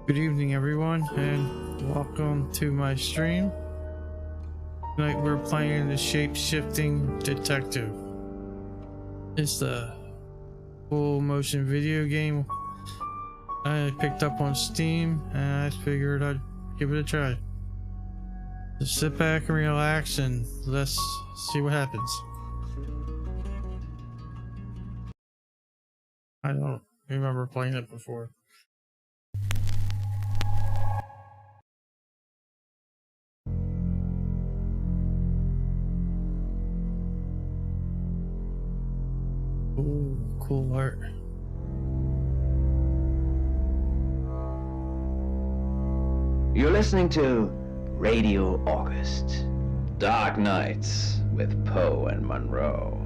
Good evening, everyone, and welcome to my stream. Tonight we're playing the Shapeshifting Detective. It's the full motion video game I picked up on Steam, and I figured I'd give it a try. Just sit back and relax, and let's see what happens. I don't remember playing it before. Ooh, cool art. You're listening to Radio August. Dark Nights with Poe and Monroe.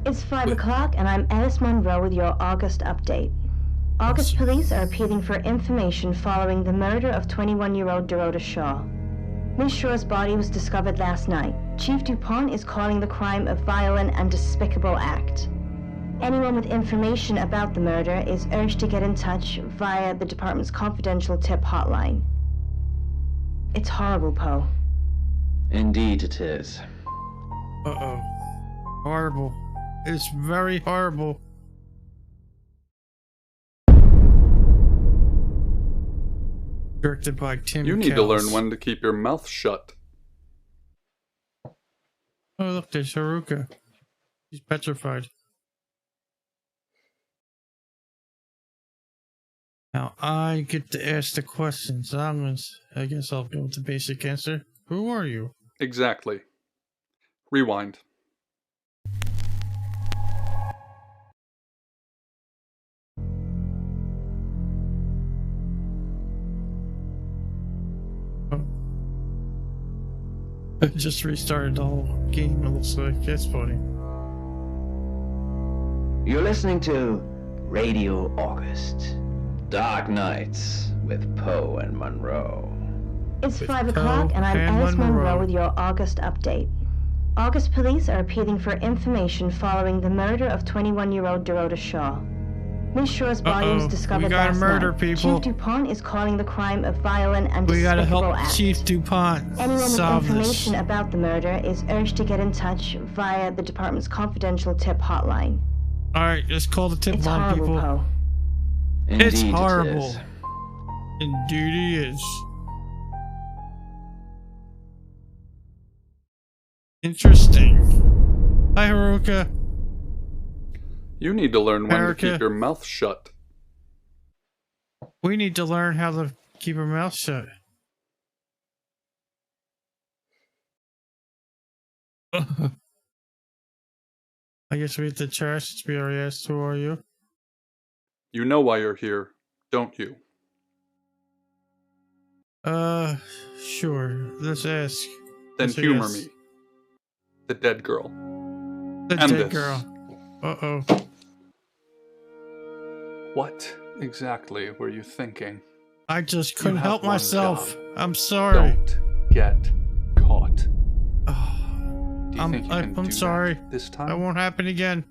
It's 5 o'clock and I'm Alice Monroe with your August update. August police are appealing for information following the murder of 21-year-old Dorota Shaw. Miss Shaw's body was discovered last night. Chief DuPont is calling the crime a violent and despicable act. Anyone with information about the murder is urged to get in touch via the department's confidential tip hotline. It's horrible, Poe. Indeed it is. Uh-oh. Horrible. It's very horrible. Directed by Tim You need to Kells. learn when to keep your mouth shut. Oh, look, there's Haruka. She's petrified. Now I get to ask the questions. I guess I'll go with the basic answer. Who are you? Exactly. Rewind. Oh. I just restarted the whole game, it looks like. That's funny. You're listening to Radio August. Dark Nights with Poe and Monroe. It's With 5 o'clock Poe and I'm and Alice Monroe. Monroe with your August update. August police are appealing for information following the murder of 21-year-old Dorota Shaw. Miss Shaw's body was discovered We gotta last murder night. people. Chief DuPont is calling the crime a violent and We gotta despicable help act. Chief DuPont Anyone with solve this. information about the murder is urged to get in touch via the department's confidential tip hotline. Alright, let's call the tip It's line, horrible, people. Poe. It's Indeed horrible. It is. Indeed it is. Interesting. Hi, Haruka. You need to learn when Erica. to keep your mouth shut. We need to learn how to keep our mouth shut. I guess we have to trash since we already asked who are you. You know why you're here, don't you? Sure. Let's ask. Then Yes, humor yes. me. The dead girl. The And dead this. girl. Uh-oh. What exactly were you thinking? I just couldn't have help one myself. job. I'm sorry. Don't get caught. Oh, Do you think you can I'm do sorry. that this time? That won't happen again.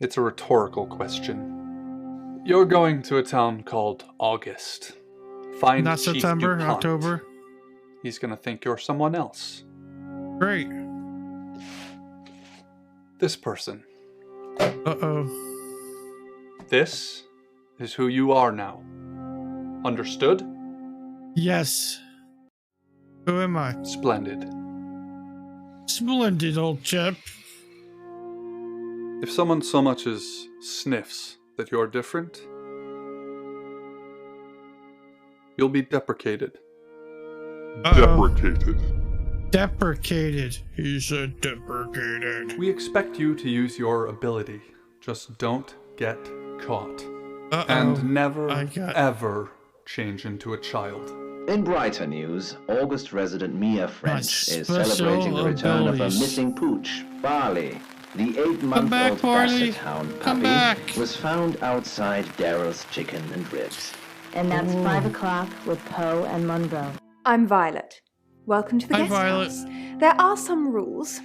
It's a rhetorical question. You're going to a town called August. Find Not Chief September, DuPont. October. He's gonna think you're someone else. Great. This person. Uh-oh. This is who you are now. Understood? Yes. Who am I? Splendid. Splendid, old chap. If someone so much as sniffs that you're different, you'll be deprecated. Uh-oh. Deprecated. He said deprecated. We expect you to use your ability. Just don't get caught. Uh-oh. And never, I got- ever change into a child. In brighter news, August resident Mia French is special celebrating the return of her abilities. missing pooch, Barley. The Come back, 8-month-old Barley. basset hound Come puppy back. was found outside Daryl's Chicken and Ribs. And that's Ooh. 5 o'clock with Poe and Monroe. I'm Violet. Welcome to the Hi, guest Violet. house. There are some rules.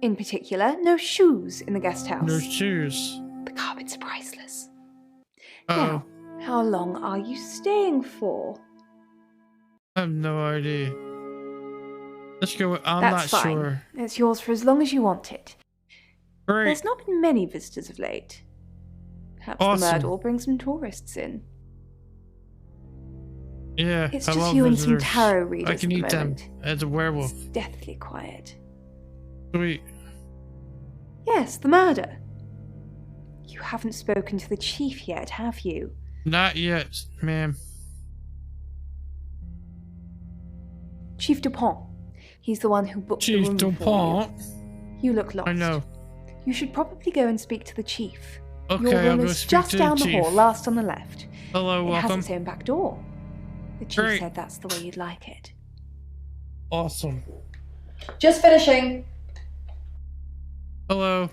In particular, no shoes in the guest house. No shoes. The carpets are priceless. Now, how long are you staying for? I have no idea. Let's go with, I'm That's not fine. sure. It's yours for as long as you want it. Great. There's not been many visitors of late. Perhaps Awesome. the murder will bring some tourists in. Yeah, It's I just love you visitors. and some tarot readers I can at eat the them moment. as a werewolf. It's deathly quiet. Sweet. Yes, the murder. You haven't spoken to the chief yet, have you? Not yet, ma'am. Chief Dupont. He's the one who booked the Chief room for Dupont. you. You look lost. I know. You should probably go and speak to the chief. Okay, Your room I'll go is speak just to the down the chief. hall, last on the left. Hello, It has welcome. its own back door. The chief Great. said that's the way you'd like it. Awesome. Just finishing. Hello.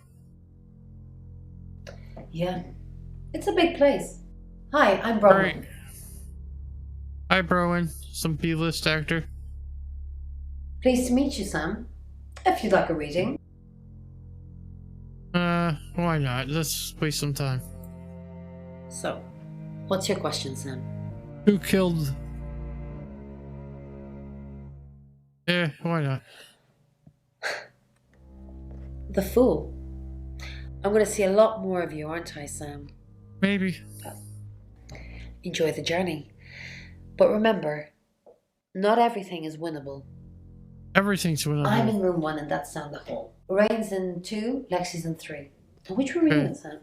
Yeah. It's a big place. Hi, I'm Bronwyn. Great. Hi, Browen. Some B-list actor. Pleased to meet you, Sam. If you'd like a reading. Why not? Let's waste some time. So, what's your question, Sam? Who killed... Yeah, why not? The Fool. I'm going to see a lot more of you, aren't I, Sam? Maybe. Enjoy the journey. But remember, not everything is winnable. Everything's winnable. I'm in room 1 and that's down the hall. Lorraine's in 2, Lexi's in 3. And which room are you in, Sam?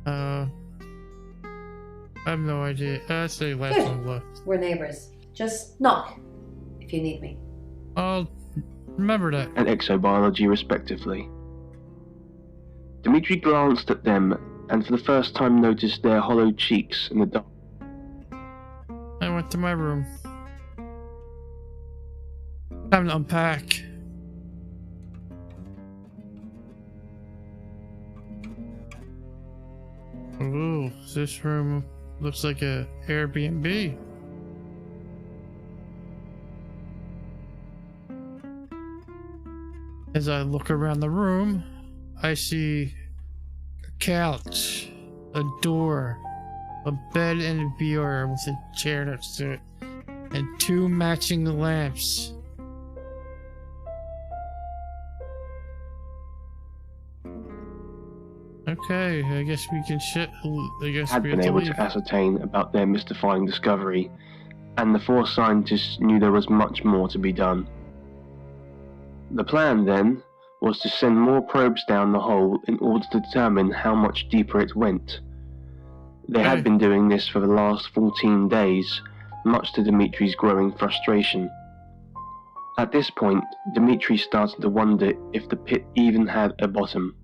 I have no idea. I'd say last Good. one left. We're neighbours. Just knock if you need me. I'll remember that. And exobiology respectively. Dimitri glanced at them and for the first time noticed their hollow cheeks in the dark. I went to my room. Time to unpack. Ooh, this room looks like a Airbnb. As I look around the room, I see a couch, a door, a bed and a bureau with a chair next to it, and 2 matching lamps. Okay, I guess we can Had we been have to able leave. to ascertain about their mystifying discovery, and the 4 scientists knew there was much more to be done. The plan, then, was to send more probes down the hole in order to determine how much deeper it went. They had been doing this for the last 14 days, much to Dimitri's growing frustration. At this point, Dimitri started to wonder if the pit even had a bottom,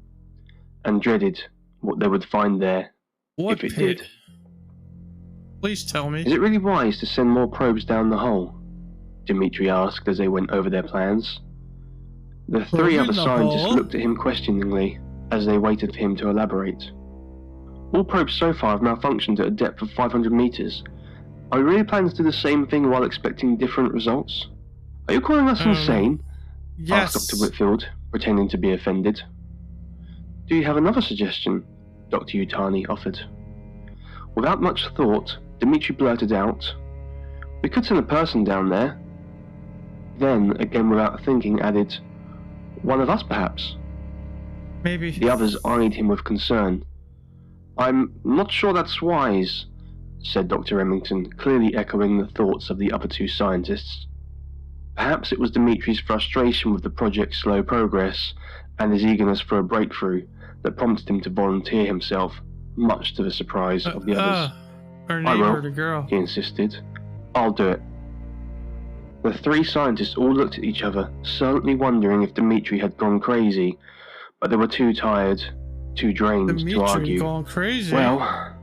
and dreaded what they would find there What if it pit? did. Please tell me. Is it really wise to send more probes down the hole? Dimitri asked as they went over their plans. The 3 Probe other in the scientists hole? looked at him questioningly as they waited for him to elaborate. All probes so far have malfunctioned at a depth of 500 meters. Are you really planning to do the same thing while expecting different results? Are you calling us insane? Yes. Asked Dr. Whitfield, pretending to be offended. Do you have another suggestion? Dr. Yutani offered. Without much thought, Dimitri blurted out, "We could send a person down there." Then, again without thinking, added, "One of us perhaps?" Maybe. The others eyed him with concern. "I'm not sure that's wise," said Dr. Remington, clearly echoing the thoughts of the other 2 scientists. Perhaps it was Dimitri's frustration with the project's slow progress and his eagerness for a breakthrough that prompted him to volunteer himself, much to the surprise of the others. Our I will, neighbor, the girl. he insisted. "I'll do it." The 3 scientists all looked at each other, silently wondering if Dimitri had gone crazy, but they were too tired, too drained to Dimitri argue. gone crazy. "Well,"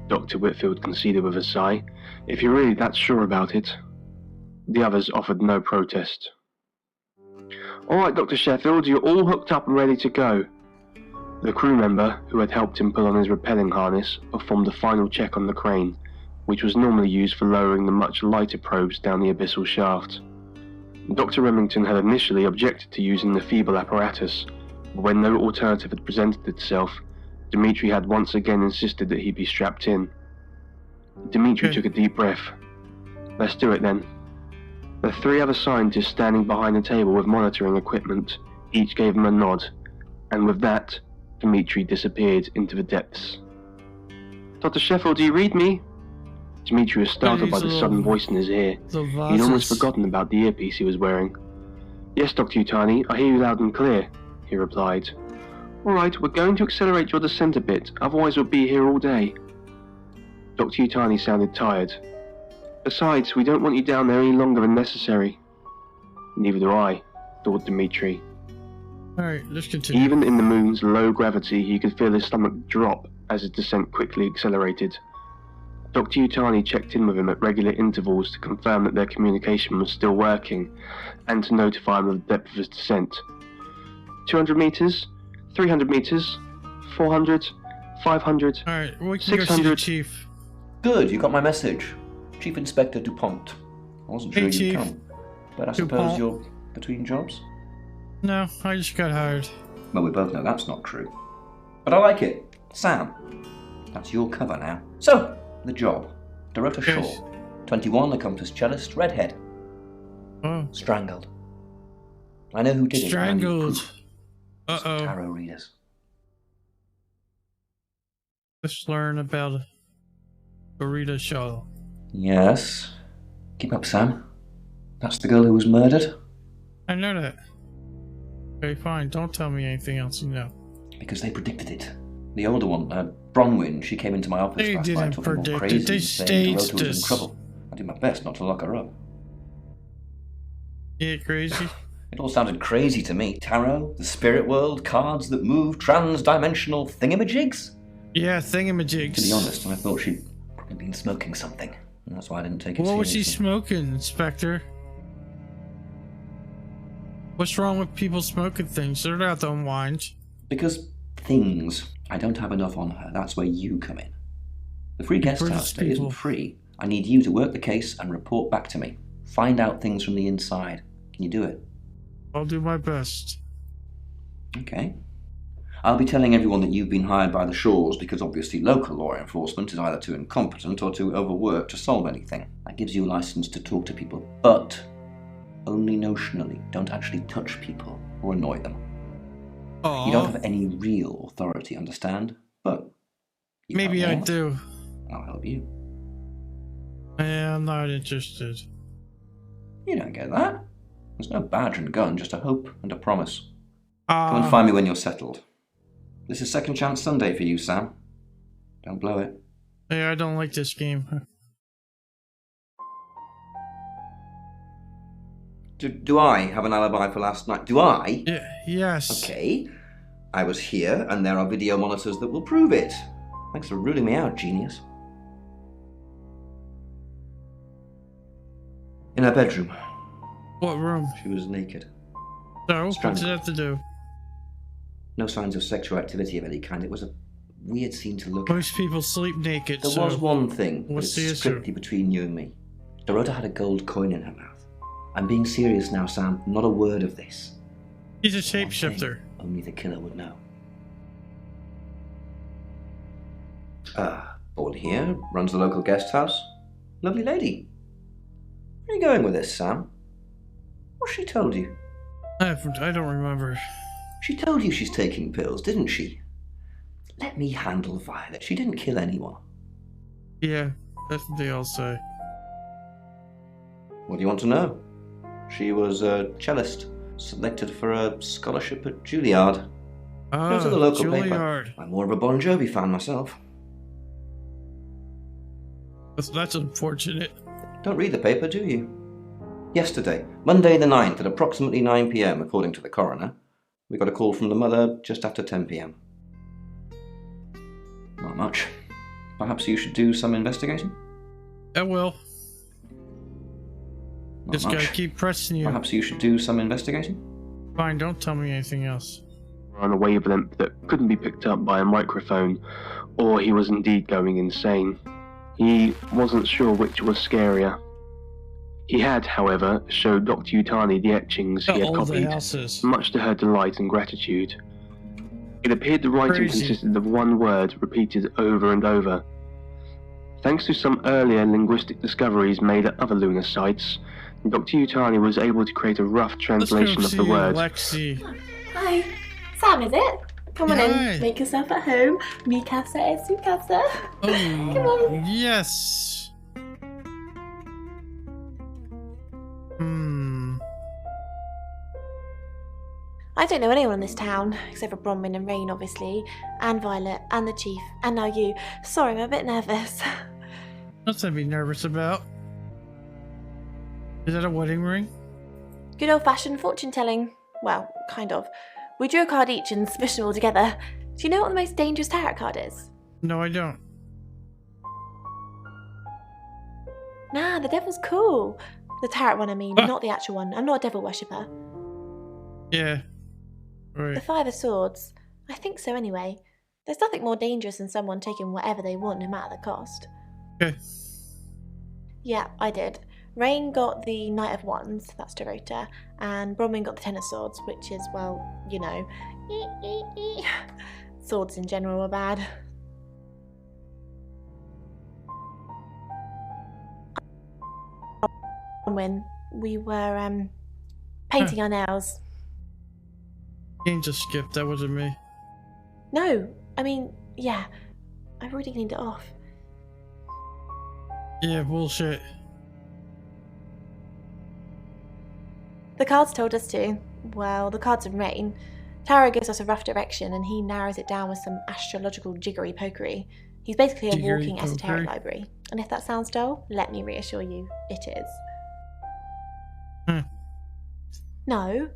Dr. Whitfield conceded with a sigh, "if you're really that sure about it." The others offered no protest. "All right, Dr. Sheffield, you're all hooked up and ready to go." The crew member, who had helped him put on his rappelling harness, performed a final check on the crane, which was normally used for lowering the much lighter probes down the abyssal shaft. Dr. Remington had initially objected to using the feeble apparatus, but when no alternative had presented itself, Dmitri had once again insisted that he be strapped in. Dmitri took a deep breath. Let's do it then. The 3 other scientists standing behind the table with monitoring equipment each gave him a nod, and with that, Dmitri disappeared into the depths. Dr. Sheffield, do you read me? Dmitri was startled by the sudden voice in his ear. He'd almost forgotten about the earpiece he was wearing. Yes, Dr. Yutani, I hear you loud and clear, he replied. Alright, we're going to accelerate your descent a bit, otherwise we'll be here all day. Dr. Yutani sounded tired. Besides, we don't want you down there any longer than necessary. Neither do I, thought Dmitri. Alright, let's continue. Even in the moon's low gravity, he could feel his stomach drop as his descent quickly accelerated. Dr. Yutani checked in with him at regular intervals to confirm that their communication was still working, and to notify him of the depth of his descent. 200 meters? 300 meters? 400? 500? Alright, we can go see the chief. Good, you got my message. Chief Inspector DuPont. I wasn't sure you'd come. But I suppose you're between jobs? No, I just got hired. Well, we both know that's not true. But I like it. Sam, that's your cover now. So, the job. Dorota Shaw. 21, accomplished cellist, redhead. Oh. Strangled. I know who did it. Strangled. Uh-oh. Tarot readers. Let's learn about Dorota Shaw. Yes. Keep up, Sam. That's the girl who was murdered? I know that. Okay, fine. Don't tell me anything else you know. Because they predicted it. The older one, Bronwyn, she came into my office They last night talking all crazy, they saying staged Dorota was in this. trouble. I did my best not to lock her up. Yeah, crazy? It all sounded crazy to me. Tarot, the spirit world, cards that move, trans-dimensional thingamajigs? Yeah, thingamajigs. To be honest, I thought she'd probably been smoking something. And that's why I didn't take it seriously. What was she smoking, Inspector? What's wrong with people smoking things? They're not the unwind. Because things. I don't have enough on her. That's where you come in. The free guest house stay isn't free. I need you to work the case and report back to me. Find out things from the inside. Can you do it? I'll do my best. Okay. I'll be telling everyone that you've been hired by the Shaws because obviously local law enforcement is either too incompetent or too overworked to solve anything. That gives you a license to talk to people, but only notionally. Don't actually touch people or annoy them. Aww. You don't have any real authority, understand? But maybe I do. I'll help you. I'm not interested. You don't get that. There's no badge and gun, just a hope and a promise. Come and find me when you're settled. This is Second Chance Sunday for you, Sam. Don't blow it. Yeah, I don't like this game. Do I have an alibi for last night? Do I? Yeah, yes. Okay. I was here, and there are video monitors that will prove it. Thanks for ruling me out, genius. In her bedroom. What room? She was naked. So, what did that have to do? No signs of sexual activity of any kind. It was a weird scene to look at. Most people sleep naked, There was one thing, but what's it's the strictly between you and me. Dorota had a gold coin in her mouth. I'm being serious now, Sam. Not a word of this. He's a shapeshifter. Only the killer would know. Born here, runs the local guest house. Lovely lady. Where are you going with this, Sam? What's she told you? I don't remember. She told you she's taking pills, didn't she? Let me handle Violet. She didn't kill anyone. Yeah, that's what they all say. What do you want to know? She was a cellist, selected for a scholarship at Juilliard. Go to the local Juilliard. paper. I'm more of a Bon Jovi fan myself. That's unfortunate. Don't read the paper, do you? Yesterday, Monday the 9th at approximately 9 p.m, according to the coroner, we got a call from the mother just after 10 p.m. Not much. Perhaps you should do some investigating? I will. Not Just much. gotta keep pressing you. Perhaps you should do some investigating? Fine, don't tell me anything else. On a wavelength that couldn't be picked up by a microphone, or he was indeed going insane. He wasn't sure which was scarier. He had, however, showed Dr. Yutani the etchings he had copied, much to her delight and gratitude. It appeared the writing Crazy. consisted of one word repeated over and over. Thanks to some earlier linguistic discoveries made at other lunar sites, Dr. Yutani was able to create a rough Let's go translation of see the word. Lexi. Hi. Sam, is it? Come on Hi. in. Make yourself at home. Mi casa es su casa. Oh, Come on. yes. I don't know anyone in this town, except for Bronwyn and Rain, obviously, and Violet, and the Chief, and now you. Sorry, I'm a bit nervous. Nothing to be nervous about. Is that a wedding ring? Good old-fashioned fortune-telling. Well, kind of. We drew a card each and smushed them all together. Do you know what the most dangerous tarot card is? No, I don't. Nah, the devil's cool. The tarot one, I mean, not the actual one. I'm not a devil worshipper. Yeah. Right. The Five of Swords. I think so anyway. There's nothing more dangerous than someone taking whatever they want, no matter the cost. Okay. Yeah, I did. Rain got the Knight of Wands, that's Dorota, and Bronwyn got the Ten of Swords, which is, well, you know, swords in general are bad. Bronwyn, we were painting our nails. Game just skipped. That wasn't me. No, I mean, yeah, I've already cleaned it off. Yeah, bullshit. The cards told us to. Well, the cards in Rain. Tarot gives us a rough direction and he narrows it down with some astrological jiggery pokery. He's basically a Jiggery walking esoteric pokery? library. And if that sounds dull, let me reassure you, it is. Hmm. No?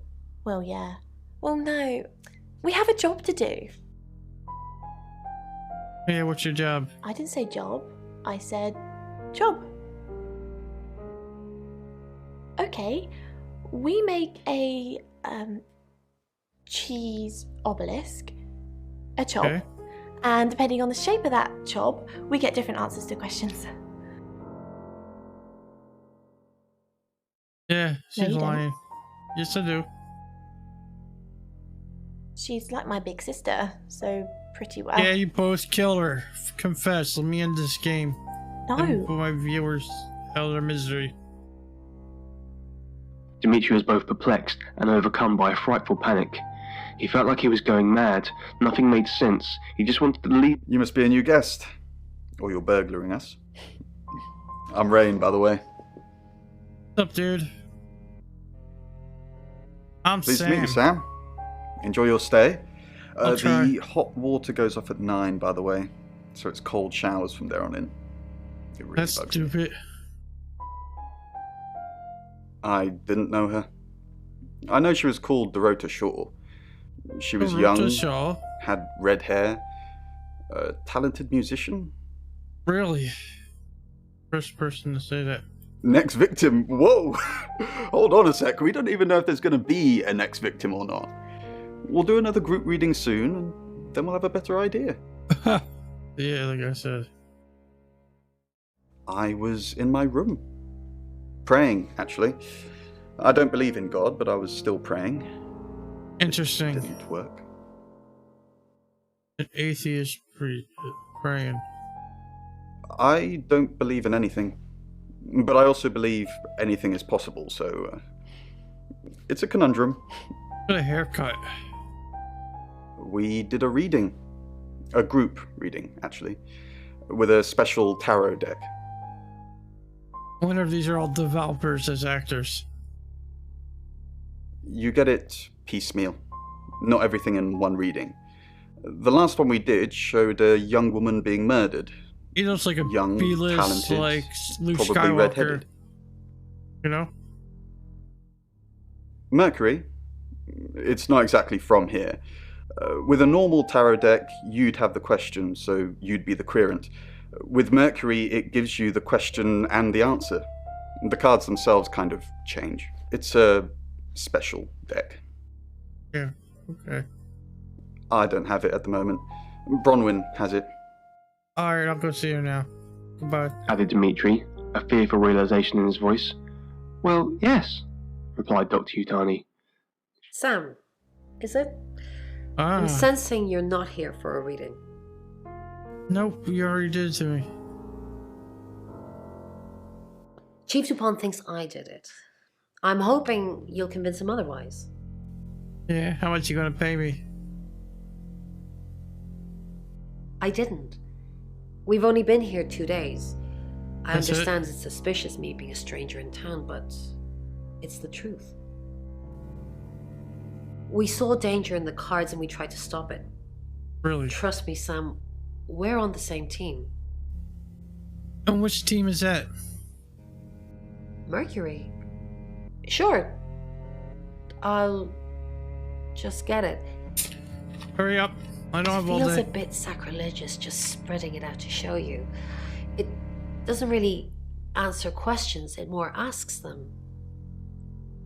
Well, yeah. Well, no. We have a job to do. Yeah, what's your job? I didn't say job. I said job. Okay. We make a cheese obelisk, a chop, Okay. and depending on the shape of that chop, we get different answers to questions. Yeah, she's you don't. lying. Yes, I do. She's like my big sister, so pretty well. Yeah, you both killed her. Confess. Let me end this game. Let me No. put my viewers out of their misery. Dimitri was both perplexed and overcome by a frightful panic. He felt like he was going mad. Nothing made sense. He just wanted to leave. You must be a new guest. Or you're burglaring us. I'm Rain, by the way. What's up, dude? I'm Pleased Sam. to meet you, Sam. Enjoy your stay. I'll try. The hot water goes off at 9, by the way. So it's cold showers from there on in. It really That's bugs me. stupid. I didn't know her. I know she was called Dorota Shaw. She was Dorota young, Shaw? had red hair, a talented musician. Really? First person to say that. Next victim? Whoa! Hold on a sec, we don't even know if there's going to be a next victim or not. We'll do another group reading soon, and then we'll have a better idea. Yeah, like I said. I was in my room. Praying, actually. I don't believe in God, but I was still praying. Interesting. It didn't work. An atheist praying. I don't believe in anything. But I also believe anything is possible, so... it's a conundrum. What a haircut. We did a reading. A group reading, actually. With a special tarot deck. I wonder if these are all developers as actors. You get it piecemeal. Not everything in one reading. The last one we did showed a young woman being murdered. He looks like a Young, B-list, talented, like Luke probably Skywalker. red-headed. You know? Mercury? It's not exactly from here. With a normal tarot deck, you'd have the question, so you'd be the querent. With Mercury, it gives you the question and the answer. The cards themselves kind of change. It's a special deck. Yeah, okay. I don't have it at the moment. Bronwyn has it. Alright, I'll go see her now. Goodbye. Added Dimitri, a fearful realization in his voice. Well, yes, replied Dr. Yutani. Sam, is it? I'm Ah. sensing you're not here for a reading. Nope, you already did it to me. Chief Dupont thinks I did it. I'm hoping you'll convince him otherwise. Yeah, how much you gonna pay me? I didn't. We've only been here 2 days. I That's understand it's suspicious me being a stranger in town, but it's the truth. We saw danger in the cards and we tried to stop it. Really? Trust me, Sam, we're on the same team. And which team is that? Mercury? Sure. I'll just get it. Hurry up. I don't have all Feels day. a bit sacrilegious just spreading it out to show you. It doesn't really answer questions, it more asks them.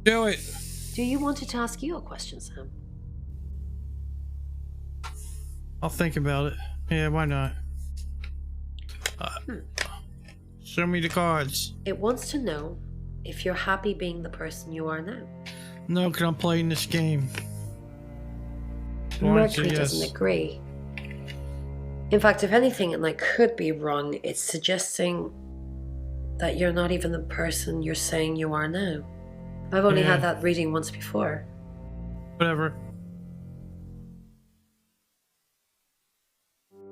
Do it. Do you want it to ask you a question, Sam? I'll think about it. Yeah, why not? Show me the cards. It wants to know if you're happy being the person you are now. No, because I'm playing this game. So I answer Mercury yes. doesn't agree. In fact, if anything, and I could be wrong, it's suggesting that you're not even the person you're saying you are now. I've only had that reading once before. Whatever.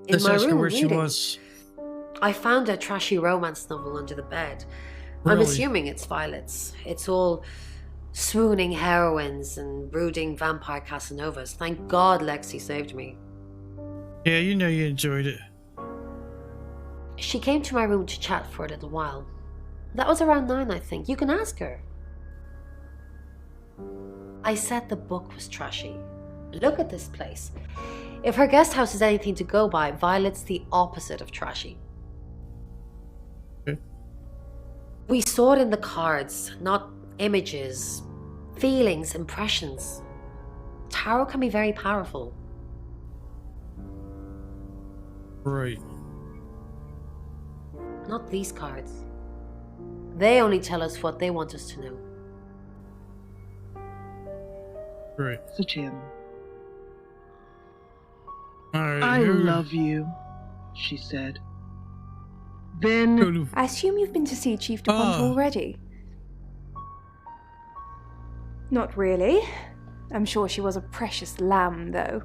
In Let's my ask her room where she reading, was. I found a trashy romance novel under the bed. I'm Really? assuming it's Violet's. It's all swooning heroines and brooding vampire Casanovas. Thank God Lexi saved me. Yeah, you know you enjoyed it. She came to my room to chat for a little while. That was around 9, I think. You can ask her. I said the book was trashy. Look at this place. If her guest house is anything to go by, Violet's the opposite of trashy. Okay. We saw it in the cards, not images, feelings, impressions. Tarot can be very powerful. Right. Not these cards. They only tell us what they want us to know. Right. So, Jim, Alright. I love you, she said. Then I assume you've been to see Chief DuPont already. Not really. I'm sure she was a precious lamb, though.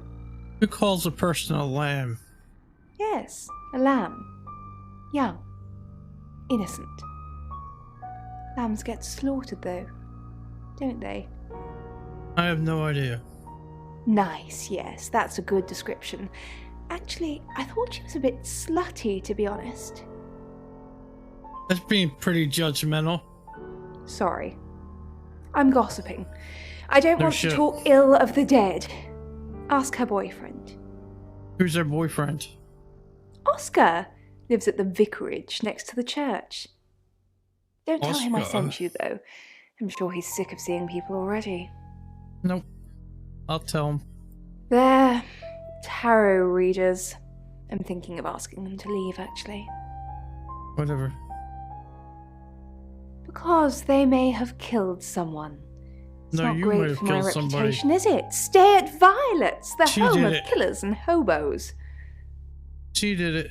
Who calls a person a lamb? Yes, a lamb. Young. Innocent. Lambs get slaughtered, though, don't they? I have no idea. Nice, yes, that's a good description. Actually, I thought she was a bit slutty, to be honest. That's being pretty judgmental. Sorry. I'm gossiping. I don't No want shit. to talk ill of the dead. Ask her boyfriend. Who's her boyfriend? Oscar lives at the vicarage next to the church. Don't tell him I Oscar? sent you, though. I'm sure he's sick of seeing people already. Nope. I'll tell him. They're tarot readers. I'm thinking of asking them to leave, actually. Whatever. Because they may have killed someone. It's No, not you might great have for my killed somebody. reputation, is it? Stay at Violet's, the She home did of it. killers and hobos. She did it.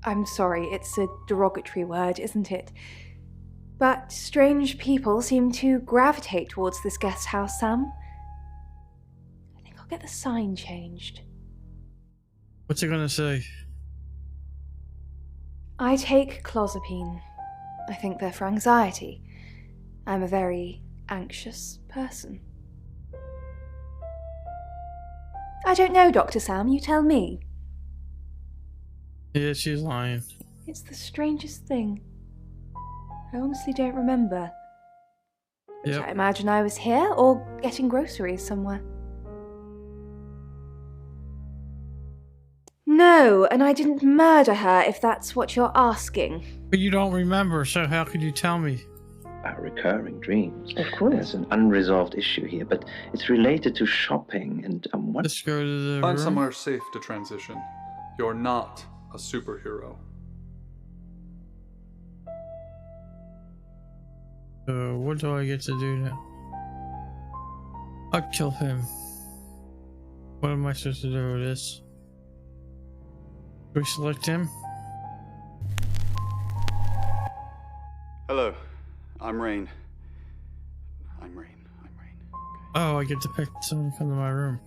I'm sorry, it's a derogatory word, isn't it? But strange people seem to gravitate towards this guest house, Sam. I think I'll get the sign changed. What's it gonna say? I take clozapine. I think they're for anxiety. I'm a very anxious person. I don't know, Dr. Sam, you tell me. Yeah, she's lying. It's the strangest thing. I honestly don't remember. But Yep. I imagine I was here or getting groceries somewhere. No, and I didn't murder her, if that's what you're asking. But you don't remember, so how could you tell me? About recurring dreams. Of course. There's an unresolved issue here, but it's related to shopping and what? Let's go to the Find room. somewhere safe to transition. You're not a superhero. So what do I get to do now? I'll kill him. What am I supposed to do with this? Do we select him? Hello, I'm Rain. I'm Rain. Oh, I get to pick someone to come to my room.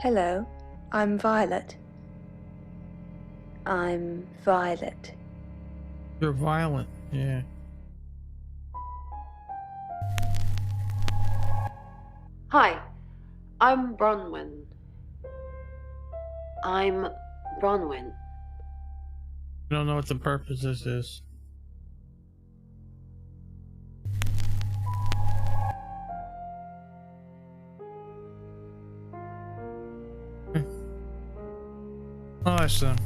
Hello, I'm Violet. I'm Violet. You're violent, yeah. Hi, I'm Bronwyn. I'm Bronwyn. I don't know what the purpose of this is. Oh, that's done.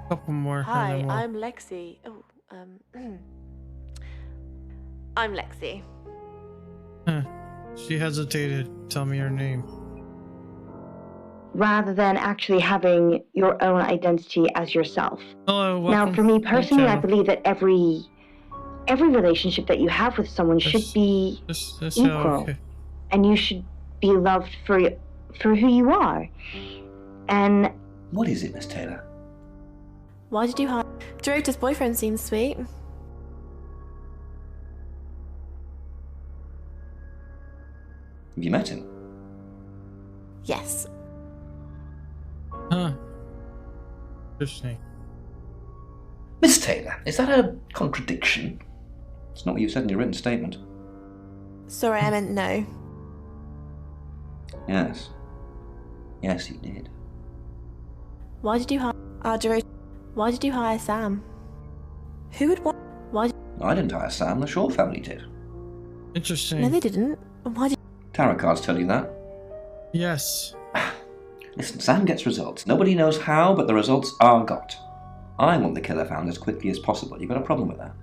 Couple more. Hi, and then we'll... I'm Lexi. Oh, I'm Lexi. Huh. She hesitated. Tell me her name. Rather than actually having your own identity as yourself. Hello, Now, welcome. for me personally, I channel. believe that every relationship that you have with someone should be This equal, okay. and you should be loved for who you are. And What is it, Miss Taylor? Why did you hire? Dorota's boyfriend seems sweet. Have you met him? Yes. Huh. Interesting. Miss Taylor, is that a contradiction? It's not what you said in your written statement. Sorry, I meant no. Yes. Yes, you did. Why did you hire? Dorota. Why did you hire Sam? Who would want? Why? I didn't hire Sam, the Shaw family did. Interesting. No, they didn't. Why did? Tarot cards tell you that. Yes. Listen, Sam gets results. Nobody knows how, but the results are got. I want the killer found as quickly as possible. You got a problem with that?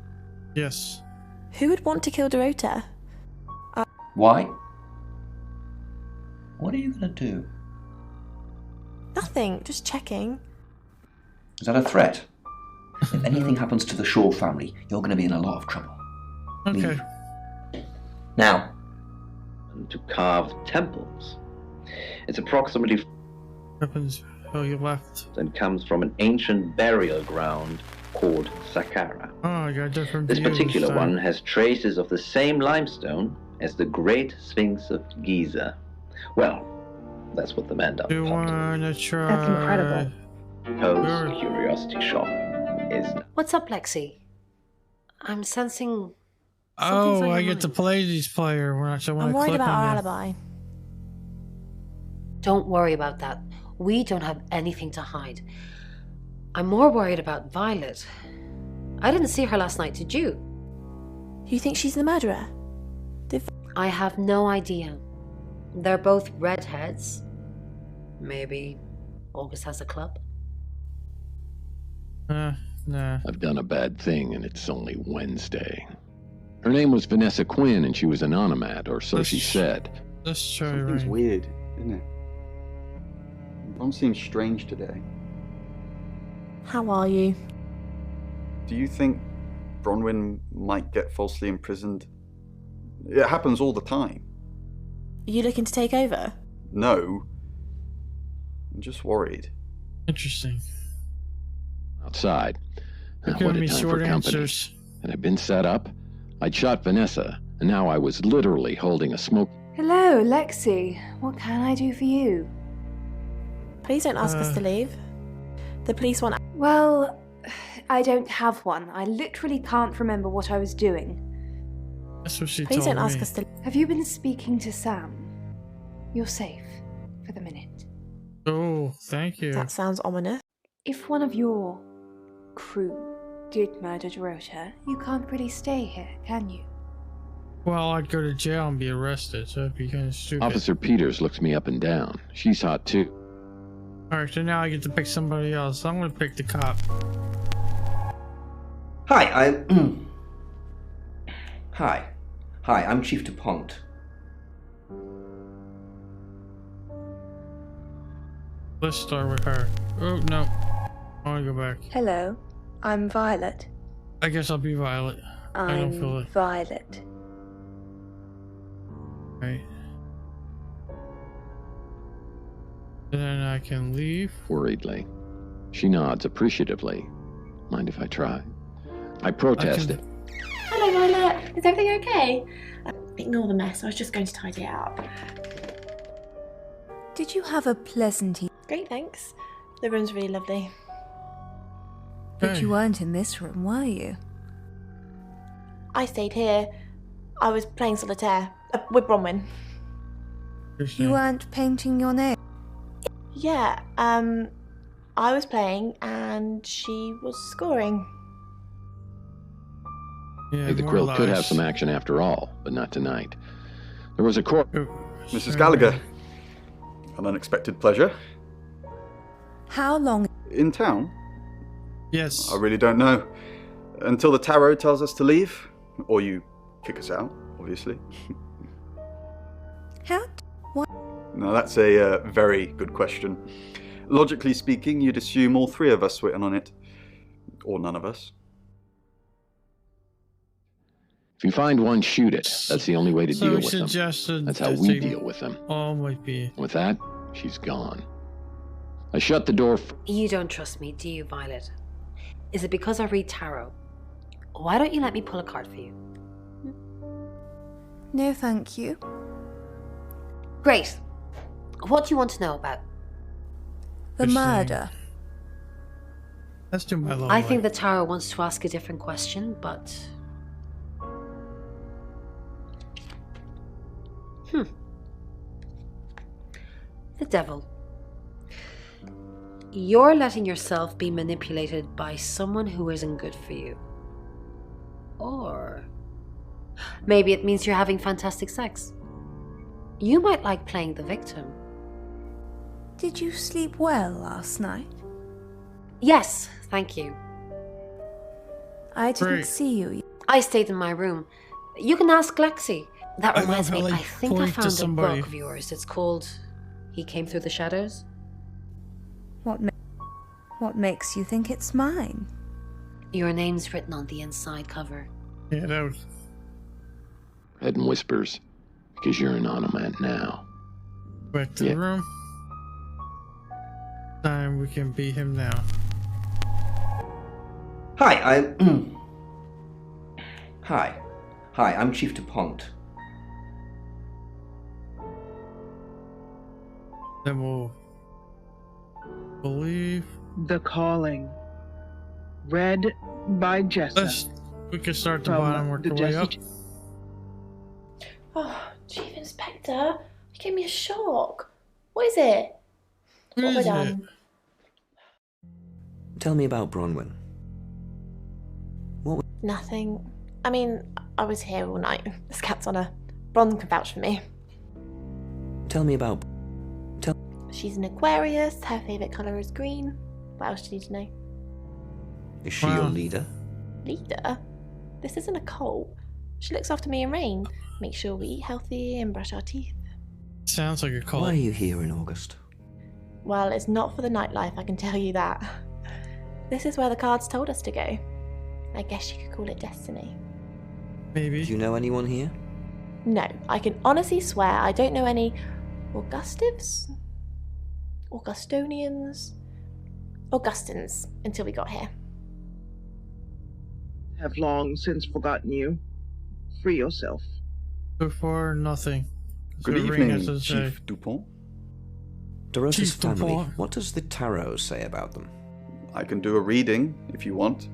Yes. Who would want to kill Dorota? Why? What are you gonna do? Nothing. Just checking. Is that a threat? If anything happens to the Shaw family, you're gonna be in a lot of trouble. Okay. Leave. Now. To carve temples. It's approximately Weapons. Oh, you left. and comes from an ancient burial ground called Saqqara. Oh, I got different This views. particular one has traces of the same limestone as the Great Sphinx of Giza. Well, that's what the man down Do you wanna try? That's incredible. Poe's curiosity shop is. What's up, Lexi? I'm sensing. something's Oh, on I your get to mind. play these player. We're not sure. I'm worried about our alibi. Don't worry about that. We don't have anything to hide. I'm more worried about Violet. I didn't see her last night, did you? You think she's the murderer? I have no idea. They're both redheads. Maybe August has a club? Nah. I've done a bad thing, and it's only Wednesday. Her name was Vanessa Quinn, and she was an onomat, or so she said. Let's try Something's right. weird, isn't it? Ron seems strange today. How are you? Do you think Bronwyn might get falsely imprisoned? It happens all the time. Are you looking to take over? No. I'm just worried. Interesting. Outside. You're What giving a me time short for company. answers. And I'd been set up. I'd shot Vanessa, and now I was literally holding a smoke. Hello, Lexi. What can I do for you? Please don't ask us to leave. The police want. Well, I don't have one. I literally can't remember what I was doing. That's what she Please told don't ask me. us to. Have you been speaking to Sam? You're safe for the minute. Oh, thank you. That sounds ominous. If one of your crew did murder Dorota, you can't really stay here, can you? Well, I'd go to jail and be arrested, so it'd be kind of stupid. Officer Peters looks me up and down. She's hot too. Alright, so now I get to pick somebody else. I'm gonna pick the cop. Hi, Hi, I'm Chief DuPont. Let's start with her. Oh, no. I wanna go back. Hello, I'm Violet. I guess I'll be Violet. I don't feel I'm it. Violet. Right. Then I can leave. Worriedly. She nods appreciatively. Mind if I try? I protested. Hello, Violet. Is everything okay? Ignore the mess. I was just going to tidy it up. Did you have a pleasant evening? Great, thanks. The room's really lovely. But you weren't in this room, were you? I stayed here. I was playing solitaire with Bronwyn. You weren't painting your nails? Yeah, I was playing and she was scoring. Yeah, The quilt could have some action after all, but not tonight. There was a court. Mrs. Gallagher. An unexpected pleasure. How long? In town? Yes. I really don't know. Until the tarot tells us to leave. Or you kick us out, obviously. How? What? Now that's a very good question. Logically speaking, you'd assume all three of us were in on it. Or none of us. If you find one, shoot it. That's the only way to So deal with them. suggested That's how that we they deal with them. all might be. With that, she's gone. I shut the door. You don't trust me, do you, Violet? Is it because I read tarot? Why don't you let me pull a card for you? No, thank you. Great. What do you want to know about? The murder. Let's do my law. I think the tarot wants to ask a different question, but... The devil. You're letting yourself be manipulated by someone who isn't good for you. Or maybe it means you're having fantastic sex. You might like playing the victim. Did you sleep well last night? Yes, thank you. I didn't see you. I stayed in my room. You can ask Lexi. That I reminds love me, how I they think I point to found a somebody. book of yours. It's called He Came Through the Shadows. What makes you think it's mine? Your name's written on the inside cover. Yeah, that was... Head and whispers, because you're an onomat now. Back to the room. Time we can beat him now. Hi, Hi, I'm Chief DuPont. Then we'll believe. The Calling. Read by Jessa. We can start the From bottom, work the our way up. Jesse- Oh, Chief Inspector, you gave me a shock. What is it? What have I done? Tell me about Bronwyn. Nothing. I mean, I was here all night. This cat's on her. Bron can vouch for me. Tell me about... She's an Aquarius. Her favourite colour is green. What else do you need to know? Is she your leader? Leader? This isn't a cult. She looks after me and Rain. Make sure we eat healthy and brush our teeth. Sounds like a cult. Why are you here in August? Well, it's not for the nightlife, I can tell you that. This is where the cards told us to go. I guess you could call it destiny. Maybe. Do you know anyone here? No, I can honestly swear I don't know any Augustives? Augustonians? Augustins until we got here. Have long since forgotten you. Free yourself. So far, nothing. Good So Ring has evening, to say. Chief DuPont. Dorota's Chief family. DuPont. What does the tarot say about them? I can do a reading if you want.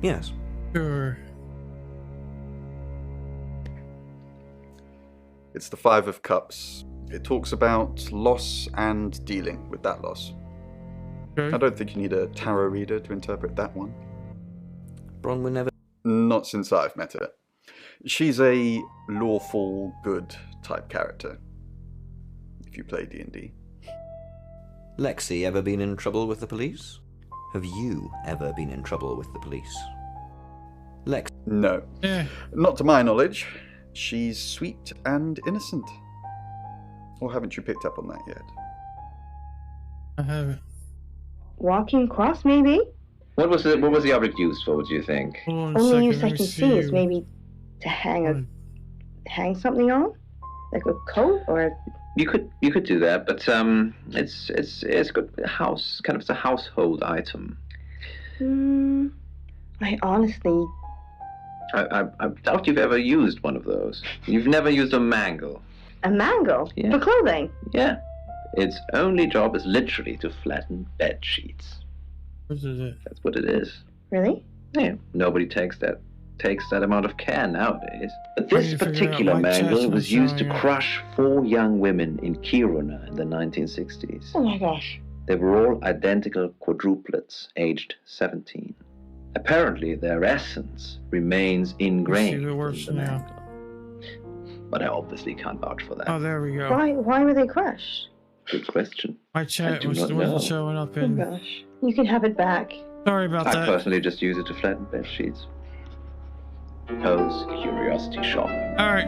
Yes. Sure. It's the Five of Cups. It talks about loss and dealing with that loss. Okay. I don't think you need a tarot reader to interpret that one. Bronwyn never... Not since I've met her. She's a lawful good type character. If you play D&D. Lexi ever been in trouble with the police? Have you ever been in trouble with the police? Lex... No. Not to my knowledge. She's sweet and innocent. Or haven't you picked up on that yet? I haven't. Walking across, maybe? What was the object used for, do you think? Only use I can see is maybe to hang hang something on? Like a coat or... You could do that, but it's good house, kind of, it's a household item. I honestly... I doubt you've ever used one of those. You've never used a mangle. A mangle? Yeah. For clothing? Yeah. Its only job is literally to flatten bed sheets. What is it? That's what it is. Really? Yeah. Nobody takes that amount of care nowadays. But this particular mangle was used to crush 4 young women in Kiruna in the 1960s. Oh my gosh. They were all identical quadruplets, aged 17. Apparently, their essence remains ingrained in the mantle. But I obviously can't vouch for that. Oh, there we go. Why were they crushed? Good question. My chat wasn't showing up in... Oh gosh. You can have it back. Sorry about that. I personally just use it to flatten bed sheets. Poe's Curiosity Shop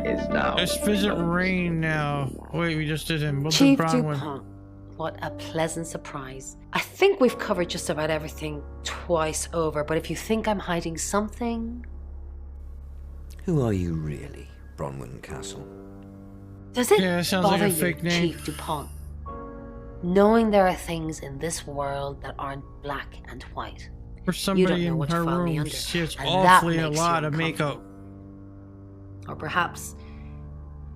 is now... Let's visit Rain now. Wait, we just did him. What's Chief the DuPont. What a pleasant surprise. I think we've covered just about everything twice over, but if you think I'm hiding something... Who are you really, Bronwyn Castle? Does it sounds like bother a you, fake name. Chief DuPont, knowing there are things in this world that aren't black and white? For somebody in her room, she has awfully a lot of makeup. Or perhaps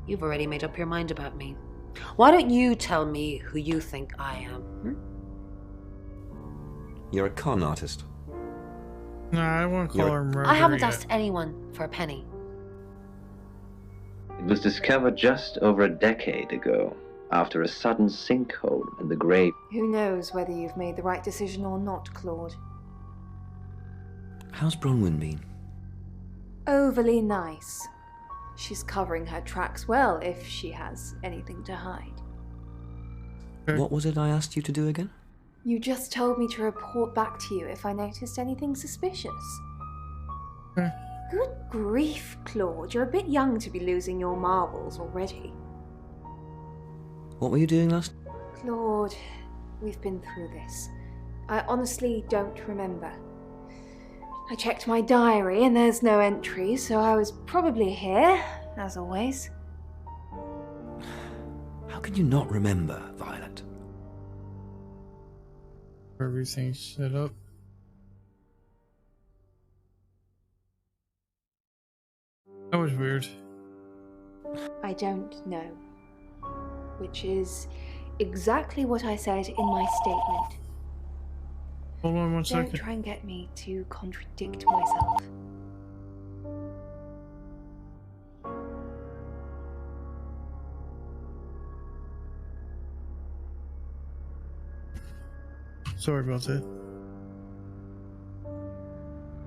you've already made up your mind about me. Why don't you tell me who you think I am? You're a con artist. No, I won't call her murderer I haven't yet. asked anyone for a penny. It was discovered just over a decade ago, after a sudden sinkhole in the grave. Who knows whether you've made the right decision or not, Claude? How's Bronwyn been? Overly nice. She's covering her tracks well if she has anything to hide. What was it I asked you to do again? You just told me to report back to you if I noticed anything suspicious. Good grief, Claude. You're a bit young to be losing your marbles already. What were you doing last? Claude, we've been through this. I honestly don't remember. I checked my diary and there's no entry, so I was probably here, as always. How can you not remember, Violet? Everything's set up. That was weird. I don't know. Which is exactly what I said in my statement. Hold on one Don't second. try and get me to contradict myself. Sorry about that.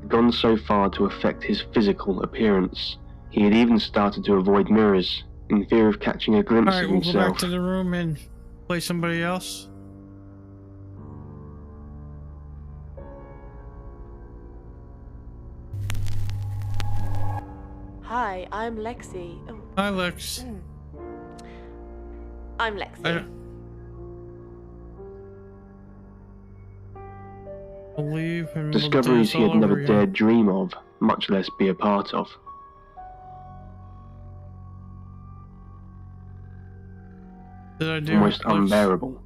Gone so far to affect his physical appearance, he had even started to avoid mirrors, in fear of catching a glimpse Alright, of we'll go himself. back to the room and play somebody else. Hi, I'm Lexi. Oh. Hi, Lex. I'm Lexi. Believe and Discoveries he had never dared dream of, much less be a part of. Did I do Almost it, Lex? unbearable.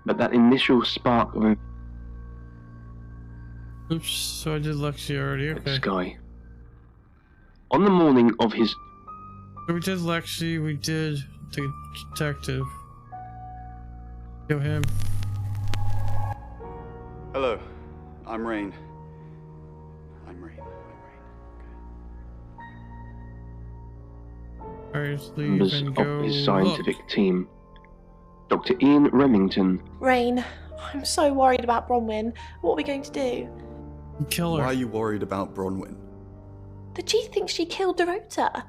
But that initial spark of Oops, so I did Lexi already, okay. Sky. On the morning of his... So we did Lexi, we did the detective. Kill him. Hello, I'm Rain. Alright, let's leave members and of go his look. scientific team. Dr. Ian Remington, Rain, I'm so worried about Bronwyn. What are we going to do? Kill her. Why are you worried about Bronwyn? The chief thinks she killed Dorota.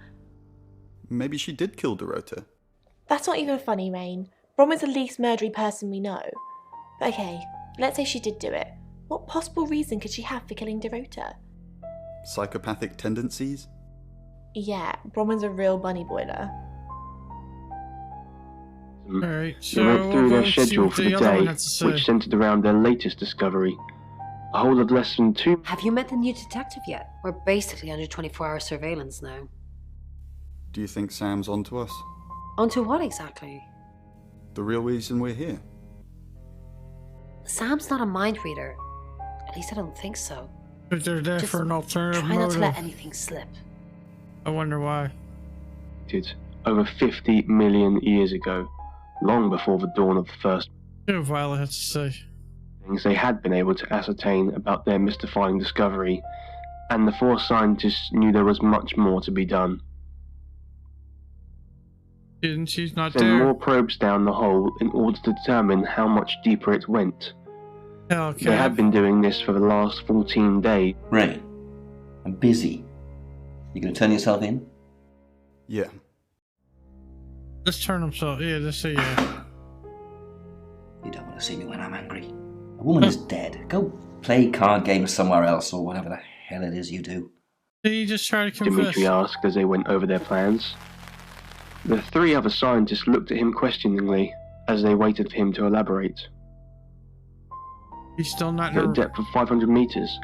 Maybe she did kill Dorota. That's not even funny, Rain. Bronwyn's the least murdery person we know. But okay, let's say she did do it. What possible reason could she have for killing Dorota? Psychopathic tendencies? Yeah, Bronwyn's a real bunny boiler. Alright, they so went through their we'll schedule see for what the other one day, has to say. which centered around their latest discovery. A whole of less than 2... Have you met the new detective yet? We're basically under 24-hour surveillance now. Do you think Sam's onto us? Onto what exactly? The real reason we're here. Sam's not a mind reader. At least I don't think so. But they're there for an alternative try not to motive. let anything slip. I wonder why. Over 50 million years ago, long before the dawn of the first. What Violet has to say. Things they had been able to ascertain about their mystifying discovery, and the 4 scientists knew there was much more to be done. She's not Send there. more probes down the hole in order to determine how much deeper it went. Okay. They had been doing this for the last 14 days. Ray, I'm busy. You gonna turn yourself in? Yeah. Let's turn himself. Yeah, let's say yeah. You don't want to see me when I'm angry. A woman is dead. Go play card games somewhere else or whatever the hell it is you do. You just try to confess. Dimitri asked as they went over their plans. The 3 other scientists looked at him questioningly as they waited for him to elaborate. He's still not At a depth of 500 meters.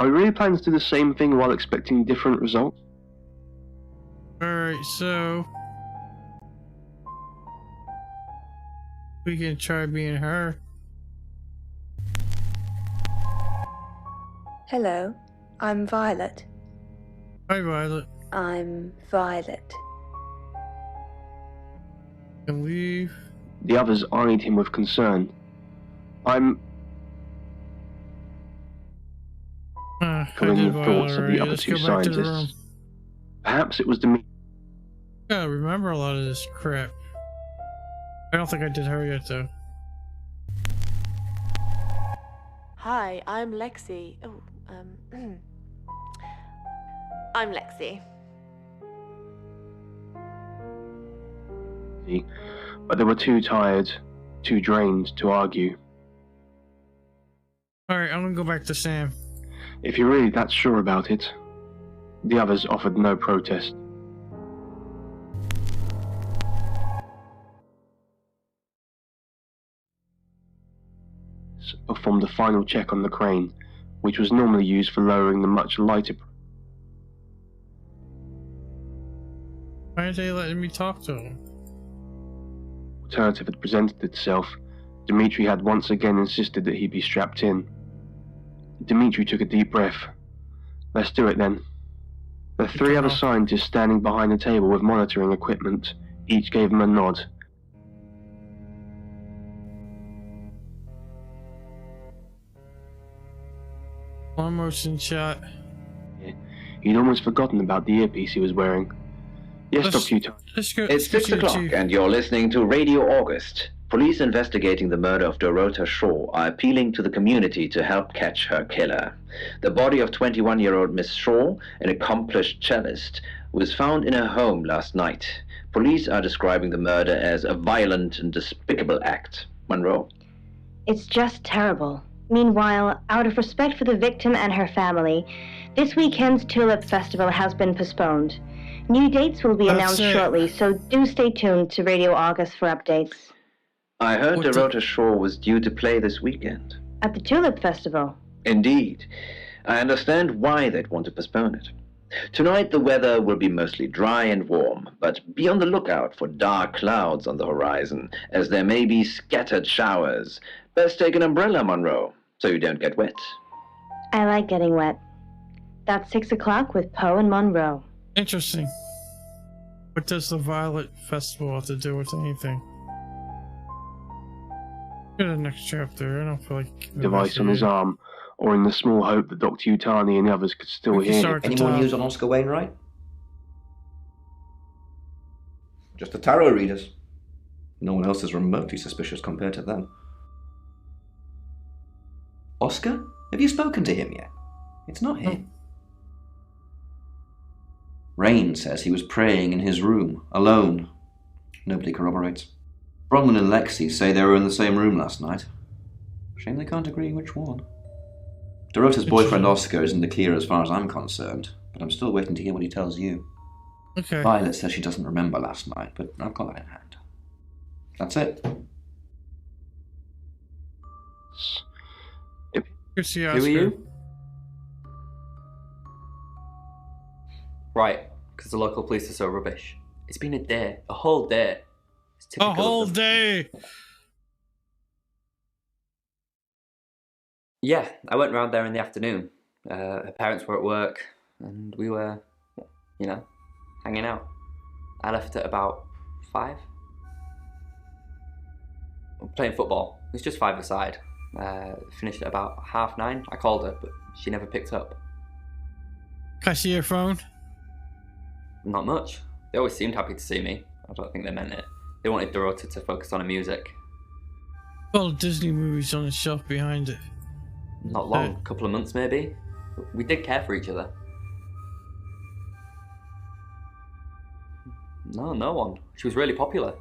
Are we really planning to do the same thing while expecting different results? Alright, so we can try being her. Hello, I'm Violet. Hi, Violet. I'm Violet. Can leave. The others eyed him with concern. Pulling the thoughts of the other 2 scientists. Perhaps it was Dimitri. I gotta remember a lot of this crap. I don't think I did her yet, though. Hi, I'm Lexi. Oh, I'm Lexi. But they were too tired, too drained to argue. Alright, I'm gonna go back to Sam. If you're really that sure about it. The others offered no protest. Performed the final check on the crane, which was normally used for lowering the much lighter. Why aren't they letting me talk to him? Alternative had presented itself. Dimitri had once again insisted that he be strapped in. Dimitri took a deep breath. Let's do it then. The 3 other scientists standing behind the table with monitoring equipment each gave him a nod. One motion shot. He'd almost forgotten about the earpiece he was wearing. Yes, Dr. Utah. It's 6 o'clock, and you're listening to Radio August. Police investigating the murder of Dorota Shaw are appealing to the community to help catch her killer. The body of 21-year-old Miss Shaw, an accomplished cellist, was found in her home last night. Police are describing the murder as a violent and despicable act. Monroe? It's just terrible. Meanwhile, out of respect for the victim and her family, this weekend's Tulip Festival has been postponed. New dates will be announced shortly, so do stay tuned to Radio August for updates. I heard Dorota Shaw was due to play this weekend. At the Tulip Festival? Indeed. I understand why they'd want to postpone it. Tonight the weather will be mostly dry and warm, but be on the lookout for dark clouds on the horizon, as there may be scattered showers. Best take an umbrella, Monroe, so you don't get wet. I like getting wet. That's 6 o'clock with Poe and Monroe. Interesting. What does the Violet Festival have to do with anything? Go to the next chapter. I don't feel like... Device on his arm, or in the small hope that Dr. Utani and the others could still hear him. Any more news on Oscar Wainwright? Just the tarot readers. No one else is remotely suspicious compared to them. Oscar? Have you spoken to him yet? It's not him. Rain says he was praying in his room, alone. Nobody corroborates. Bronwyn and Lexi say they were in the same room last night. Shame they can't agree which one. Dorota's boyfriend Oscar is in the clear as far as I'm concerned, but I'm still waiting to hear what he tells you. Okay. Violet says she doesn't remember last night, but I've got that in hand. That's it. Who are you? Right, because the local police are so rubbish. It's been a day. A whole day. A whole day! Yeah, I went round there in the afternoon. Her parents were at work, and we were, hanging out. I left at about 5. Playing football. It was just 5-a-side. Finished at about 9:30. I called her, but she never picked up. Can I see your phone? Not much. They always seemed happy to see me. I don't think they meant it. They wanted Dorota to focus on her music. Well, Disney movies on the shelf behind it. Not long, a couple of months maybe. We did care for each other. No one. She was really popular.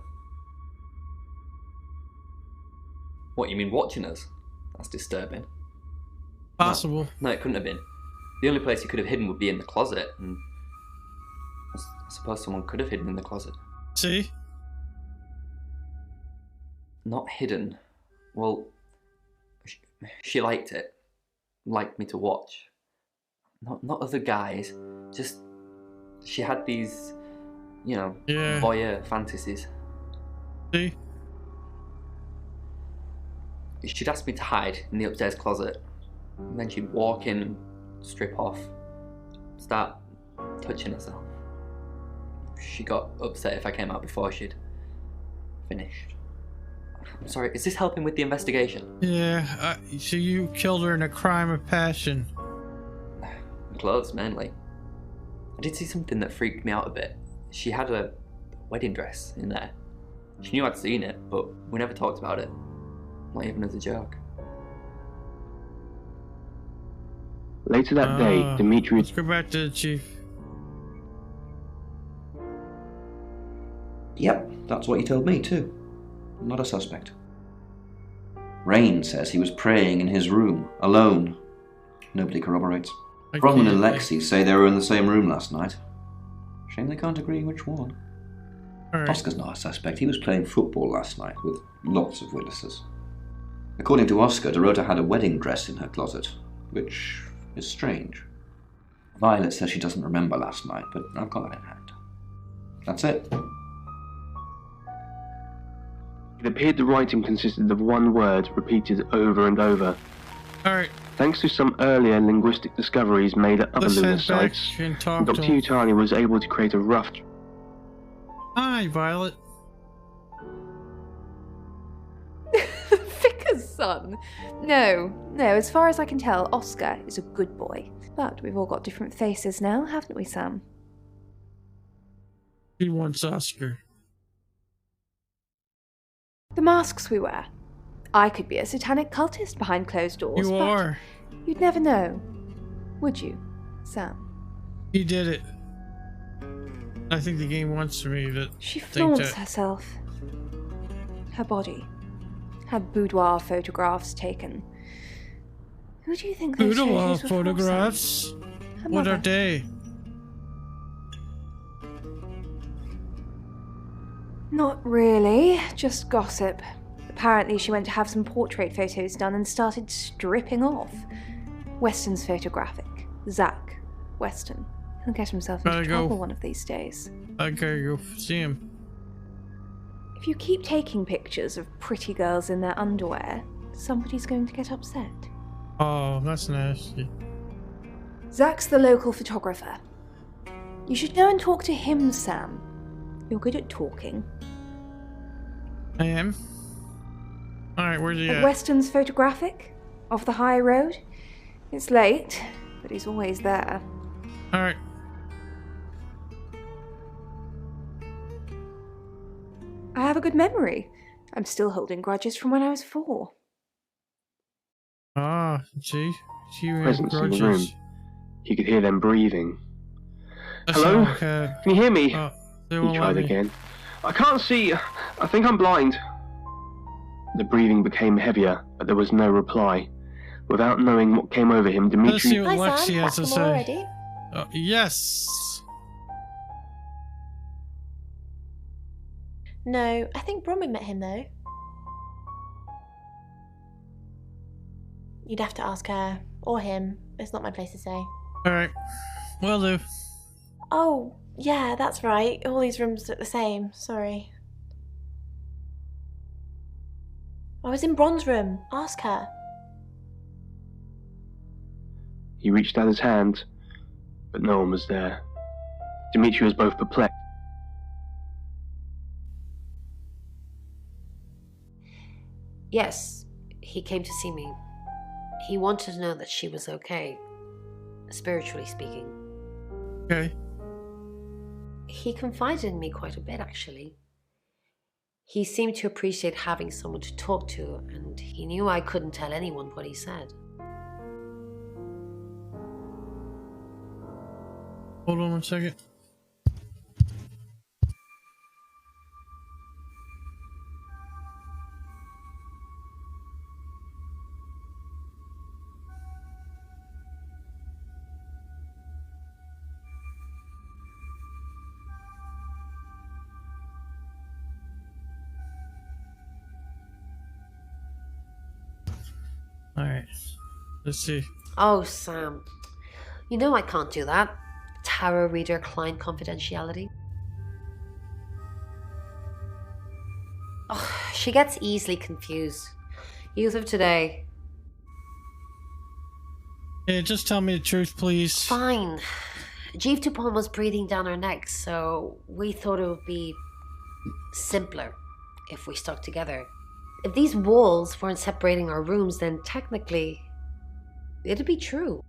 What, you mean watching us? That's disturbing. Possible. No, it couldn't have been. The only place he could have hidden would be in the closet, and I suppose someone could have hidden in the closet. See? Not hidden. Well, she liked it. Liked me to watch. Not other guys. Just, she had these, voyeur fantasies. See? She'd ask me to hide in the upstairs closet. And then she'd walk in, strip off, start touching herself. She got upset if I came out before she'd finished. I'm sorry, is this helping with the investigation? Yeah, so you killed her in a crime of passion. Clothes, mainly. I did see something that freaked me out a bit. She had a wedding dress in there. She knew I'd seen it, but we never talked about it. Not even as a joke. Later that day, Dimitri... Let's go back to the chief. Yep, that's what he told me too. Not a suspect. Rain says he was praying in his room, alone. Nobody corroborates. Bronwyn and Lexi say they were in the same room last night. Shame they can't agree which one. Right. Oscar's not a suspect. He was playing football last night with lots of witnesses. According to Oscar, Dorota had a wedding dress in her closet, which is strange. Violet says she doesn't remember last night, but I've got that in hand. That's it. It appeared the writing consisted of one word repeated over and over. Alright. Thanks to some earlier linguistic discoveries made at other lunar sites, Dr. Utani was able to create a rough... Hi, Violet. Vicar's son? No, as far as I can tell, Oscar is a good boy. But we've all got different faces now, haven't we, Sam? He wants Oscar. The masks we wear. I could be a satanic cultist behind closed doors. You are. You'd never know. Would you, Sam? He did it. I think the game wants me to She think flaunts that. herself. Her body. Her boudoir photographs taken. Who do you think those Boudoir photos were photographs? for, Sam? Her What mother. are they? Not really, just gossip. Apparently she went to have some portrait photos done and started stripping off. Weston's photographic. Zach Weston. He'll get himself into trouble one of these days. I gotta go see him. If you keep taking pictures of pretty girls in their underwear, somebody's going to get upset. Oh, that's nasty. Zach's the local photographer. You should go and talk to him, Sam. You're good at talking. I am? Alright, where's he At at? Weston's photographic? Off the high road? It's late, but he's always there. Alright. I have a good memory. I'm still holding grudges from when I was 4. Ah, see? She had Presence in the room. grudges. He could hear them breathing. That's Hello? not okay. Can you hear me? They He won't tried let me. again. I can't see. I think I'm blind. The breathing became heavier, but there was no reply. Without knowing what came over him, Let's see Dimitri... what Lexi has to Back for more say. already? Yes! No, I think Bronwyn met him though. You'd have to ask her, or him. It's not my place to say. Alright. Will do. Oh, Yeah, that's right. All these rooms look the same. Sorry. I was in Bron's room. Ask her. He reached out his hand, but no one was there. Dimitri was both perplexed. Yes, he came to see me. He wanted to know that she was okay, spiritually speaking. Okay. He confided in me quite a bit, actually. He seemed to appreciate having someone to talk to, and he knew I couldn't tell anyone what he said. Hold on 1 second. Alright. Let's see. Oh, Sam. You know I can't do that. Tarot reader client confidentiality. Oh, she gets easily confused. Youth of today. Yeah, just tell me the truth, please. Fine. Vtuber was breathing down her neck, so we thought it would be simpler if we stuck together. If these walls weren't separating our rooms, then technically it'd be true.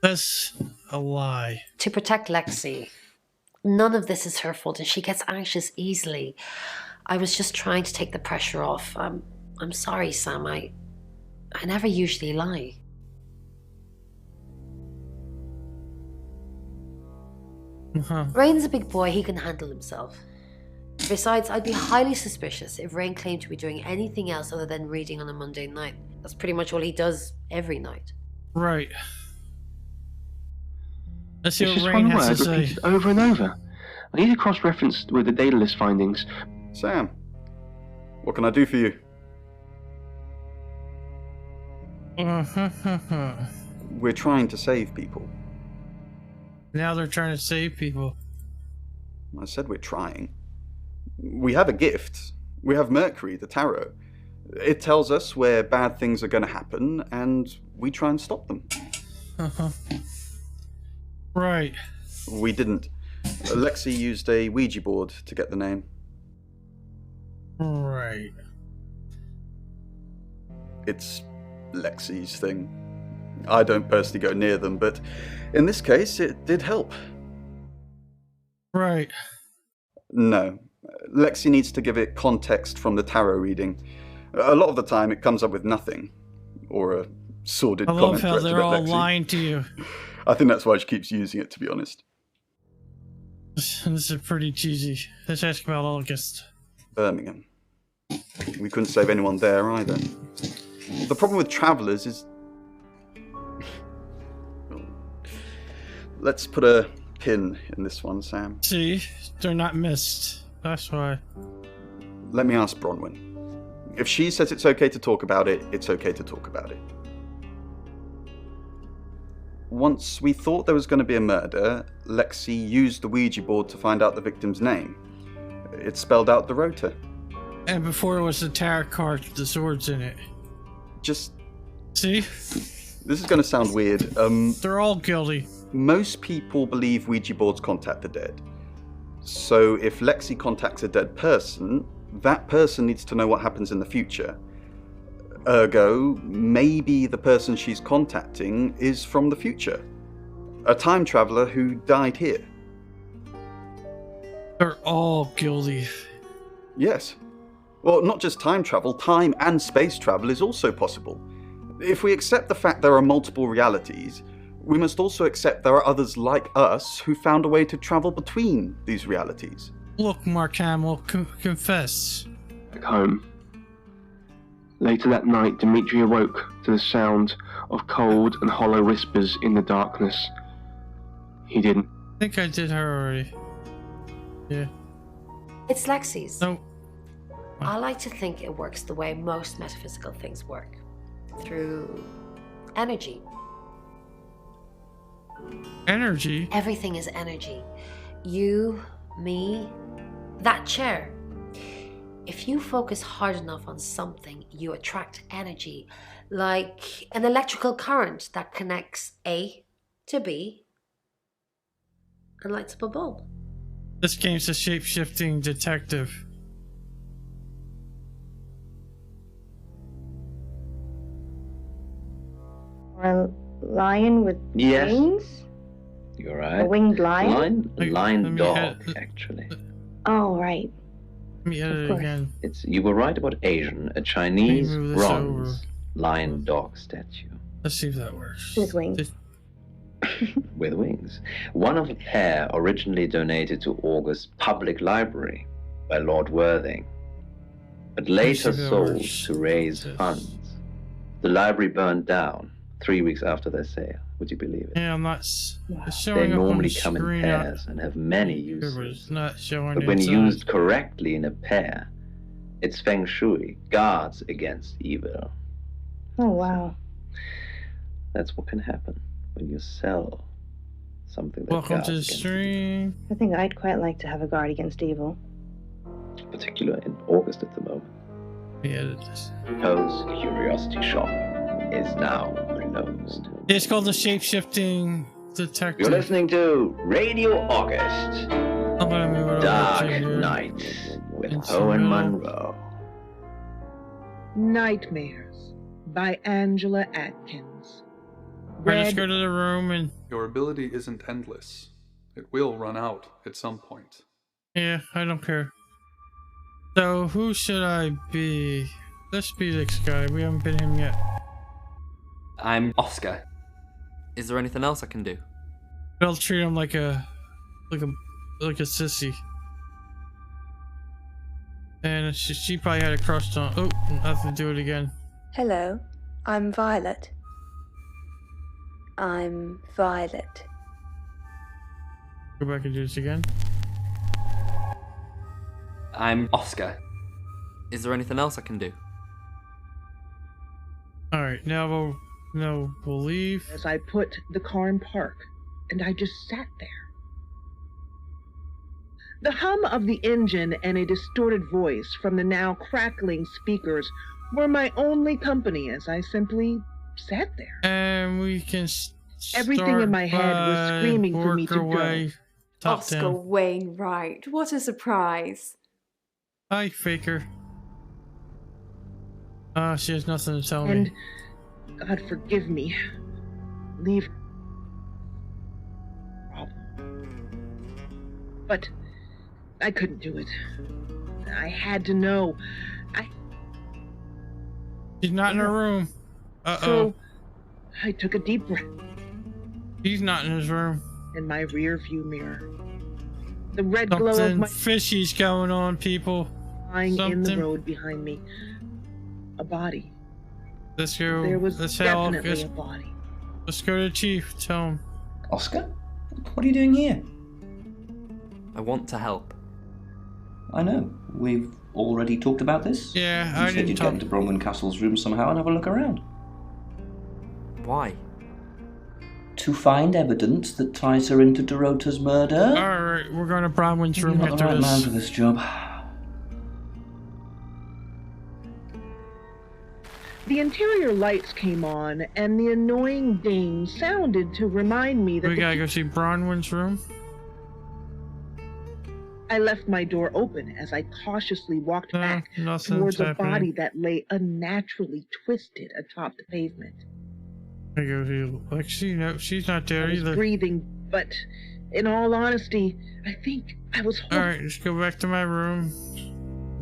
That's a lie. To protect Lexi. None of this is her fault, and she gets anxious easily. I was just trying to take the pressure off. I'm sorry, Sam. I never usually lie. Rain's a big boy, he can handle himself. Besides, I'd be highly suspicious if Rain claimed to be doing anything else other than reading on a Monday night. That's pretty much all he does every night. Right. Let's see It's what just Rain one has word to say. repeated over and over. I need to cross-reference with the data list findings. Sam, what can I do for you? We're trying to save people. Now they're trying to save people. I said we're trying. We have a gift. We have Mercury, the tarot. It tells us where bad things are going to happen, and we try and stop them. Right. We didn't. Lexi used a Ouija board to get the name. Right. It's Lexi's thing. I don't personally go near them, but in this case, it did help. Right. No. Lexi needs to give it context from the tarot reading. A lot of the time, it comes up with nothing. Or a sordid I comment love how directed they're at all Lexi. lying to you. I think that's why she keeps using it, to be honest. This is pretty cheesy. Let's ask about August. Birmingham. We couldn't save anyone there either. The problem with travellers is... Let's put a pin in this one, Sam. See? They're not missed. That's why. Let me ask Bronwyn. If she says it's okay to talk about it, it's okay to talk about it. Once we thought there was going to be a murder, Lexi used the Ouija board to find out the victim's name. It spelled out the rota. And before it was the tarot card with the swords in it. Just... See? This is going to sound weird. They're all guilty. Most people believe Ouija boards contact the dead. So if Lexi contacts a dead person, that person needs to know what happens in the future. Ergo, maybe the person she's contacting is from the future. A time traveler who died here. They're all guilty. Yes. Well, not just time travel, time and space travel is also possible. If we accept the fact there are multiple realities, we must also accept there are others like us who found a way to travel between these realities. Look, Mark Hamill, confess. Back home. Later that night, Dimitri awoke to the sound of cold and hollow whispers in the darkness. He didn't. I think I did her already. Yeah. It's Lexi's. No. I like to think it works the way most metaphysical things work. Through energy. Energy? Everything is energy. You, me, that chair. If you focus hard enough on something, you attract energy, like an electrical current that connects A to B and lights up a bulb. This game's a shape-shifting detective. Or a lion with wings? You're right. A winged lion? Lion dog, actually. Oh, right. Let me edit it again. You were right about Asian, a Chinese bronze lion dog statue. Let's see if that works. With wings. With wings. One of a pair originally donated to August Public Library by Lord Worthing, but later sold to raise funds. The library burned down 3 weeks after their sale. Would you believe it? Yeah, I'm not showing They up on normally the come in screen pairs and have many uses. Not showing But when inside. used correctly in a pair, its feng shui guards against evil. Oh, wow. That's what can happen when you sell something that Welcome guards to the against stream. I think I'd quite like to have a guard against evil. evil, particularly in August at the moment. Yeah, this. Poe's Curiosity Shop is now closed. It's called the Shape-Shifting Detective. You're listening to Radio August. I'm gonna move it Dark over to here. Night with Poe and Monroe. Nightmares by Angela Atkins. I just go to the room and... Your ability isn't endless. It will run out at some point. Yeah, I don't care. So, who should I be? Let's be this guy. We haven't been him yet. I'm Oscar. Is there anything else I can do? I'll treat him like a sissy. And she probably had a crush on... Oh, I have to do it again. Hello, I'm Violet. I'm Violet. Go back and do this again. I'm Oscar. Is there anything else I can do? Alright, now we'll leave. As I put the car in park, and I just sat there. The hum of the engine and a distorted voice from the now crackling speakers were my only company as I simply sat there. And we can everything in my head was screaming for me to go. Oscar Wainwright, what a surprise. Hi, Faker. She has nothing to tell me. And God forgive me. Leave. But I couldn't do it. I had to know. She's not in her room. Uh-oh. So I took a deep breath. He's not in his room. In my rear view mirror. The red glow of Something my fishy's going on, people. lying in the road behind me. A body. Let's go. There was definitely let's a body. Let's go to the chief. Tell him. Oscar? What are you doing here? I want to help. I know. We've already talked about this. Yeah, you said you'd get into Bronwyn Castle's room somehow and have a look around. Why? To find evidence that ties her into Dorota's murder. Alright, we're going to Bronwyn's room You're not the after right man this. for this job. The interior lights came on, and the annoying ding sounded to remind me that We gotta go see Bronwyn's room. I left my door open as I cautiously walked back towards a body that lay unnaturally twisted atop the pavement. I go see Lexi. No, she's not there I was either. breathing, but in all honesty, I think I was hoping. Alright, let's go back to my room.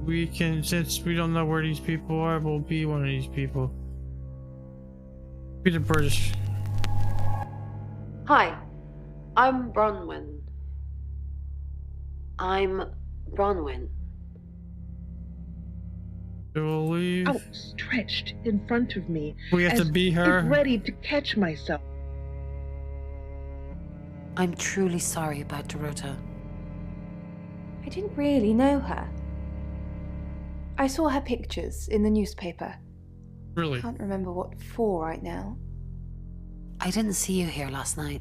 We can, since we don't know where these people are, we'll be one of these people. Be the British. Hi, I'm Bronwyn. I'm Bronwyn. We'll leave. Outstretched in front of me. We have to be her. If ready to catch myself. I'm truly sorry about Dorota. I didn't really know her. I saw her pictures in the newspaper. Really? Can't remember what for right now. I didn't see you here last night.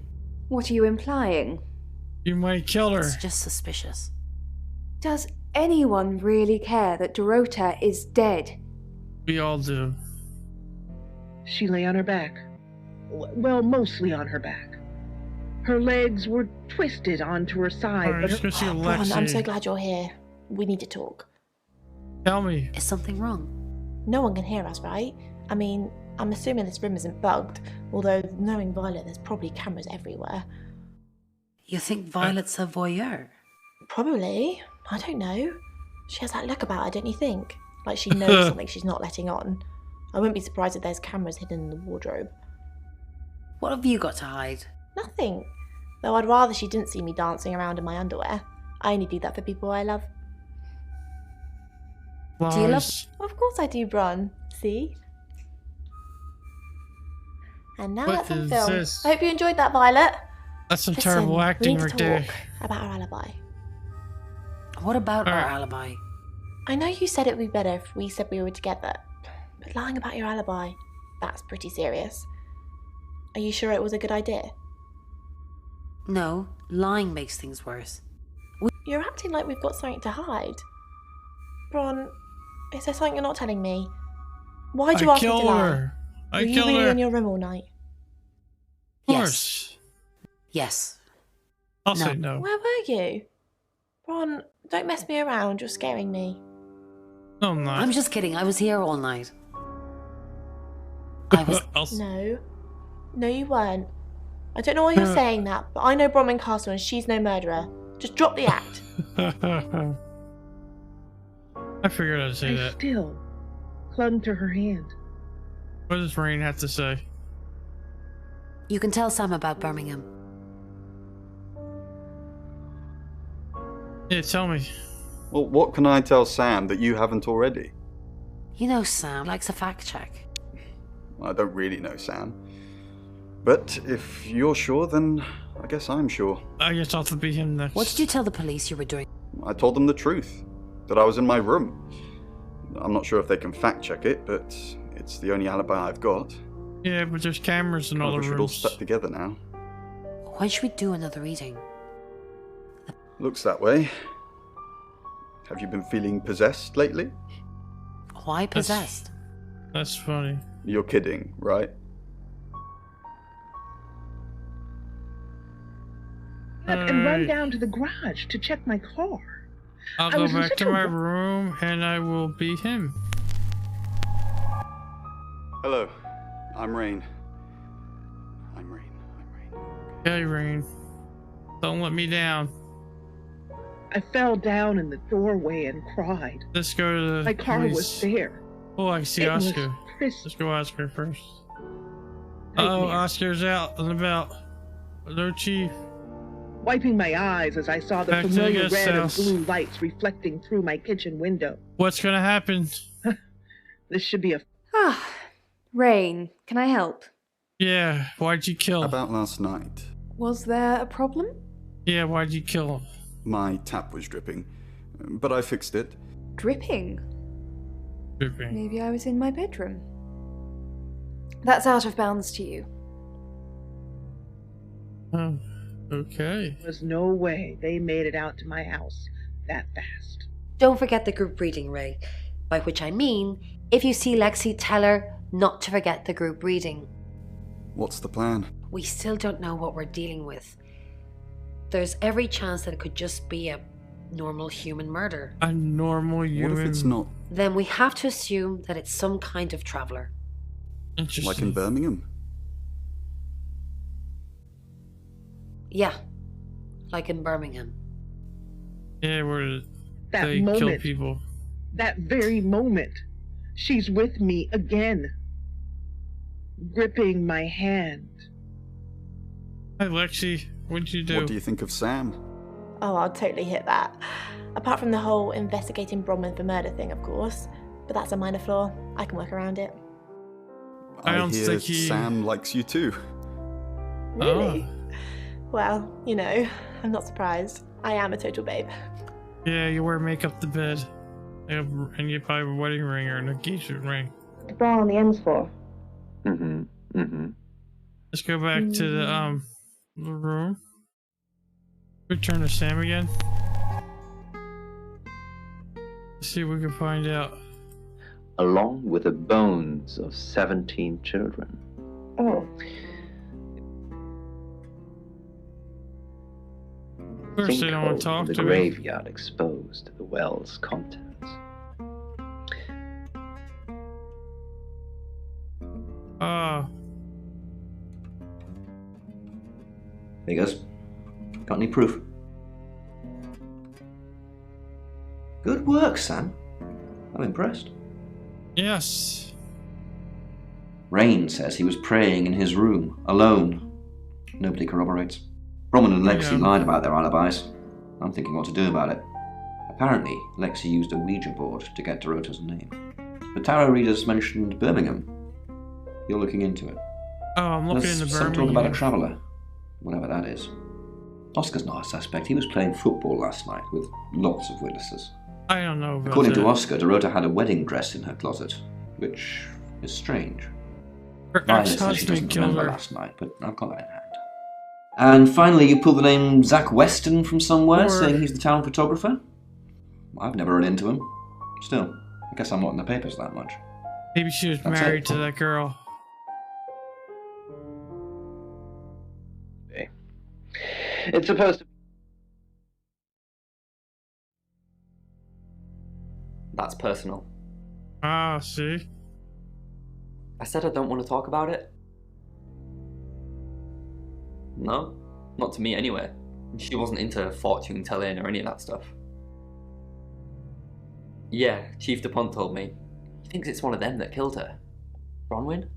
What are you implying? You might kill her. It's just suspicious. Does anyone really care that Dorota is dead? We all do. She lay on her back. Well, mostly on her back. Her legs were twisted onto her side, Alright, but let's go see Ron, I'm so Lexi. glad you're here. We need to talk. Tell me. Is something wrong? No one can hear us, right? I mean, I'm assuming this room isn't bugged, although knowing Violet, there's probably cameras everywhere. You think Violet's a voyeur? Probably. I don't know. She has that look about her, don't you think? Like she knows something she's not letting on. I wouldn't be surprised if there's cameras hidden in the wardrobe. What have you got to hide? Nothing. Though I'd rather she didn't see me dancing around in my underwear. I only do that for people I love. Do you love? Of course I do, Bron. See? And now What that's on is film. this? I hope you enjoyed that, Violet. That's some Listen, terrible we acting need right to there. talk about our alibi. What about our alibi? I know you said it would be better if we said we were together, but lying about your alibi, that's pretty serious. Are you sure it was a good idea? No, lying makes things worse. You're acting like we've got something to hide. Bron, is there something you're not telling me? Why'd you ask me to lie? I Were you killed really her. in your room all night? Of course. Yes. I'll say no. Where were you? Bron, don't mess me around, you're scaring me. No, I'm not. I'm just kidding. I was here all night. No. No, you weren't. I don't know why you're saying that, but I know Bronwyn Castle and she's no murderer. Just drop the act. I figured I'd say I that. still clung to her hand. What does Rain have to say? You can tell Sam about Birmingham. Yeah, tell me. Well, what can I tell Sam that you haven't already? You know Sam likes a fact check. I don't really know Sam. But if you're sure, then I guess I'm sure. I guess I'll have to be him next. What did you tell the police you were doing? I told them the truth. That I was in my room. I'm not sure if they can fact check it, but it's the only alibi I've got. Yeah, but there's cameras in all the We should all rooms. step together now. When should we do another reading? Looks that way. Have you been feeling possessed lately? Why possessed? That's funny. You're kidding, right? And run down to the garage to check my car. I'll I go was in back such to a my ru- room and I will be him. Hello, I'm Rain. Hey, Rain. Don't let me down. I fell down in the doorway and cried. Let's go to the My car police. was there. Oh, I see It was Oscar. crisp. Let's go Oscar first. Oh, Nightmare. Oscar's out and about. Hello, Chief. Wiping my eyes as I saw the Back to the familiar guest red and house. blue lights reflecting through my kitchen window. What's gonna happen? This should be a... Ah, Rain, can I help? Yeah, why'd you kill him? About last night. Was there a problem? Yeah, why'd you kill him? My tap was dripping, but I fixed it. Dripping. Dripping. Maybe I was in my bedroom. That's out of bounds to you. Oh, okay. There's no way they made it out to my house that fast. Don't forget the group reading, Ray. By which I mean, if you see Lexi, tell her not to forget the group reading. What's the plan? We still don't know what we're dealing with. There's every chance that it could just be a normal human murder. A normal human. What if it's not? Then we have to assume that it's some kind of traveller. Interesting. Like in Birmingham? Yeah, like in Birmingham. Yeah, where That they kill moment. people. That very moment. She's with me again. Gripping my hand. Hi, Lexi. What'd you do? What do you think of Sam? Oh, I'll totally hit that. Apart from the whole investigating Bronwyn for murder thing, of course. But that's a minor flaw. I can work around it. I don't hear think he- Sam likes you too. Really? Well, you know, I'm not surprised. I am a total babe. Yeah, you wear makeup to bed. And you probably have a wedding ring or an engagement ring. The ball on the ends for. Mm-hmm. Mm-hmm. Let's go back to the the room. Return to Sam again. Let's see if we can find out. Along with the bones of 17 children. Oh. First, they don't want to talk the to me. graveyard exposed the well's contents. There he goes. Got any proof? Good work, Sam. I'm impressed. Yes. Rain says he was praying in his room, alone. Nobody corroborates. Bromman and Lexi lied about their alibis. I'm thinking what to do about it. Apparently, Lexi used a Ouija board to get Dorota's name. The tarot readers mentioned Birmingham. You're looking into it. Oh, I'm looking into Some Birmingham. talk about a traveller, whatever that is. Oscar's not a suspect. He was playing football last night with lots of witnesses. I don't know about According that. to Oscar, Dorota had a wedding dress in her closet, which is strange. Her Violet says she ex-husband doesn't killed remember her. last night, but I've got that in hand. And finally, you pulled the name Zach Weston from somewhere, saying he's the town photographer? I've never run into him. Still, I guess I'm not in the papers that much. Maybe she was That's married it. to that girl. Okay. It's supposed to. That's personal. Ah, see? I said I don't want to talk about it. No, not to me anyway. She wasn't into fortune telling or any of that stuff. Yeah, Chief DuPont told me. He thinks it's one of them that killed her. Bronwyn?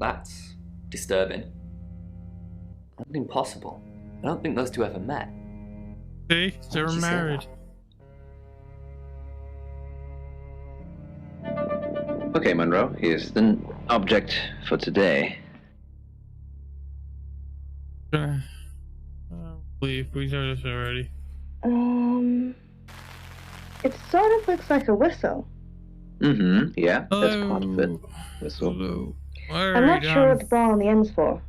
That's disturbing. And impossible. I don't think those two ever met. See? They were did you say married. Okay, Monroe, here's the object for today. I believe we know this already. It sort of looks like a whistle. Mm-hmm, yeah, that's part of it. Whistle. Hello. I'm not sure what the ball on the end's for.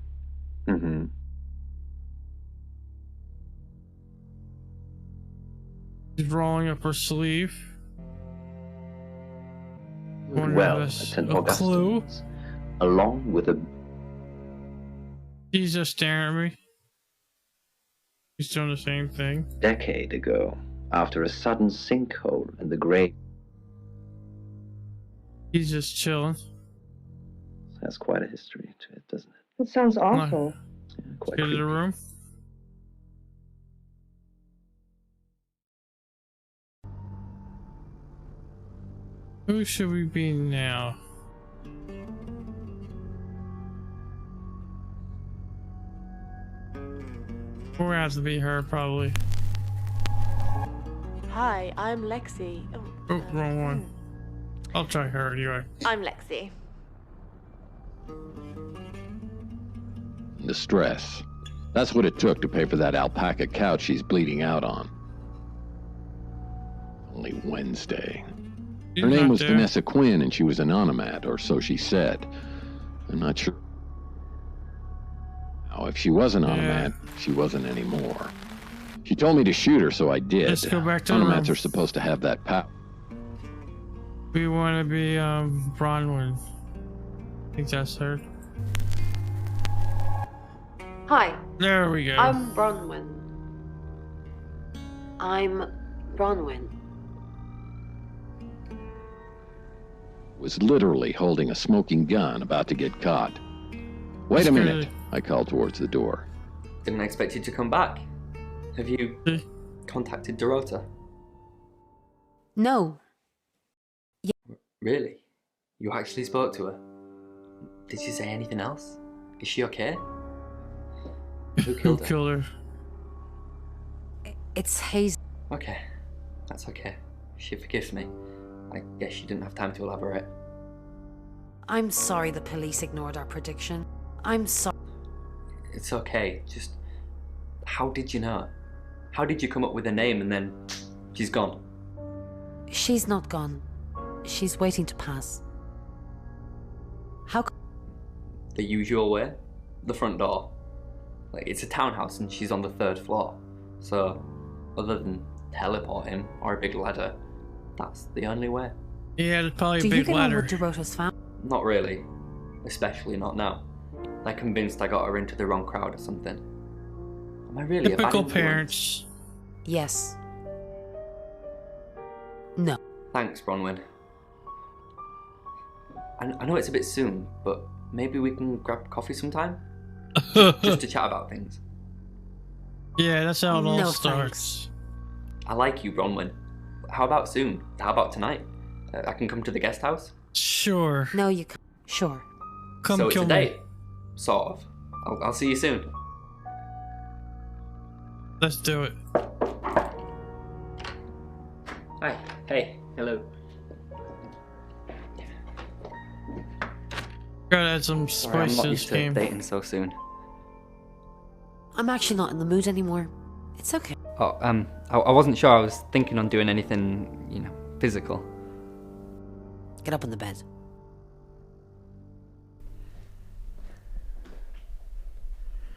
Mm-hmm. She's rolling up her sleeve. Well, at St. a clue. Augustine's, along with a... She's just staring at me. She's doing the same thing. decade ago, after a sudden sinkhole in the grave. He's just chilling. Has quite a history to it, doesn't it? It sounds awful. Yeah, quite Get to the creepy. room. Who should we be now? We're gonna have to be her, probably. Hi, I'm Lexi. Oh, wrong one. I'll try her anyway. I'm Lexi. The stress. That's what it took to pay for that alpaca couch she's bleeding out on. Only Wednesday. Her name was Vanessa Quinn, and she was an onomat, or so she said. I'm not sure. Now, if she was an onomat, she wasn't anymore. She told me to shoot her, so I did. Let's go back to the room. Onomats are supposed to have that power. We want to be Bronwyn. I think that's her. Hi. There we go. I'm Bronwyn. Was literally holding a smoking gun, about to get caught. Wait a minute, I called towards the door. Didn't expect you to come back. Have you contacted Dorota? No. Really? You actually spoke to her? Did she say anything else? Is she okay? Who killed her? Killed her? It's Hazel. Okay, that's okay. She forgives me. I guess she didn't have time to elaborate. I'm sorry the police ignored our prediction. I'm sorry. It's okay, just... How did you know? How did you come up with a name and then she's gone? She's not gone. She's waiting to pass. How the usual way, the front door. Like, it's a townhouse and she's on the 3rd floor. So, other than teleporting or a big ladder, that's the only way. Yeah, there's probably a Do big you get ladder. on with Dorota's family? Not really. Especially not now. They're convinced I got her into the wrong crowd or something. Am I really a bad Typical influence? parents. Yes. No. Thanks, Bronwyn. I know it's a bit soon, but maybe we can grab coffee sometime? Just to chat about things. Yeah, that's how it all No, starts. I like you, Bronwyn. How about soon? How about tonight? I can come to the guest house? Sure. No, you can't. Sure. Come so it's kill a me. date? Sort of. I'll see you soon. Let's do it. Hi. Hey. Hello. Gotta add some Sorry, I'm spice not to this used to game. dating so soon. I'm actually not in the mood anymore. It's okay. Oh, I wasn't sure I was thinking on doing anything, you know, physical. Get up in the bed.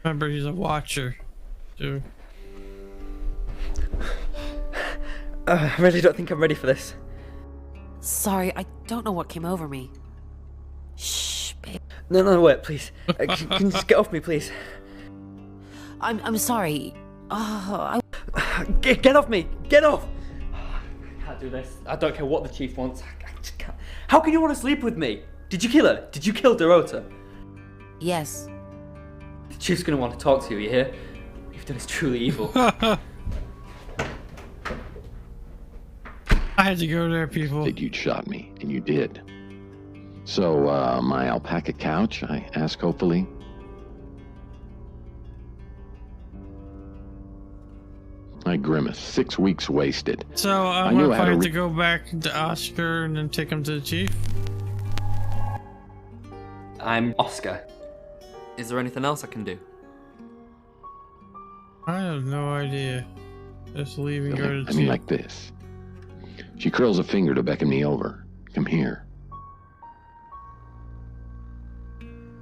Remember, he's a watcher, too. I really don't think I'm ready for this. Sorry, I don't know what came over me. Shh, babe. No, wait, please. Can you just get off me, please? I'm sorry. Oh, Get off me! Get off! I can't do this. I don't care what the chief wants. I just can't. How can you want to sleep with me? Did you kill her? Did you kill Dorota? Yes. The chief's gonna want to talk to you, you hear? What you've done is truly evil. I had to go there, people. Said you'd shot me, and you did. So, my alpaca couch, I ask hopefully? I grimace. 6 weeks wasted. So, I what knew if I I had had to to go back to Oscar and then take him to the chief? I'm Oscar. Is there anything else I can do? I have no idea. Just leave and go to the I chief. mean, like this. She curls a finger to beckon me over. Come here.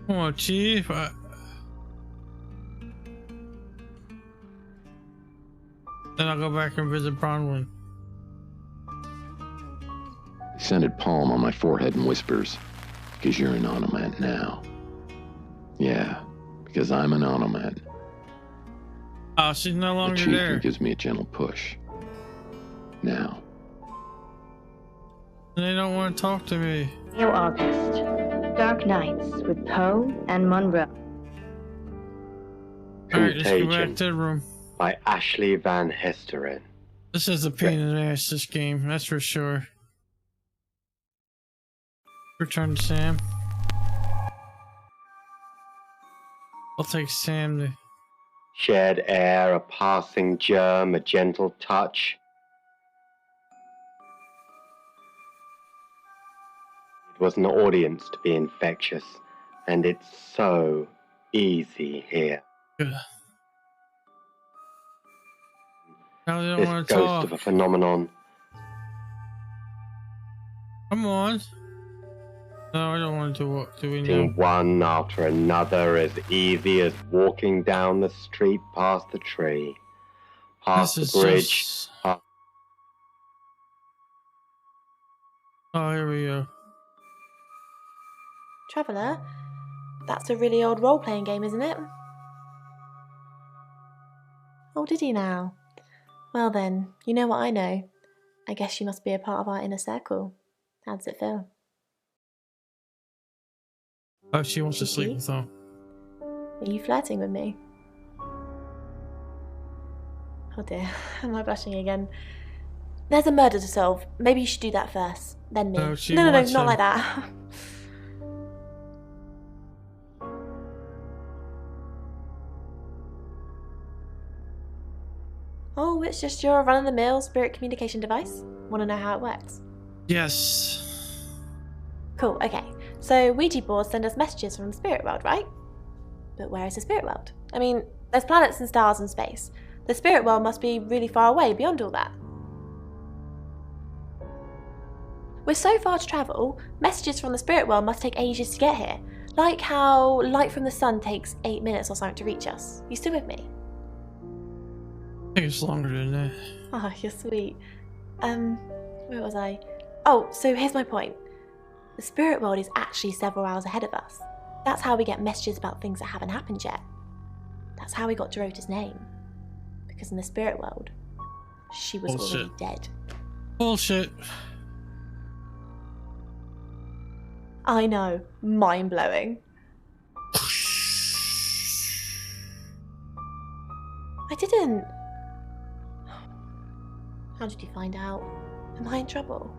Come on, chief. Then I'll go back and visit Bronwyn. Scented palm on my forehead and whispers, because you're an onomat now. Yeah, because I'm an onomat. Oh, she's no The longer chief there. gives me a gentle push. Now. They don't want to talk to me. New August. Dark Nights with Poe and Monroe. Alright, let's go back to the room. By Ashley Van Hesteren. This is a pain in the ass, this game, that's for sure. Return to Sam. I'll take Sam to... Shared air, a passing germ, a gentle touch. It was an audience to be infectious, and it's so easy here. Now they don't This want to ghost talk. of a phenomenon. Come on. No, I don't want to do we know? Seeing one after another as easy as walking down the street past the tree, past This the is bridge. just- Oh, here we go. Traveller? That's a really old role-playing game, isn't it? Oh, did he now? Well then, you know what I know. I guess you must be a part of our inner circle. How does it feel? Oh, she wants to sleep with him. Are you flirting with me? Oh dear, am I blushing again? There's a murder to solve. Maybe you should do that first, then me. No, she no, wants not him. like that. Oh, it's just your run-of-the-mill spirit communication device? Want to know how it works? Yes. Cool, okay. So Ouija boards send us messages from the spirit world, right? But where is the spirit world? I mean, there's planets and stars in space. The spirit world must be really far away beyond all that. We're so far to travel, messages from the spirit world must take ages to get here. Like how light from the sun takes 8 minutes or something to reach us. You still with me? I think it's longer than that. Oh, you're sweet. Where was I? Oh, so here's my point. The spirit world is actually several hours ahead of us. That's how we get messages about things that haven't happened yet. That's how we got Dorota's name. Because in the spirit world, she was already dead. Bullshit. I know. Mind-blowing. I didn't. How did you find out? Am I in trouble?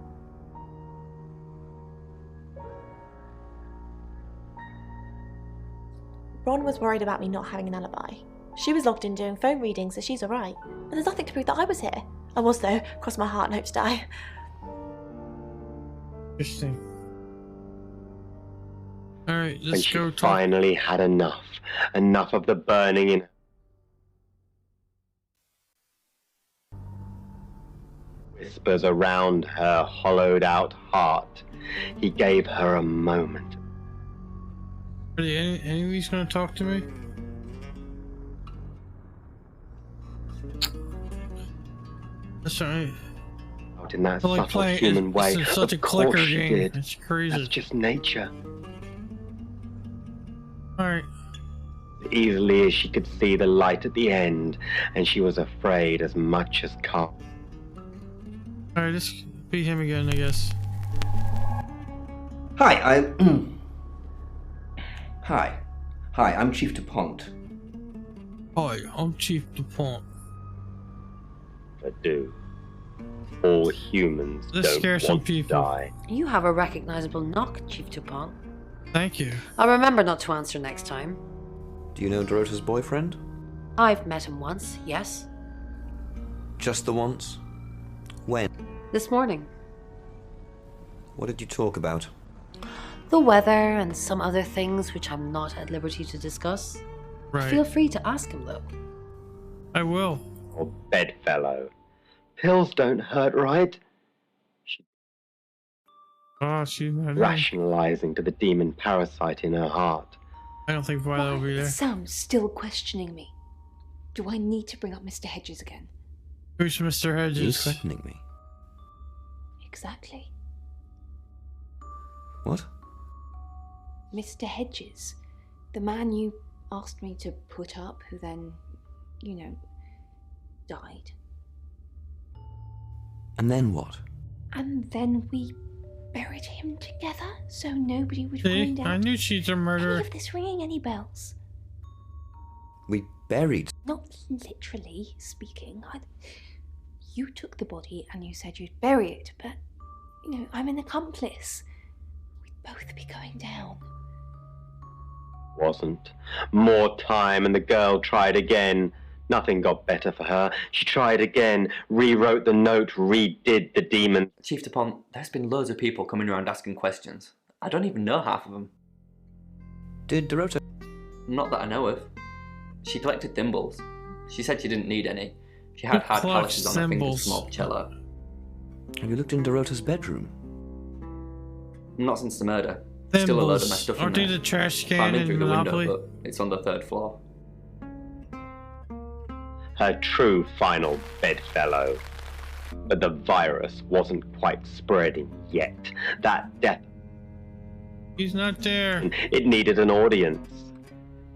Ron was worried about me not having an alibi. She was logged in doing phone readings, so she's alright. But there's nothing to prove that I was here. I was though. Cross my heart and hope to die. Interesting. Alright, let's she go talk. Finally had enough. Enough of the burning in whispers around her hollowed out heart. He gave her a moment. Are any of these gonna talk to me? That's alright. Out in that I like subtle playing human way. it's such a Of course clicker she game. did. It's crazy. That's just nature. Alright. Easily as she could see the light at the end, and she was afraid as much as calm. Alright, let's be him again, I guess. Hi, Hi, I'm Chief DuPont. Hi, I'm Chief DuPont. But do. All humans Let's don't scare want some to people. die. You have a recognizable knock, Chief DuPont. Thank you. I'll remember not to answer next time. Do you know Dorota's boyfriend? I've met him once, yes. Just the once? When? This morning. What did you talk about? The weather and some other things which I'm not at liberty to discuss. Right. Feel free to ask him, though. I will. Or bedfellow. Pills don't hurt, right? Oh, she's not in. Rationalizing to the demon parasite in her heart. I don't think Violet will be there. Sam's still questioning me. Do I need to bring up Mr. Hedges again? Who's Mr. Hedges? Are you threatening me? Exactly. What? Mr. Hedges. The man you asked me to put up, who then, you know, died. And then what? And then we buried him together so nobody would See, find out. I knew she's a murderer. Any of this ringing any bells? We buried. Not literally speaking. You took the body and you said you'd bury it, but, you know, I'm an accomplice. We'd both be going down. Wasn't. More time, and the girl tried again. Nothing got better for her. She tried again, rewrote the note, redid the demon. Chief DuPont, there's been loads of people coming around asking questions. I don't even know half of them. Did Dorota? Not that I know of. She collected thimbles. She said she didn't need any. She had hard calluses on her fingers from all the cello. Have you looked in Dorota's bedroom? Not since the murder. Still a load of my stuff in Aren't there. they the trash can Climbed in in through the Monopoly? window, but it's on the 3rd floor. Her true final bedfellow. But the virus wasn't quite spreading yet. That death. He's not there. It needed an audience.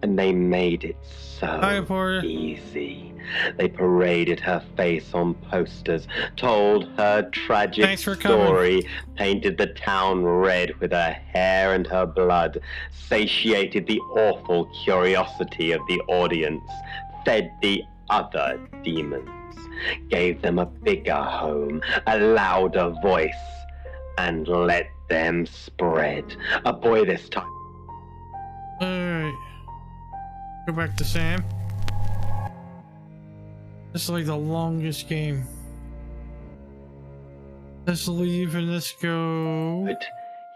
And they made it so Hi, Porter. easy. They paraded her face on posters, told her tragic Thanks for coming. story, painted the town red with her hair and her blood, satiated the awful curiosity of the audience, fed the other demons, gave them a bigger home, a louder voice, and let them spread. A boy this time. Alright. Go back to Sam. This is like the longest game. Let's leave and let's go. But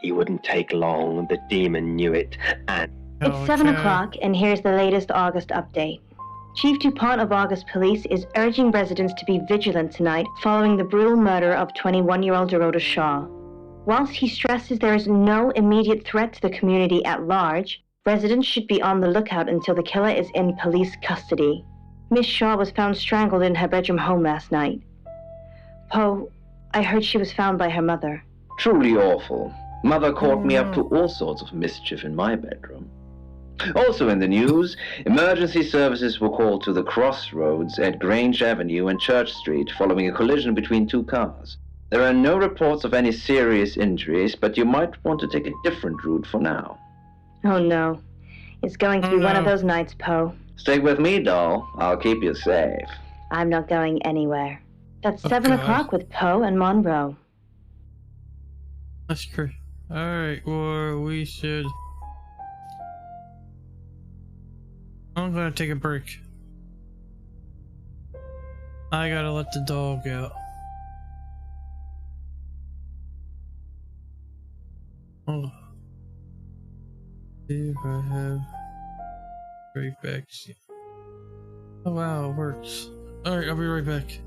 he wouldn't take long. The demon knew it, and It's 7 o'clock, and here's the latest August update. Chief DuPont of August Police is urging residents to be vigilant tonight following the brutal murder of 21-year-old Dorota Shaw. Whilst he stresses there is no immediate threat to the community at large, residents should be on the lookout until the killer is in police custody. Miss Shaw was found strangled in her bedroom home last night. Poe, I heard she was found by her mother. Truly awful. Mother caught me up to all sorts of mischief in my bedroom. Also in the news, emergency services were called to the crossroads at Grange Avenue and Church Street following a collision between two cars. There are no reports of any serious injuries, but you might want to take a different route for now. Oh no. It's going to be one of those nights, Poe. Stick with me, doll. I'll keep you safe. I'm not going anywhere. That's 7 o'clock with Poe and Monroe. That's great. Alright, well, we should... I'm gonna take a break. I gotta let the dog out. Oh. See if I have right back. Oh wow, it works. Alright, I'll be right back.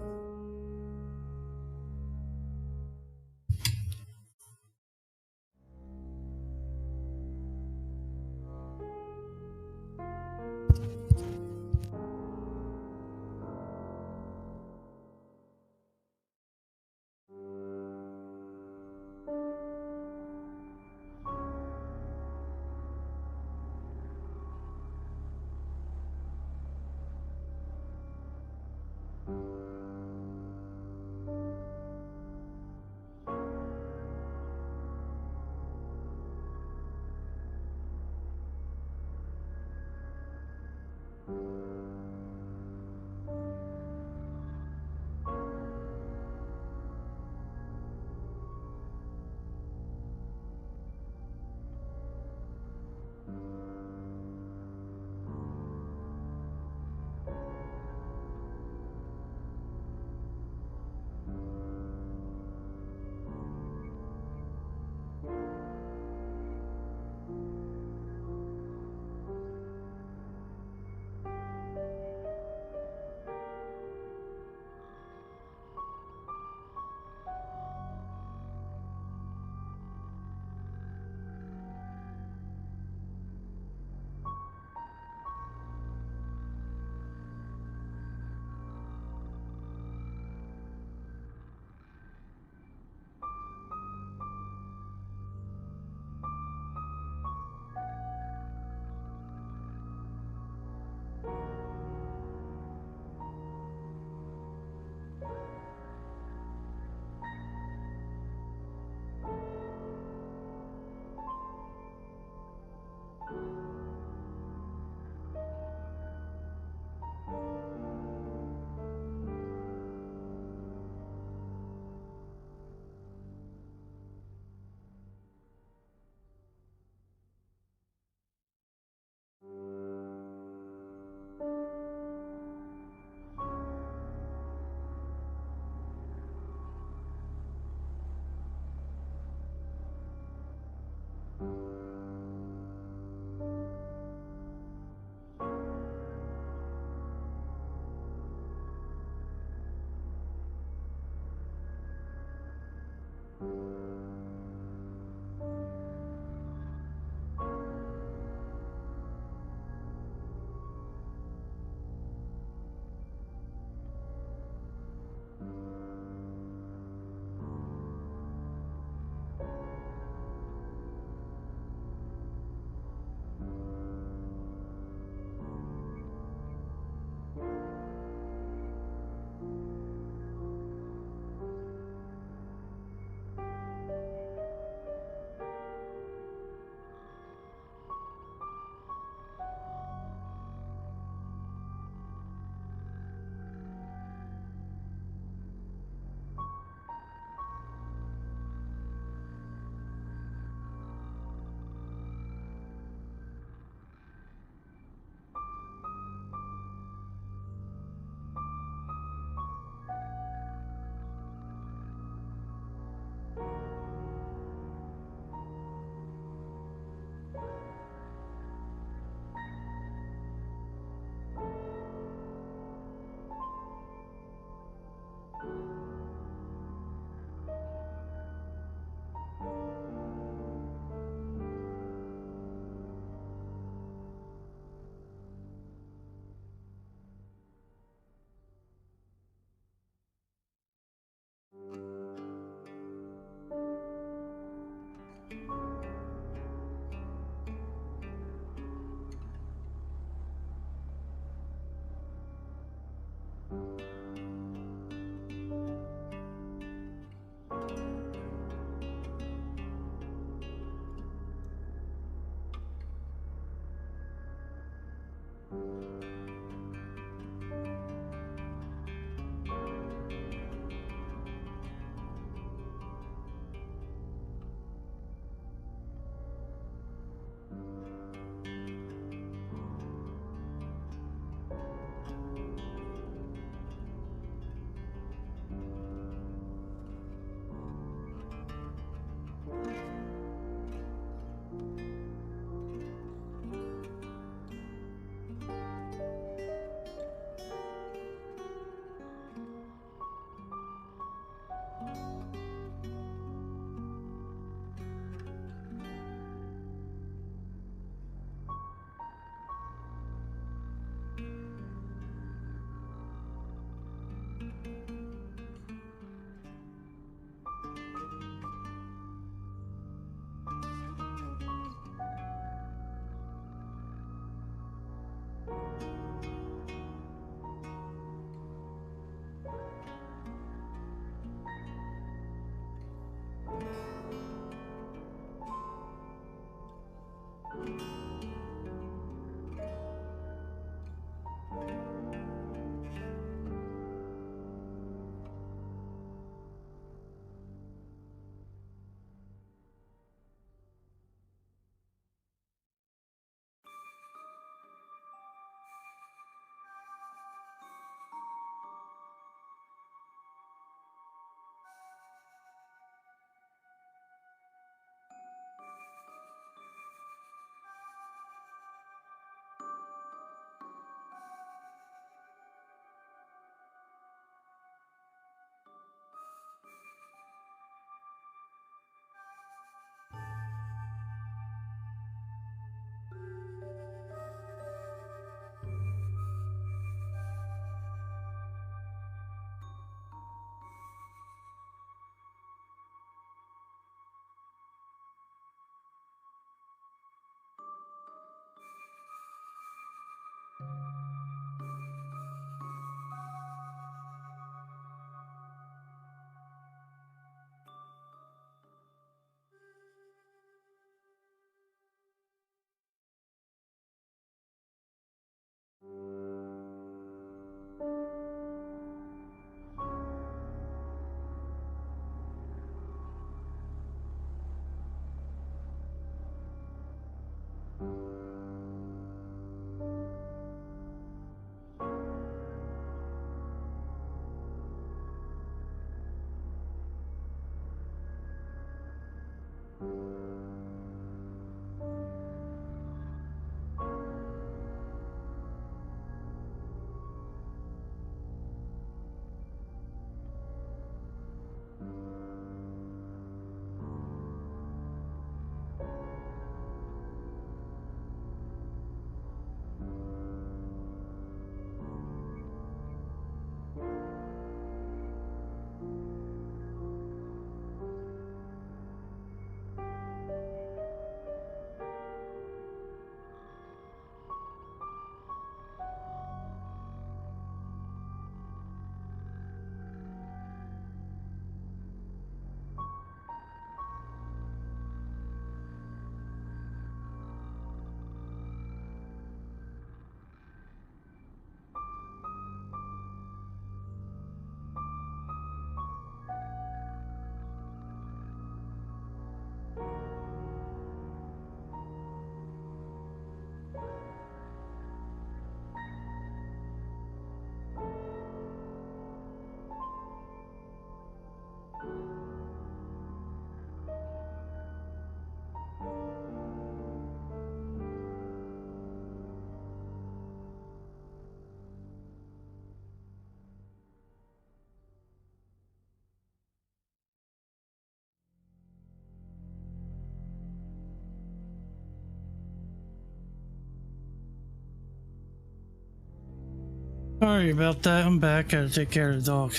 Sorry about that. I'm back. Gotta take care of the dog.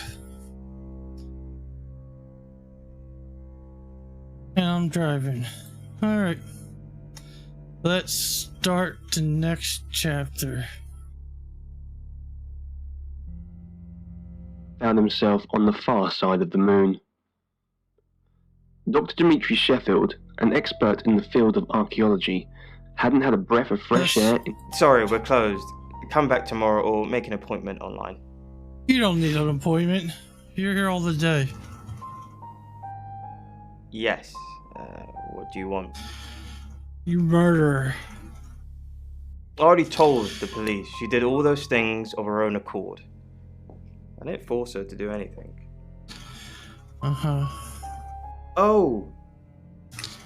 And I'm driving. Alright. Let's start the next chapter. Found himself on the far side of the moon. Dr. Dimitri Sheffield, an expert in the field of archaeology, hadn't had a breath of fresh air. Sorry, we're closed. Come back tomorrow or make an appointment online. You don't need an appointment. You're here all the day. Yes. What do you want? You murderer. I already told the police she did all those things of her own accord. I didn't force her to do anything. Uh-huh. Oh!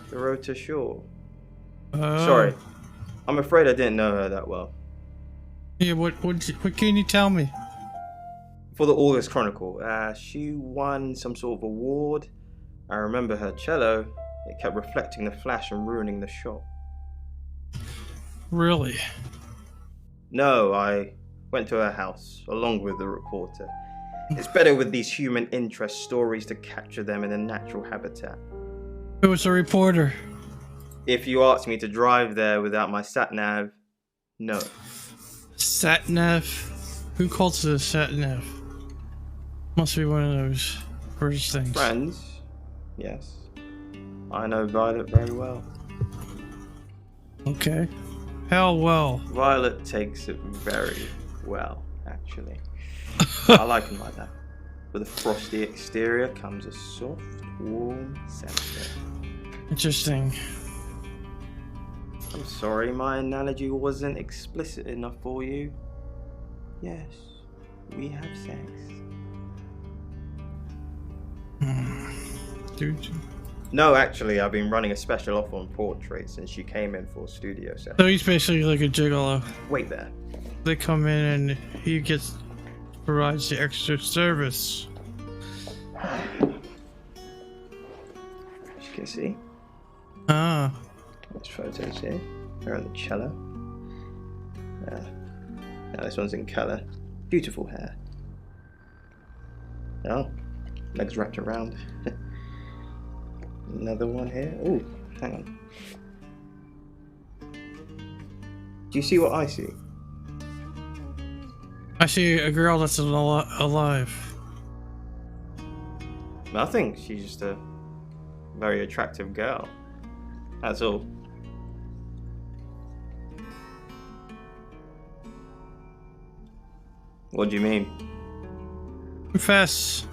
The road to shore. Sorry. I'm afraid I didn't know her that well. Yeah, what can you tell me? For the August Chronicle, she won some sort of award. I remember her cello. It kept reflecting the flash and ruining the shot. Really? No, I went to her house, along with the reporter. It's better with these human interest stories to capture them in a natural habitat. Who was the reporter? If you asked me to drive there without my sat-nav, no. Sat-nav? Who calls it a sat-nav? Must be one of those British things. Friends? Yes. I know Violet very well. Okay. How well? Violet takes it very well, actually. I like him like that. With a frosty exterior comes a soft, warm center. Interesting. I'm sorry my analogy wasn't explicit enough for you. Yes, we have sex. Dude. No, actually, I've been running a special offer on portraits since she came in for a studio set. So he's basically like a gigolo. Wait there. They come in and he provides the extra service. As you can see. Ah. There's photos here. Her on the cello. Now this one's in colour. Beautiful hair. Oh, legs wrapped around. Another one here. Oh, hang on. Do you see what I see? I see a girl that's alive. Nothing. She's just a very attractive girl. That's all. What do you mean? Confess.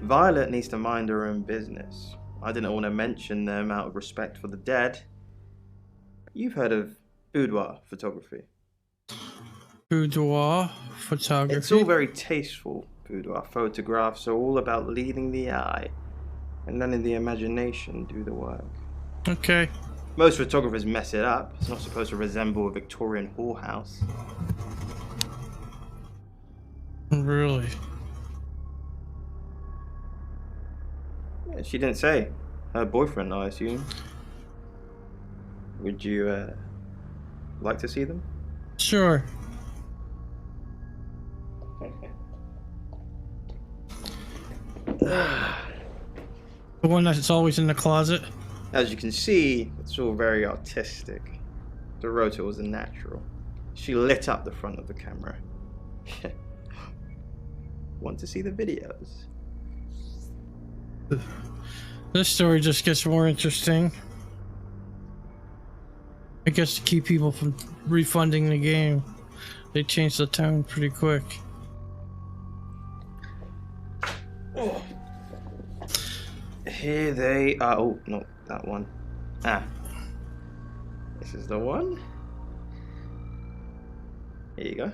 Violet needs to mind her own business. I didn't want to mention them out of respect for the dead. You've heard of boudoir photography. Boudoir photography? It's all very tasteful. Boudoir photographs are all about leading the eye and letting the imagination do the work. Okay. Most photographers mess it up. It's not supposed to resemble a Victorian whorehouse. Really? Yeah, she didn't say. Her boyfriend, I assume. Would you, like to see them? Sure. The one that's always in the closet? As you can see, it's all very artistic. Dorota was a natural. She lit up the front of the camera. Want to see the videos? This story just gets more interesting. I guess to keep people from refunding the game, they changed the tone pretty quick. Oh. Here they are. Oh, not that one. This is the one. Here you go.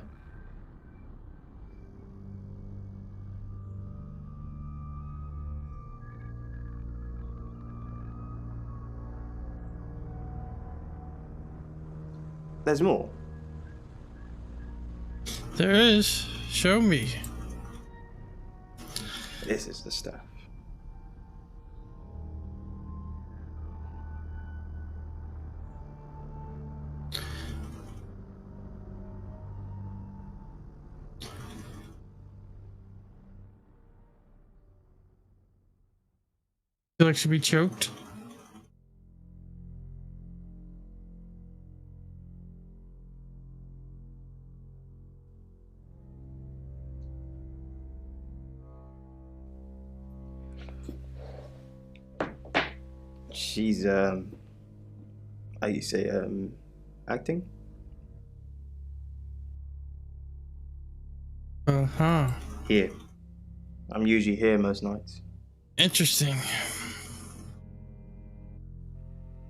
There's more. There is. Show me. This is the stuff. Feel like she'd be choked? She's, how you say, acting? Uh-huh. Here. I'm usually here most nights. Interesting.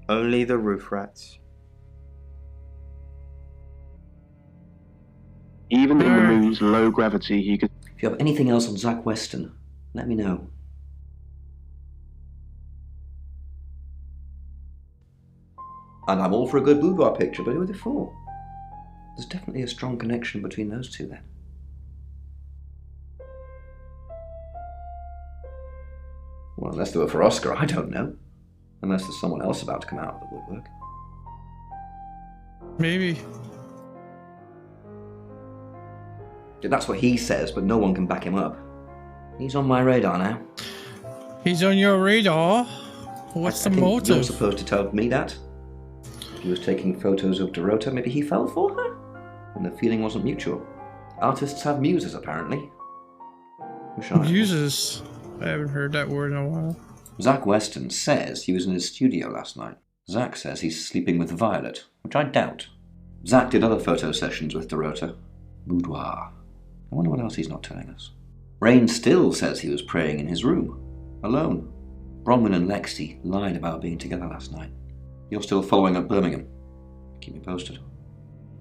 Only the roof rats. Even in the moon's low gravity, he could... If you have anything else on Zach Weston, let me know. And I'm all for a good boudoir picture, but who are they for? There's definitely a strong connection between those two then. Well, unless they were for Oscar, I don't know. Unless there's someone else about to come out of the woodwork. Maybe. That's what he says, but no one can back him up. He's on my radar now. He's on your radar? What's the motive? You're supposed to tell me that. He was taking photos of Dorota, maybe he fell for her? And the feeling wasn't mutual. Artists have muses, apparently. Muses? I haven't heard that word in a while. Zach Weston says he was in his studio last night. Zach says he's sleeping with Violet, which I doubt. Zach did other photo sessions with Dorota. Boudoir. I wonder what else he's not telling us. Rain still says he was praying in his room, alone. Bronwyn and Lexi lied about being together last night. You're still following up Birmingham. Keep me posted.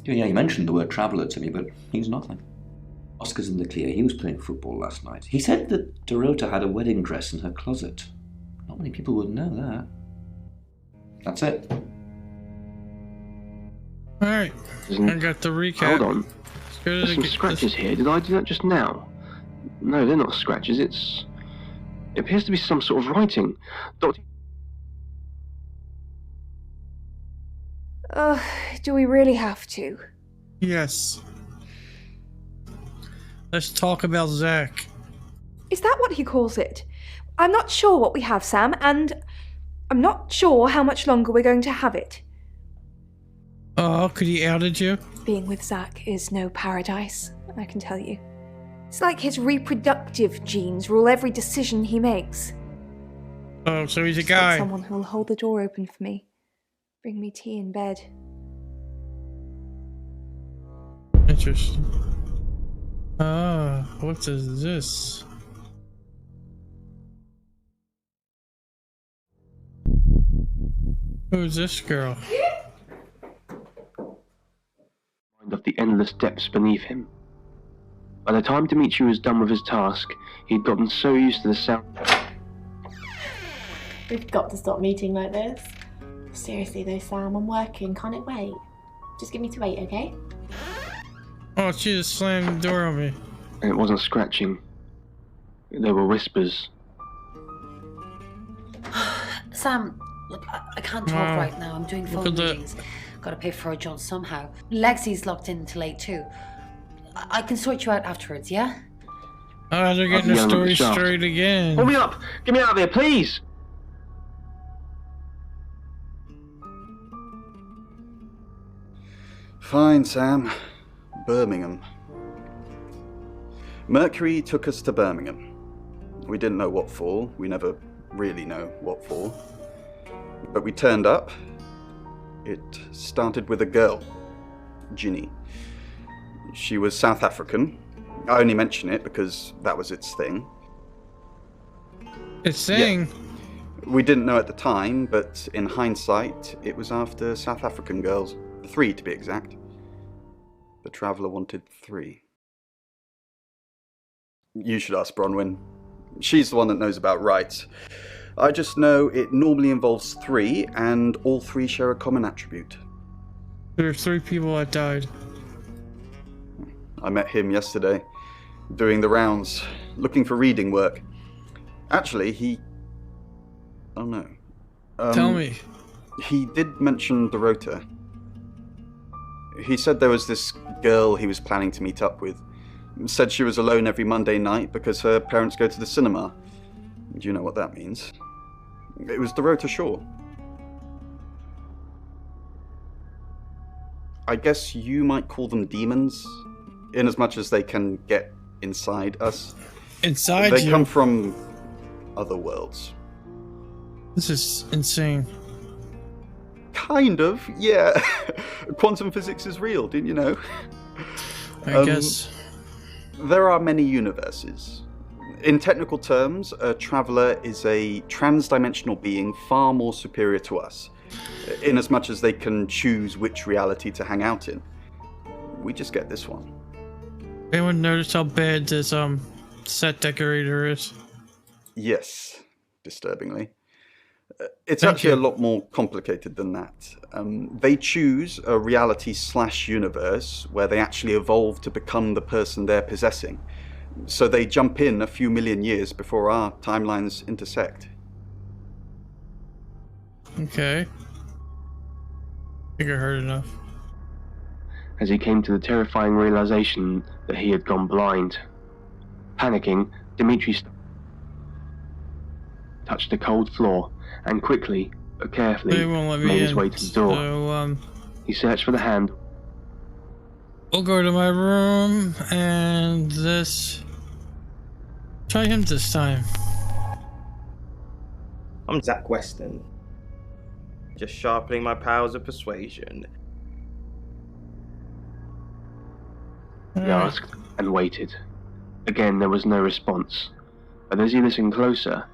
Yeah, you mentioned the word traveller to me, but he's nothing. Oscar's in the clear. He was playing football last night. He said that Dorota had a wedding dress in her closet. Not many people would know that. That's it. Alright, I got the recap. Hold on. There's some scratches here. Did I do that just now? No, they're not scratches. It appears to be some sort of writing. Do we really have to? Yes. Let's talk about Zach. Is that what he calls it? I'm not sure what we have, Sam, and I'm not sure how much longer we're going to have it. Oh, could he outed you? Being with Zach is no paradise, I can tell you. It's like his reproductive genes rule every decision he makes. Oh, so he's a Just guy. like someone who will hold the door open for me, bring me tea in bed. Interesting. Ah, what is this? Who's this girl? Of the endless depths beneath him. By the time Dimitri was done with his task, he'd gotten so used to the sound. We've got to stop meeting like this. Seriously though, Sam, I'm working. Can't it wait? Just give me to 8, okay? Oh, she just slammed the door on me. And it wasn't scratching. There were whispers. Sam, look, I can't talk right now. I'm doing phone meetings. Gotta pay for a job somehow. Lexi's locked in till 8 too. I can sort you out afterwards, yeah? Oh, they're getting the story straight again. Pull me up! Get me out of here, please! Fine, Sam. Birmingham. Mercury took us to Birmingham. We didn't know what for. We never really know what for. But we turned up. It started with a girl, Ginny. She was South African. I only mention it because that was its thing. It's saying. Yeah. We didn't know at the time, but in hindsight, it was after South African girls. 3 to be exact. The Traveller wanted 3. You should ask Bronwyn. She's the one that knows about rights. I just know it normally involves 3, and all 3 share a common attribute. There are 3 people that died. I met him yesterday, doing the rounds, looking for reading work. Actually, he... Oh no. Tell me. He did mention Dorota. He said there was this girl he was planning to meet up with. Said she was alone every Monday night because her parents go to the cinema. Do you know what that means? It was Dorota Shaw. I guess you might call them demons, in as much as they can get inside us. Inside They you? come from other worlds. This is insane. Kind of, yeah. Quantum physics is real, didn't you know? I guess. There are many universes. In technical terms, a traveller is a trans-dimensional being far more superior to us, in as much as they can choose which reality to hang out in. We just get this one. Anyone notice how bad this set decorator is? Yes, disturbingly. It's actually a lot more complicated than that. They choose a reality/universe where they actually evolve to become the person they're possessing. So they jump in a few million years before our timelines intersect. Okay. I think I heard enough. As he came to the terrifying realization that he had gone blind. Panicking, Dimitri touched the cold floor and quickly, but carefully, made his way to the door. So, he searched for the hand. We'll go to my room and this. Try him this time. I'm Zach Weston. Just sharpening my powers of persuasion. He asked and waited. Again, there was no response. But as he listened closer...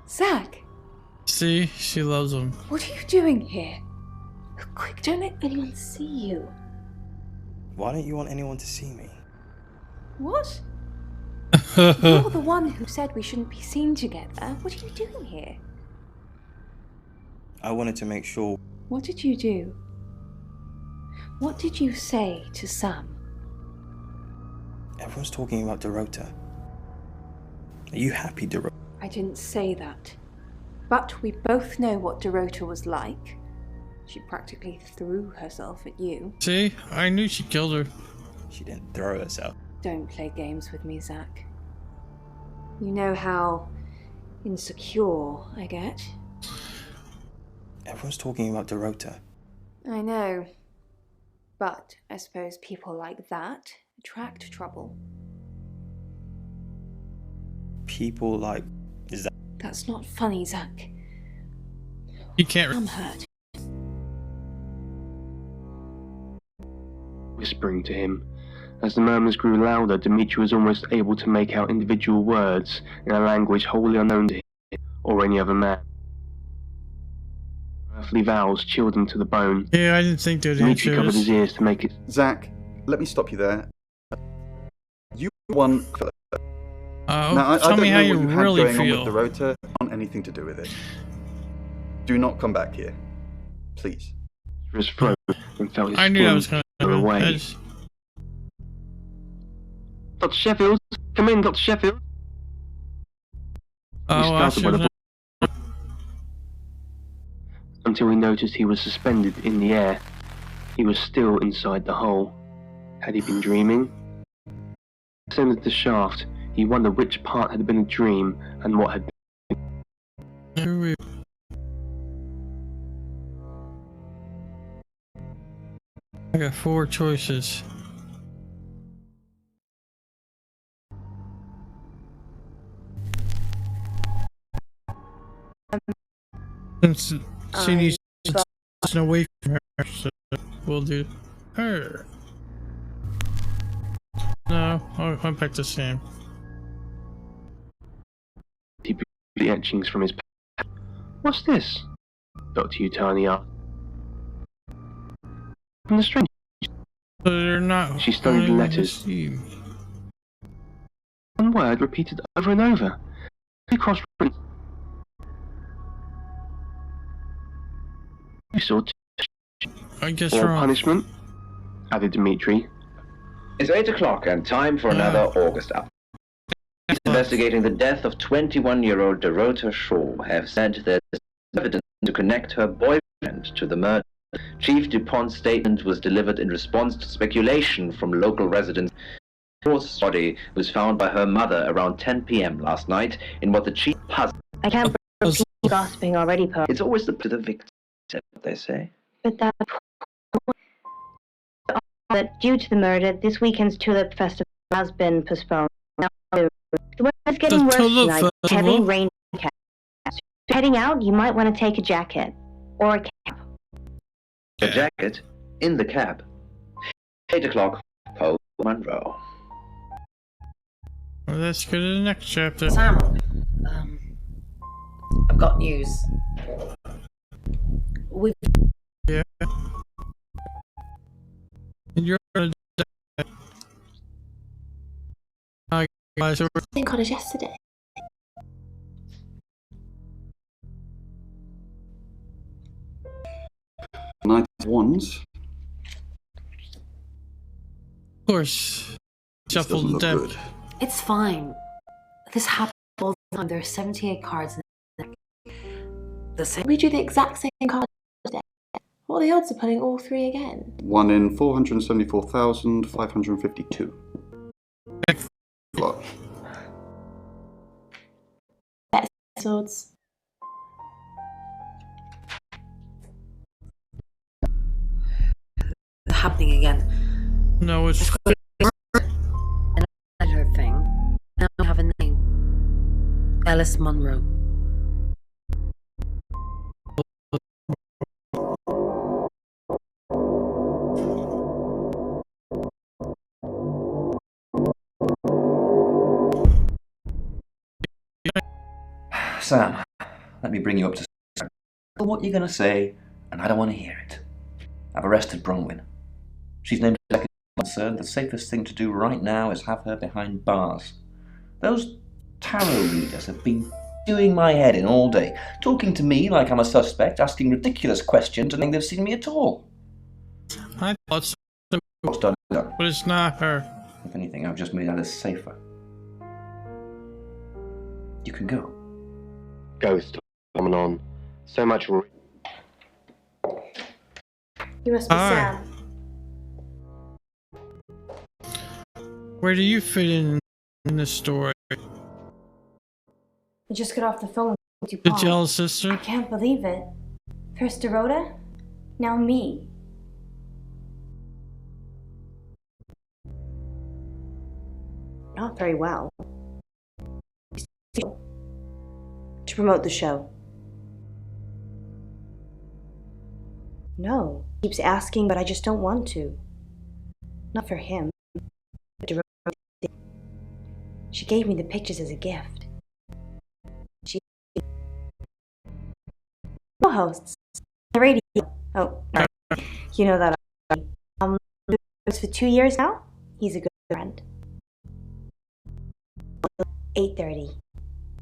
Zach! See? She loves him. What are you doing here? Quick, don't let anyone see you. Why don't you want anyone to see me? What? You're the one who said we shouldn't be seen together. What are you doing here? I wanted to make sure. What did you do? What did you say to Sam? Everyone's talking about Dorota. Are you happy, Dorota? I didn't say that. But we both know what Dorota was like. She practically threw herself at you. See? I knew she killed her. She didn't throw herself. Don't play games with me, Zach. You know how insecure I get. Everyone's talking about Dorota. I know. But I suppose people like that attract trouble. People like Zach. That's not funny, Zach. You can't. I'm hurt. Whispering to him. As the murmurs grew louder, Dimitri was almost able to make out individual words in a language wholly unknown to him or any other man. Earthly vows chilled him to the bone. Yeah, I didn't think they'd Dimitri covered his ears to make it. Zach, let me stop you there. You won. Now, tell me how you really going feel. On with the rota, I don't want anything to do with it. Do not come back here, please. His throat and felt his I knew I was skin going go away. Dr. Sheffield, come in, Dr. Sheffield. He started by the until he noticed he was suspended in the air. He was still inside the hole. Had he been dreaming? Descended the shaft. He wondered which part had been a dream and what had been. I got 4 choices. Since she needs to listen away from her, so we'll do her. No, I'll pick the same. He blew the etchings from his pad. What's this? Dr. Utani asked. From the stranger. So they're not. She studied the letters. One word repeated over and over. Two cross references. You saw I guess or wrong. punishment, added Dimitri. It's 8 o'clock and time for another August update. Investigating the death of 21-year-old Dorota Shaw have said there's evidence to connect her boyfriend to the murder. Chief DuPont's statement was delivered in response to speculation from local residents. Shaw's body was found by her mother around 10 p.m. last night in what the chief puzzled. I can't gossiping already, Poe. It's always the victim, they say. But that due to the murder, this weekend's Tulip Festival has been postponed. Now, the weather's getting worse tonight. Heavy rain. Heading out, you might want to take a jacket. Or a cap. A jacket? In the cab. 8 o'clock, Poe Monroe. Well, let's go to the next chapter. Sam, I've got news. Yeah. And you're gonna die. Guys, I think on it yesterday. Knight of Wands. Of course. Shuffle the deck. It's fine. This happens all the time. There are 78 cards in the deck. The same. We drew the exact same card today. What are the odds of pulling all three again? 1 in 474,552. What? Swords. Happening again. No, it's another thing. Now I have a name. Alice Monroe. Sam, let me bring you up to what you're going to say, and I don't want to hear it. I've arrested Bronwyn. She's named second concerned. The safest thing to do right now is have her behind bars. Those tarot readers have been doing my head in all day, talking to me like I'm a suspect, asking ridiculous questions, and think they've seen me at all. I thought so. What's done is done. But it's not her. If anything, I've just made Alice safer. You can go. Ghost coming on. So much. You must be Sam. Where do you fit in this story? I just got off the phone with you, The Paul. jealous sister? I can't believe it. First Dorota, now me. Not very well. To promote the show. No. He keeps asking, but I just don't want to. Not for him. She gave me the pictures as a gift. She co-hosts the radio. Oh, sorry. You know that already. It's for 2 years now. He's a good friend. 8:30.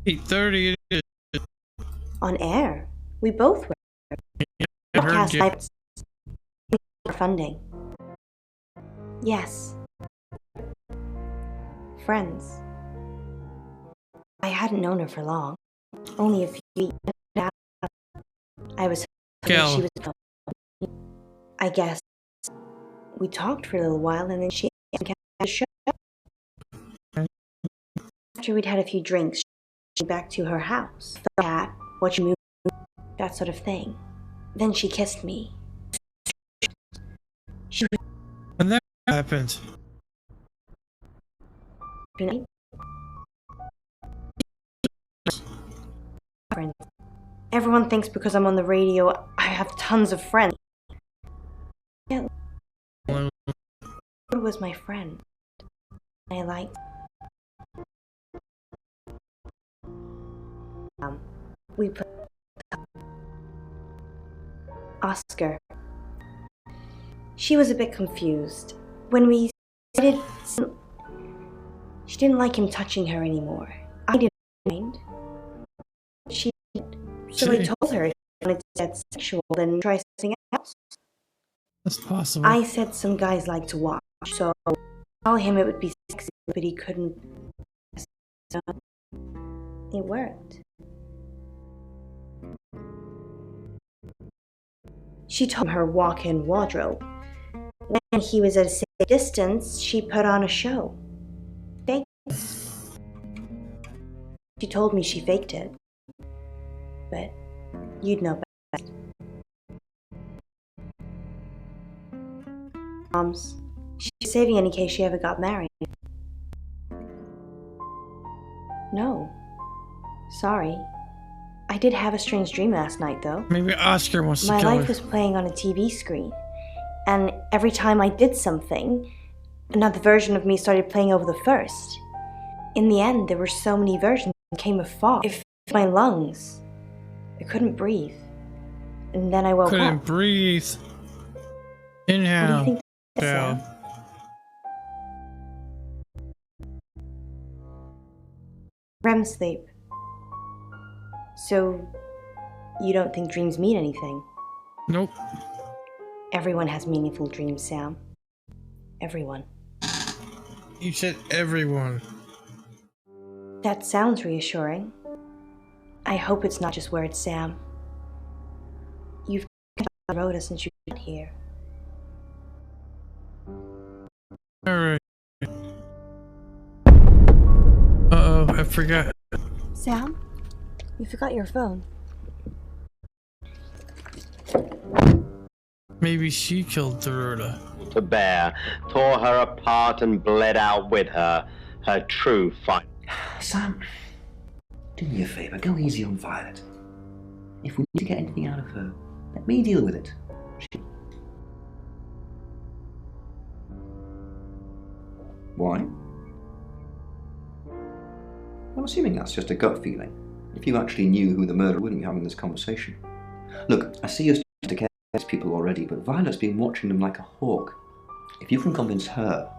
8:30 it is. On air. We both were. I heard you. Podcast funding. Yes. Friends. I hadn't known her for long. Only a few weeks. I was hoping she was. I guess we talked for a little while and then she came to the show. After we'd had a few drinks, she went back to her house. The cat, watch movies, that sort of thing. Then she kissed me. When that happened. Everyone thinks because I'm on the radio, I have tons of friends. Yeah. It was my friend. I liked. We put Oscar. She was a bit confused. When we started, she didn't like him touching her anymore. I didn't mind. She did. So I told her if she wanted to get sexual, then try something else. That's possible. I said some guys like to watch, so I told him it would be sexy, but he couldn't. So it worked. She told him her walk-in wardrobe. When he was at a safe distance, she put on a show. Faked it. She told me she faked it. but you'd know better. Mom's. She's saving in case she ever got married. No. Sorry. I did have a strange dream last night, though. Maybe Oscar wants to My kill life her. was playing on a TV screen, and every time I did something, another version of me started playing over the first. In the end, there were so many versions, it came a fog. It filled my lungs. I couldn't breathe. And then I woke up. Couldn't breathe. Inhale. What do you think that's, Down. Sam? REM sleep. So, you don't think dreams mean anything? Nope. Everyone has meaningful dreams, Sam. Everyone. You said everyone. That sounds reassuring. I hope it's not just words, Sam. You've been on the road since you got here. Alright. Uh-oh, I forgot. Sam? You forgot your phone. Maybe she killed Dorota. To bear, tore her apart and bled out with her, her true fight. Sam, do me a favour, go easy on Violet. If we need to get anything out of her, let me deal with it. Why? I'm assuming that's just a gut feeling. If you actually knew who the murderer, wouldn't be having this conversation. Look, I see you're starting to care about these people already, but Violet's been watching them like a hawk. If you can convince her,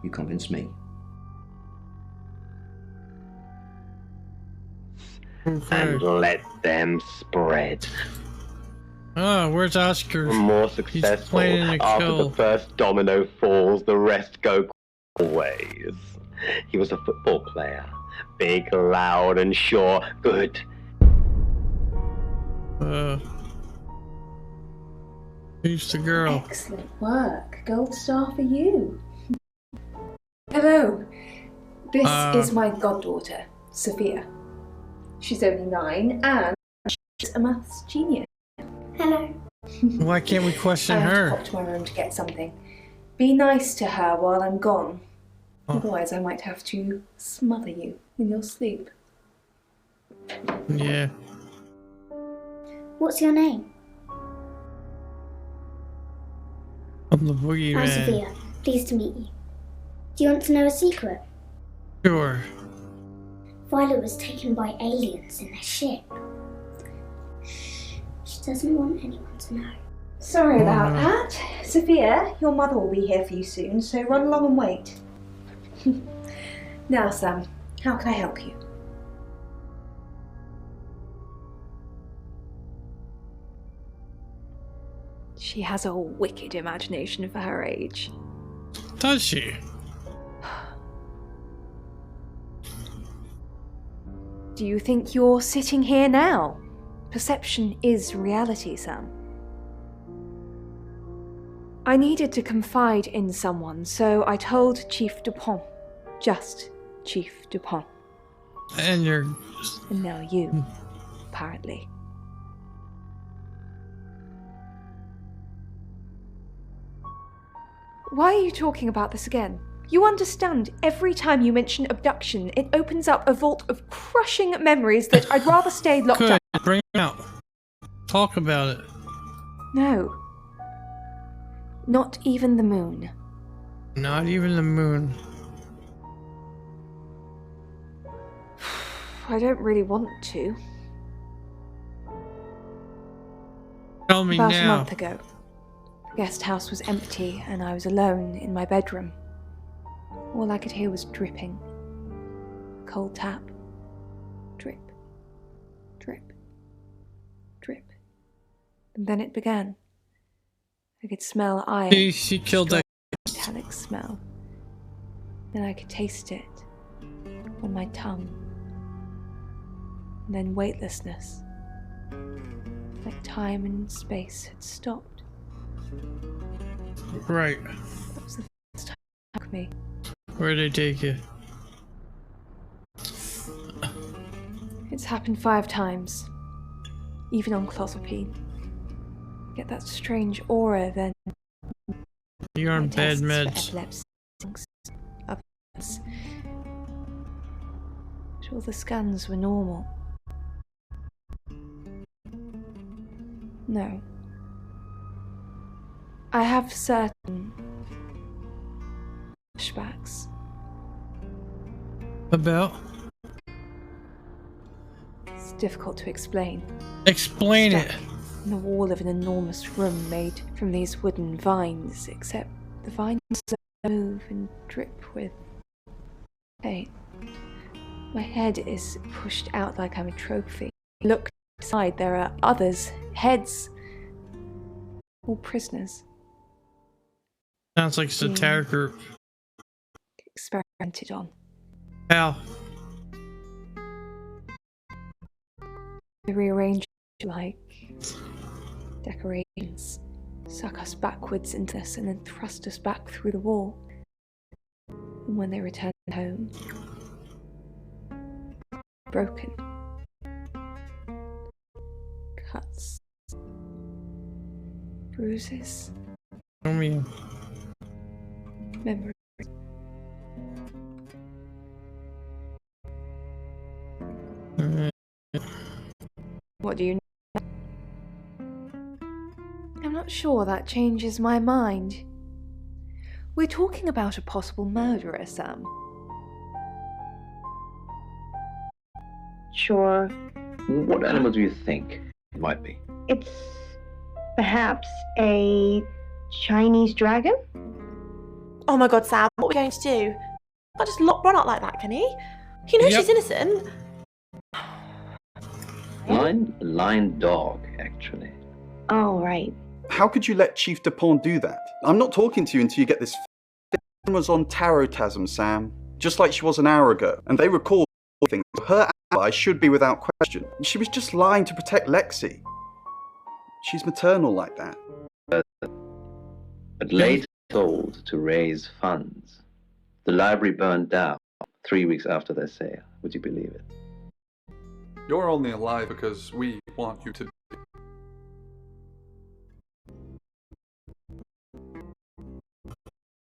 you convince me. Okay. And let them spread. Oh, where's Oscar? The more He's successful, planning to after kill. the first domino falls, the rest go ways. He was a football player. Big, loud, and sure. Good. Who's the girl? Excellent work. Gold star for you. Hello. This is my goddaughter, Sophia. She's only 9 and she's a maths genius. Hello. Why can't we question I have her? to pop to my room to get something. Be nice to her while I'm gone. Oh. Otherwise I might have to smother you in your sleep. Yeah. What's your name? I'm the boogeyman. I'm Sophia. Pleased to meet you. Do you want to know a secret? Sure. Violet was taken by aliens in their ship. Shh. She doesn't want anyone to know. Sorry about that. Sophia, your mother will be here for you soon, so run along and wait. Now, Sam, how can I help you? She has a wicked imagination for her age. Does she? Do you think you're sitting here now? Perception is reality, Sam. I needed to confide in someone, so I told Chief Dupont. Just Chief Dupont. And you're... And now you, apparently. Why are you talking about this again? You understand, every time you mention abduction, it opens up a vault of crushing memories that I'd rather stay locked Good. up. Bring it out. Talk about it. No. Not even the moon. Not even the moon. I don't really want to. Tell me About now. a month ago, the guest house was empty and I was alone in my bedroom. All I could hear was dripping. Cold tap. Drip. Drip. Drip. And then it began. I could smell iron. She killed that. Metallic smell. Then I could taste it on my tongue. And then weightlessness. Like time and space had stopped. Right. That was the first time it took me. Where'd they take you? It's happened 5 times. even on clozapine. Get that strange aura then. You're on bad meds. All the scans were normal. No. I have certain flashbacks. About? It's difficult to explain. Explain it! In the wall of an enormous room made from these wooden vines, except the vines move and drip with pain. My head is pushed out like I'm a trophy. Look inside, there are others, heads, all prisoners. Sounds like a satiric group. Experimented on. How? They rearrange like decorations, suck us backwards into this and then thrust us back through the wall. And when they return home, broken. Cuts. Bruises. Show me. Memories. What do you know? I'm not sure that changes my mind. We're talking about a possible murderer, Sam. Sure. What animal do you think it might be? It's perhaps a Chinese dragon? Oh my god, Sam, what are we going to do? I'll just run out like that, can he? You know she's innocent. Blind dog, actually. Oh, right. How could you let Chief Dupont do that? I'm not talking to you until you get this. Was on Tarotasm, Sam. Just like she was an hour ago. And they record things. Her ally should be without question. She was just lying to protect Lexi. She's maternal like that. But later told to raise funds. The library burned down 3 weeks after their sale. Would you believe it? You're only alive because we want you to be.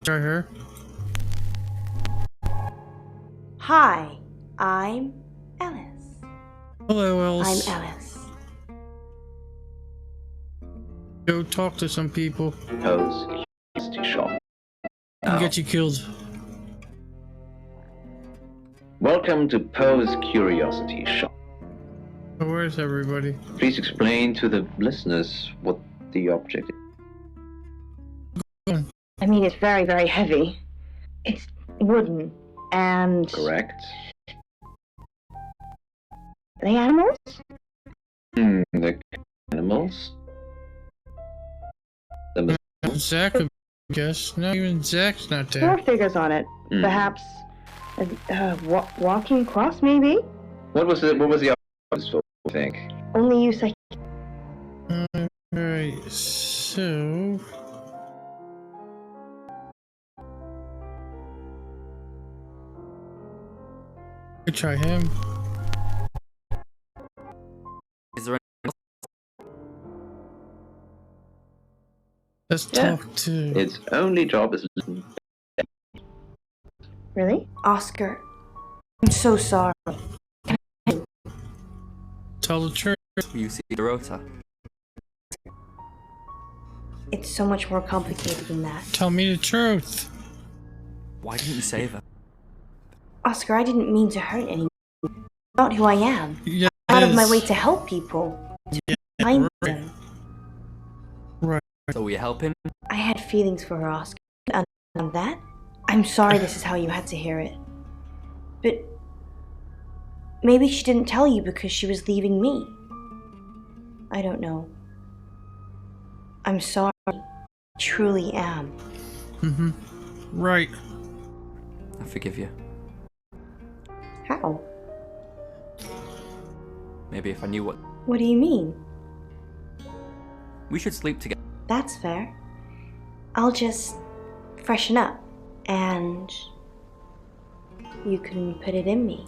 Right here. Hi, I'm Ellis. Hello, Ellis. I'm Ellis. Go talk to some people. Pose Curiosity Shop. And get you killed. Welcome to Poe's Curiosity Shop. Where's everybody? Please explain to the listeners what the object is. I mean, it's very, very heavy. It's wooden and... Correct. Are they animals? The animals? Zach, I guess. No, even Zach's not there. There are figures on it. Perhaps a walking cross, maybe? What was the object for, I think? Only use like... Alright, so... Could try him. Is there Let's talk to... Its only job is... Really? Oscar, I'm so sorry. Tell the truth. You see the rota? It's so much more complicated than that. Tell me the truth. Why didn't you save her? Oscar, I didn't mean to hurt anyone. Not who I am. Yes. Out of my way to help people. To find them. Right. So were you helping? I had feelings for her, Oscar. And that? I'm sorry this is how you had to hear it. But maybe she didn't tell you because she was leaving me. I don't know. I'm sorry. I truly am. Right. I forgive you. How? Maybe if I knew what... What do you mean? We should sleep together. That's fair. I'll just freshen up, and you can put it in me.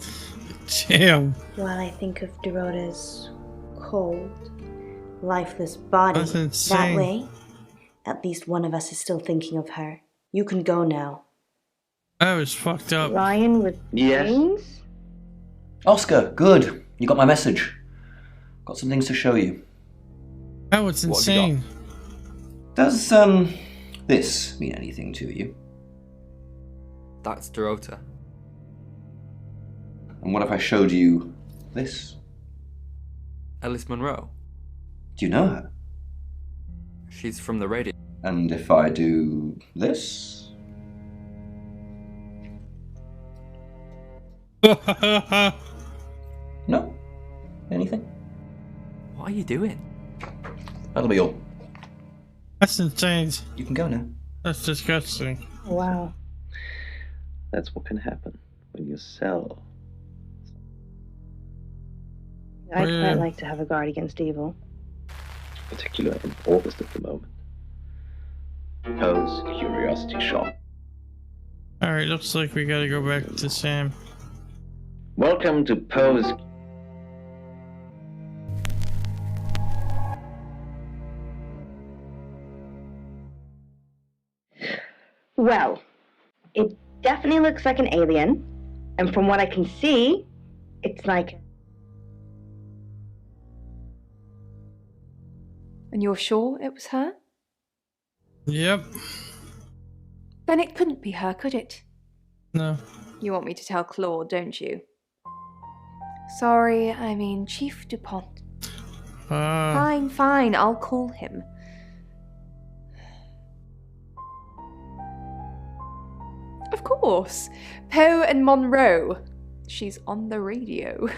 Damn. While I think of Dorota's cold, lifeless body. That's That insane. way, at least one of us is still thinking of her. You can go now. That was fucked up. Ryan with wings? Oscar, good. You got my message. Got some things to show you. That was insane. Does, this mean anything to you? That's Dorota. And what if I showed you this? Alice Munro. Do you know her? She's from the radio. And if I do this? No? Anything? What are you doing? That'll be all. That's insane. You can go now. That's disgusting. Wow. That's what can happen when you sell. I'd quite like to have a guard against evil. Particularly in August at the moment. Poe's curiosity shop. Alright, looks like we gotta go back to Sam. Welcome to Poe's... Well, it definitely looks like an alien. And from what I can see, it's like... And you're sure it was her? Yep. Then it couldn't be her, could it? No. You want me to tell Claude, don't you? Sorry, I mean Chief DuPont. Fine, I'll call him. Of course. Poe and Monroe. She's on the radio.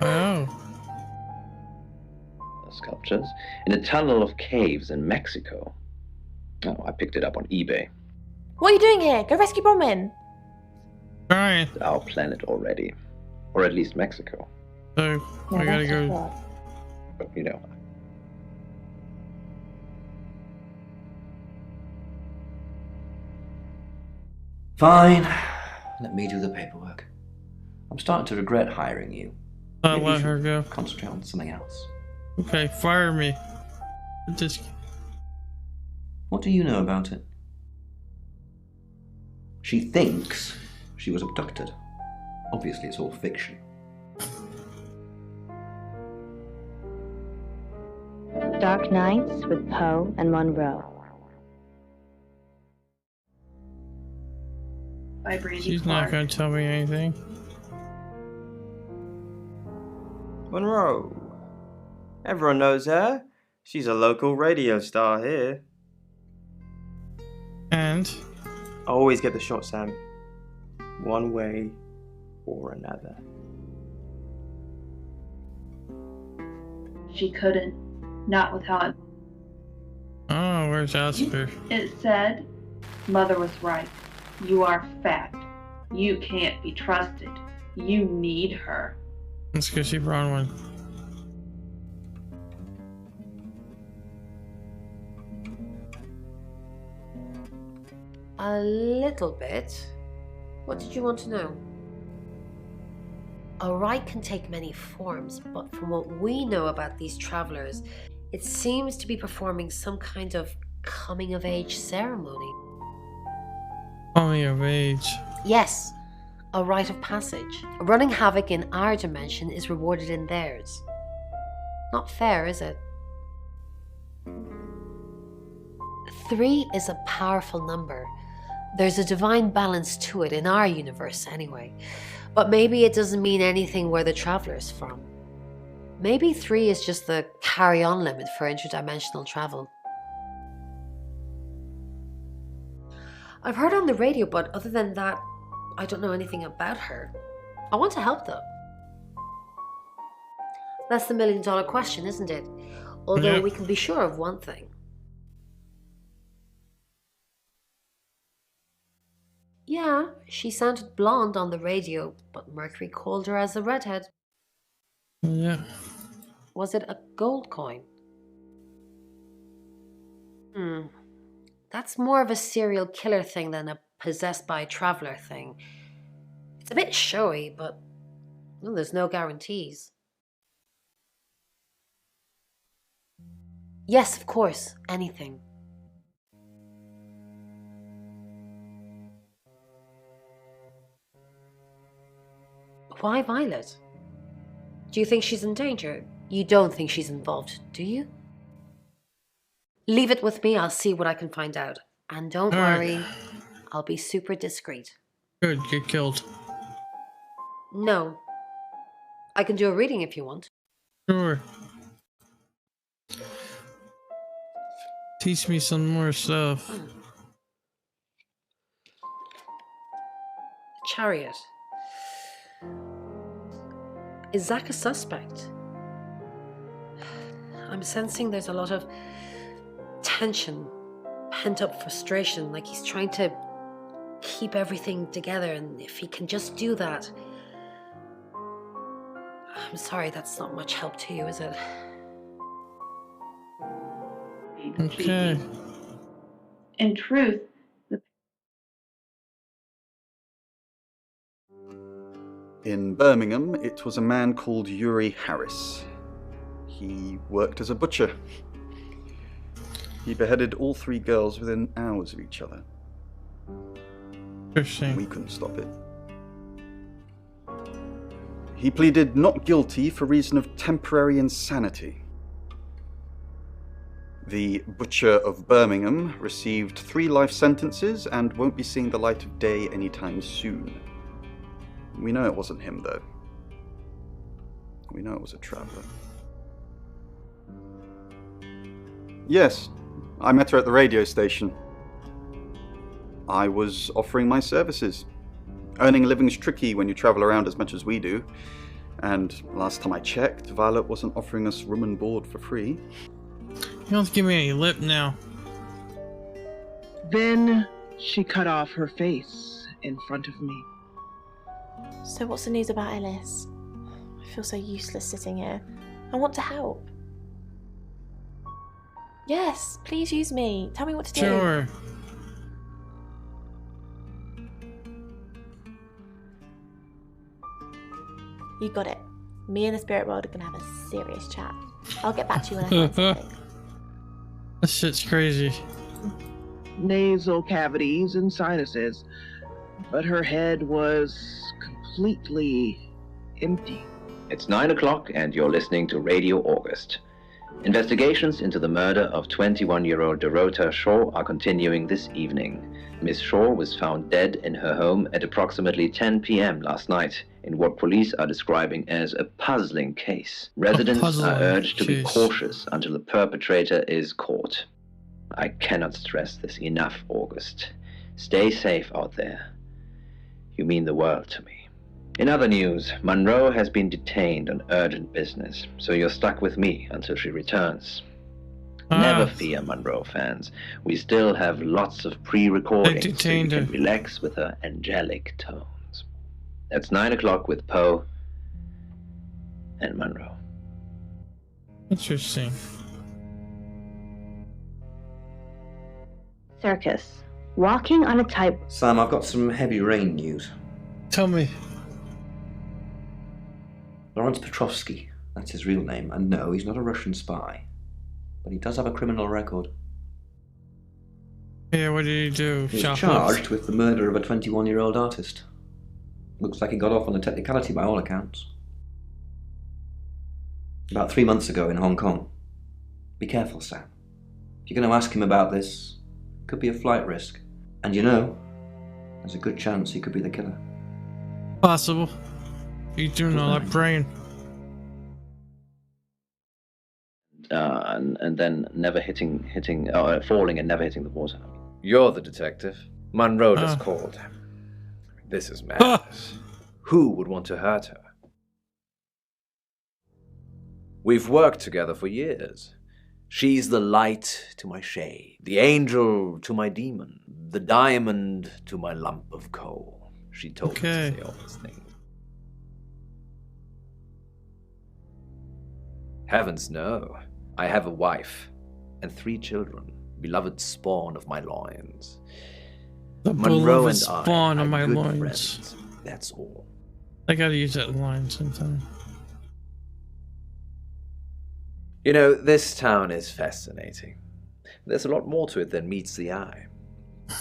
Oh. Sculptures in a tunnel of caves in Mexico. Oh, I picked it up on eBay. What are you doing here? Go rescue Bronwyn. Alright. Our planet already. Or at least Mexico. So, I gotta go. But, you know. Fine. Let me do the paperwork. I'm starting to regret hiring you. I'll Maybe you let her should go. Concentrate on something else. Okay, fire me. Just... What do you know about it? She thinks she was abducted. Obviously, it's all fiction. Dark Nights with Poe and Monroe. By Brandy She's Clark. not gonna tell me anything. Monroe. Everyone knows her. She's a local radio star here. And? I always get the shot, Sam. One way or another. She couldn't. Not with how it... Oh, where's Asper? It said, Mother was right. You are fact. You can't be trusted. You need her. Let's go see Bronwyn. A little bit. What did you want to know? A rite can take many forms, but from what we know about these travelers, it seems to be performing some kind of coming-of-age ceremony. Coming of age. Yes, a rite of passage. Running havoc in our dimension is rewarded in theirs. Not fair, is it? 3 is a powerful number. There's a divine balance to it in our universe anyway. But maybe it doesn't mean anything where the traveler's from. Maybe 3 is just the carry-on limit for interdimensional travel. I've heard on the radio, but other than that, I don't know anything about her. I want to help though. That's the million-dollar question, isn't it? Although we can be sure of one thing. Yeah, she sounded blonde on the radio, but Mercury called her as a redhead. Yeah. Was it a gold coin? That's more of a serial killer thing than a possessed by a traveler thing. It's a bit showy, but well, there's no guarantees. Yes, of course. Anything. Why Violet? Do you think she's in danger? You don't think she's involved, do you? Leave it with me, I'll see what I can find out. And don't worry, I'll be super discreet. Good, get killed. No. I can do a reading if you want. Sure. Teach me some more stuff. Chariot. Is Zach a suspect? I'm sensing there's a lot of tension, pent-up frustration, like he's trying to keep everything together, and if he can just do that... I'm sorry, that's not much help to you, is it? Okay. In truth, In Birmingham, it was a man called Yuri Harris. He worked as a butcher. He beheaded all 3 girls within hours of each other. Interesting. We couldn't stop it. He pleaded not guilty for reason of temporary insanity. The Butcher of Birmingham received 3 life sentences and won't be seeing the light of day anytime soon. We know it wasn't him, though. We know it was a traveller. Yes, I met her at the radio station. I was offering my services. Earning a living's tricky when you travel around as much as we do. And last time I checked, Violet wasn't offering us room and board for free. You don't give me any lip now. Then she cut off her face in front of me. So what's the news about Ellis? I feel so useless sitting here. I want to help. Yes, please use me. Tell me what to do. Sure. You got it. Me and the spirit world are gonna have a serious chat. I'll get back to you when I find something. This shit's crazy. Nasal cavities and sinuses, but her head was completely empty. It's 9 o'clock and you're listening to Radio August. Investigations into the murder of 21-year-old Dorota Shaw are continuing this evening. Miss Shaw was found dead in her home at approximately 10 p.m. last night in what police are describing as a puzzling case. Residents are urged to be cautious until the perpetrator is caught. I cannot stress this enough, August. Stay safe out there. You mean the world to me. In other news, Monroe has been detained on urgent business, so you're stuck with me until she returns. Never fear, Monroe fans. We still have lots of pre-recordings so you can relax with her angelic tones. That's 9 o'clock with Poe and Monroe. Interesting. Circus. Walking on a tight... Sam, I've got some heavy rain news. Tell me. Lawrence Petrovsky, that's his real name, and no, he's not a Russian spy. But he does have a criminal record. Yeah, what did he do? He was charged with the murder of a 21-year-old artist. Looks like he got off on a technicality by all accounts. About 3 months ago in Hong Kong. Be careful, Sam. If you're going to ask him about this, it could be a flight risk. And you know, there's a good chance he could be the killer. Possible. You do know that brain. And then never falling and never hitting the water. You're the detective. Monroe just called. This is madness. Who would want to hurt her? We've worked together for years. She's the light to my shade, the angel to my demon, the diamond to my lump of coal. She told me to say all those things. Heavens no. I have a wife and 3 children, beloved spawn of my loins. The Monroe and spawn I of my good loins. friends. That's all. I gotta use that line sometime. You know, this town is fascinating. There's a lot more to it than meets the eye.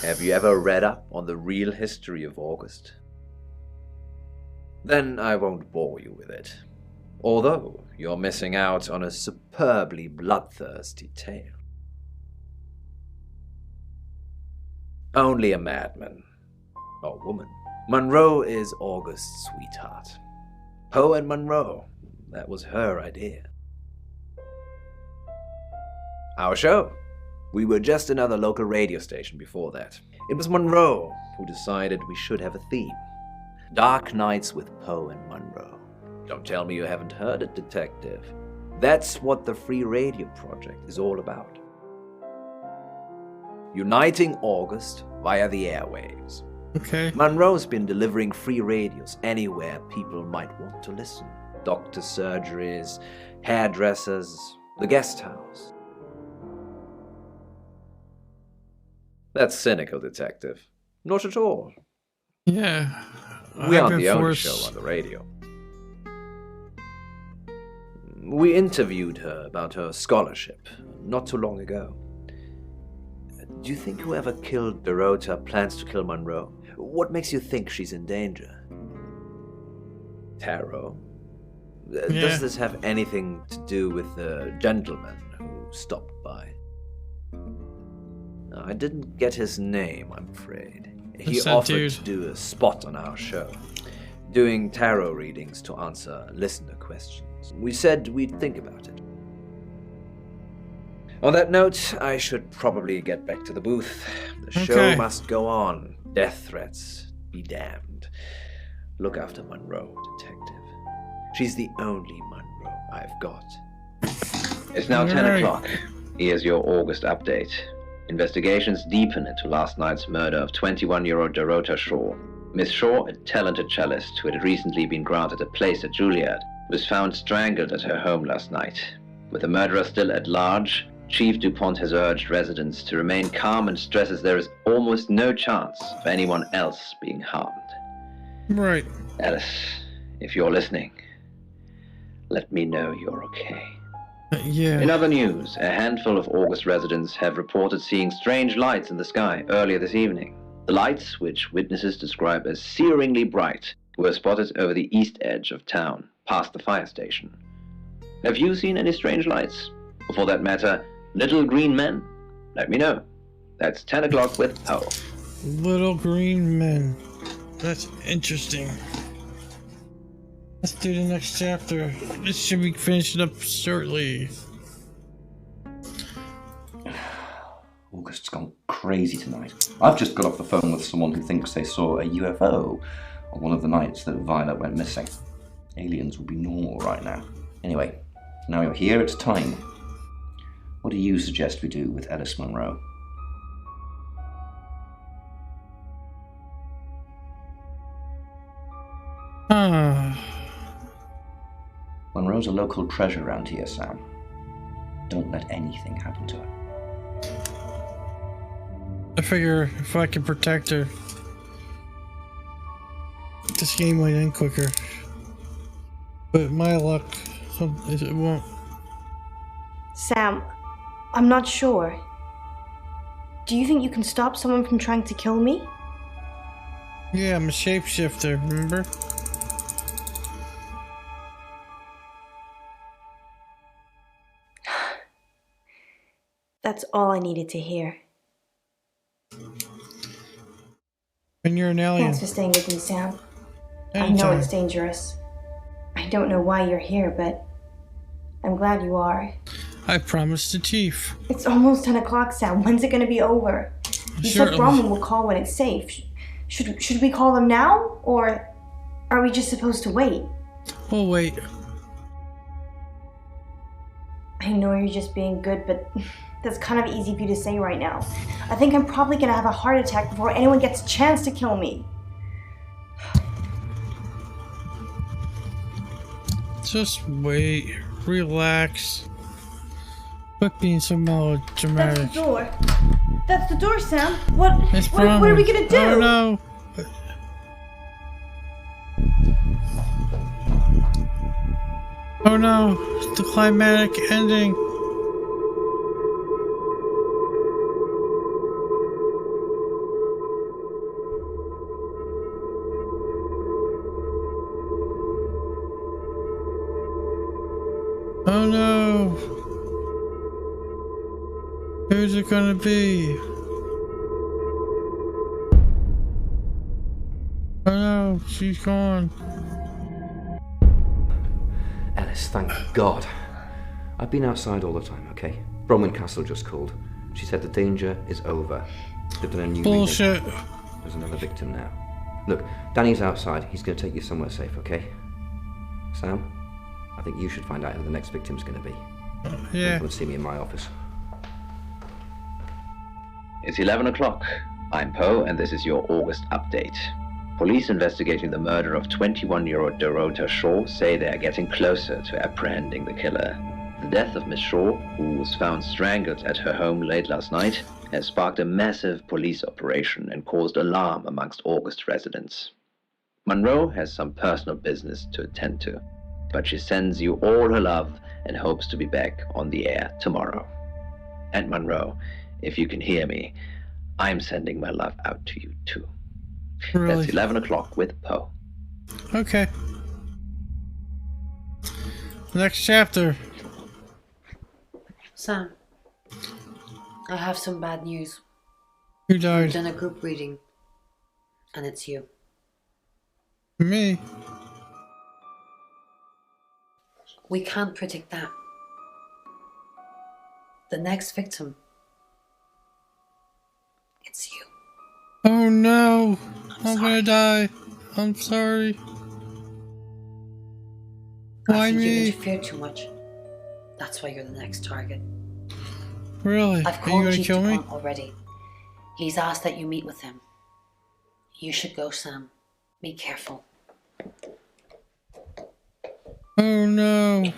Have you ever read up on the real history of August? Then I won't bore you with it. Although you're missing out on a superbly bloodthirsty tale. Only a madman, or woman. Monroe is August's sweetheart. Poe and Monroe, that was her idea. Our show. We were just another local radio station before that. It was Monroe who decided we should have a theme. Dark Nights with Poe and Monroe. Don't tell me you haven't heard it, Detective. That's what the Free Radio Project is all about. Uniting August via the airwaves. Okay. Monroe's been delivering free radios anywhere people might want to listen. Doctor surgeries, hairdressers, the guest house. That's cynical, Detective. Not at all. Yeah. We aren't the only show on the radio. We interviewed her about her scholarship not too long ago. Do you think whoever killed Dorota plans to kill Monroe? What makes you think she's in danger? Tarot? Does this have anything to do with the gentleman who stopped by? No, I didn't get his name, I'm afraid. He offered to do a spot on our show, doing tarot readings to answer listener questions. We said we'd think about it. On that note, I should probably get back to the booth. The show must go on. Death threats be damned. Look after Monroe, Detective. She's the only Monroe I've got. It's now 10 o'clock. Here's your August update. Investigations deepen into last night's murder of 21-year-old Dorota Shaw. Miss Shaw, a talented cellist who had recently been granted a place at Juilliard, was found strangled at her home last night. With the murderer still at large, Chief DuPont has urged residents to remain calm and stresses there is almost no chance of anyone else being harmed. Right. Alice, if you're listening, let me know you're okay. Yeah. In other news, a handful of August residents have reported seeing strange lights in the sky earlier this evening. The lights, which witnesses describe as searingly bright, were spotted over the east edge of town, past the fire station. Have you seen any strange lights? Or for that matter, little green men? Let me know. That's 10 o'clock with Poe. Little green men. That's interesting. Let's do the next chapter. This should be finishing up shortly. August's gone crazy tonight. I've just got off the phone with someone who thinks they saw a UFO on one of the nights that Violet went missing. Aliens would be normal right now. Anyway, now you're here, it's time. What do you suggest we do with Alice Monroe? Monroe's a local treasure around here, Sam. Don't let anything happen to her. I figure if I can protect her, this game might end quicker. But my luck, it won't. Sam, I'm not sure. Do you think you can stop someone from trying to kill me? Yeah, I'm a shapeshifter, remember? That's all I needed to hear. And you're an alien. Thanks for staying with me, Sam. Anytime. I know it's dangerous. I don't know why you're here, but I'm glad you are. I promised the chief. It's almost 10 o'clock, Sam. When's it going to be over? You said Brahman will call when it's safe. Should we call them now? Or are we just supposed to wait? We'll wait. I know you're just being good, but that's kind of easy for you to say right now. I think I'm probably going to have a heart attack before anyone gets a chance to kill me. Just wait. Relax. Quit being so melodramatic. That's the door. That's the door, Sam. What are we going to do? I don't know. Oh no, the climatic ending. Oh no. Who's it gonna be? Oh no, she's gone. Alice, thank God. I've been outside all the time, okay? Bronwyn Castle just called. She said the danger is over. They've done a new bullshit. remake. There's another victim now. Look, Danny's outside. He's going to take you somewhere safe, okay? Sam, I think you should find out who the next victim's going to be. Yeah. Come and see me in my office. It's 11 o'clock. I'm Poe, and this is your August update. Police investigating the murder of 21-year-old Dorota Shaw say they are getting closer to apprehending the killer. The death of Miss Shaw, who was found strangled at her home late last night, has sparked a massive police operation and caused alarm amongst August residents. Monroe has some personal business to attend to, but she sends you all her love and hopes to be back on the air tomorrow. And Monroe, if you can hear me, I'm sending my love out to you too. Really? That's 11 o'clock with Poe. Okay. Next chapter. Sam, I have some bad news. Who died? We've done a group reading, and it's you. Me? We can't predict that. The next victim, it's you. Oh no! I'm gonna die. I'm sorry. Why I think me? you interfered too much. That's why you're the next target. Really? I've Are you called gonna Chief kill me? DuPont already. He's asked that you meet with him. You should go, Sam. Be careful. Oh no!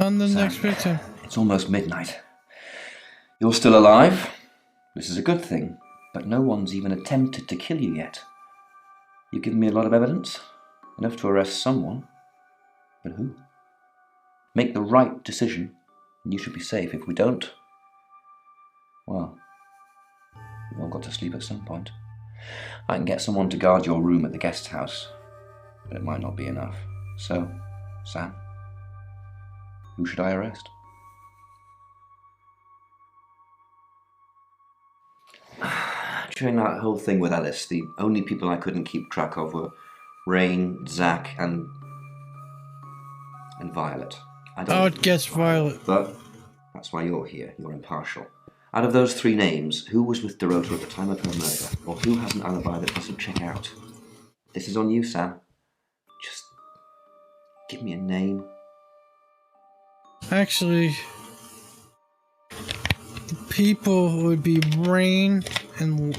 I'm the Sam, next victim. It's almost midnight. You're still alive. This is a good thing, but no one's even attempted to kill you yet. You've given me a lot of evidence, enough to arrest someone. But who? Make the right decision, and you should be safe. If we don't, well, we've all got to sleep at some point. I can get someone to guard your room at the guest house, but it might not be enough. So, Sam, who should I arrest? During that whole thing with Alice, the only people I couldn't keep track of were Rain, Zach, and Violet. I would guess Violet. But that's why you're here. You're impartial. Out of those three names, who was with Dorota at the time of her murder? Or who has an alibi that doesn't check out? This is on you, Sam. Just give me a name. Actually, the people would be Rain and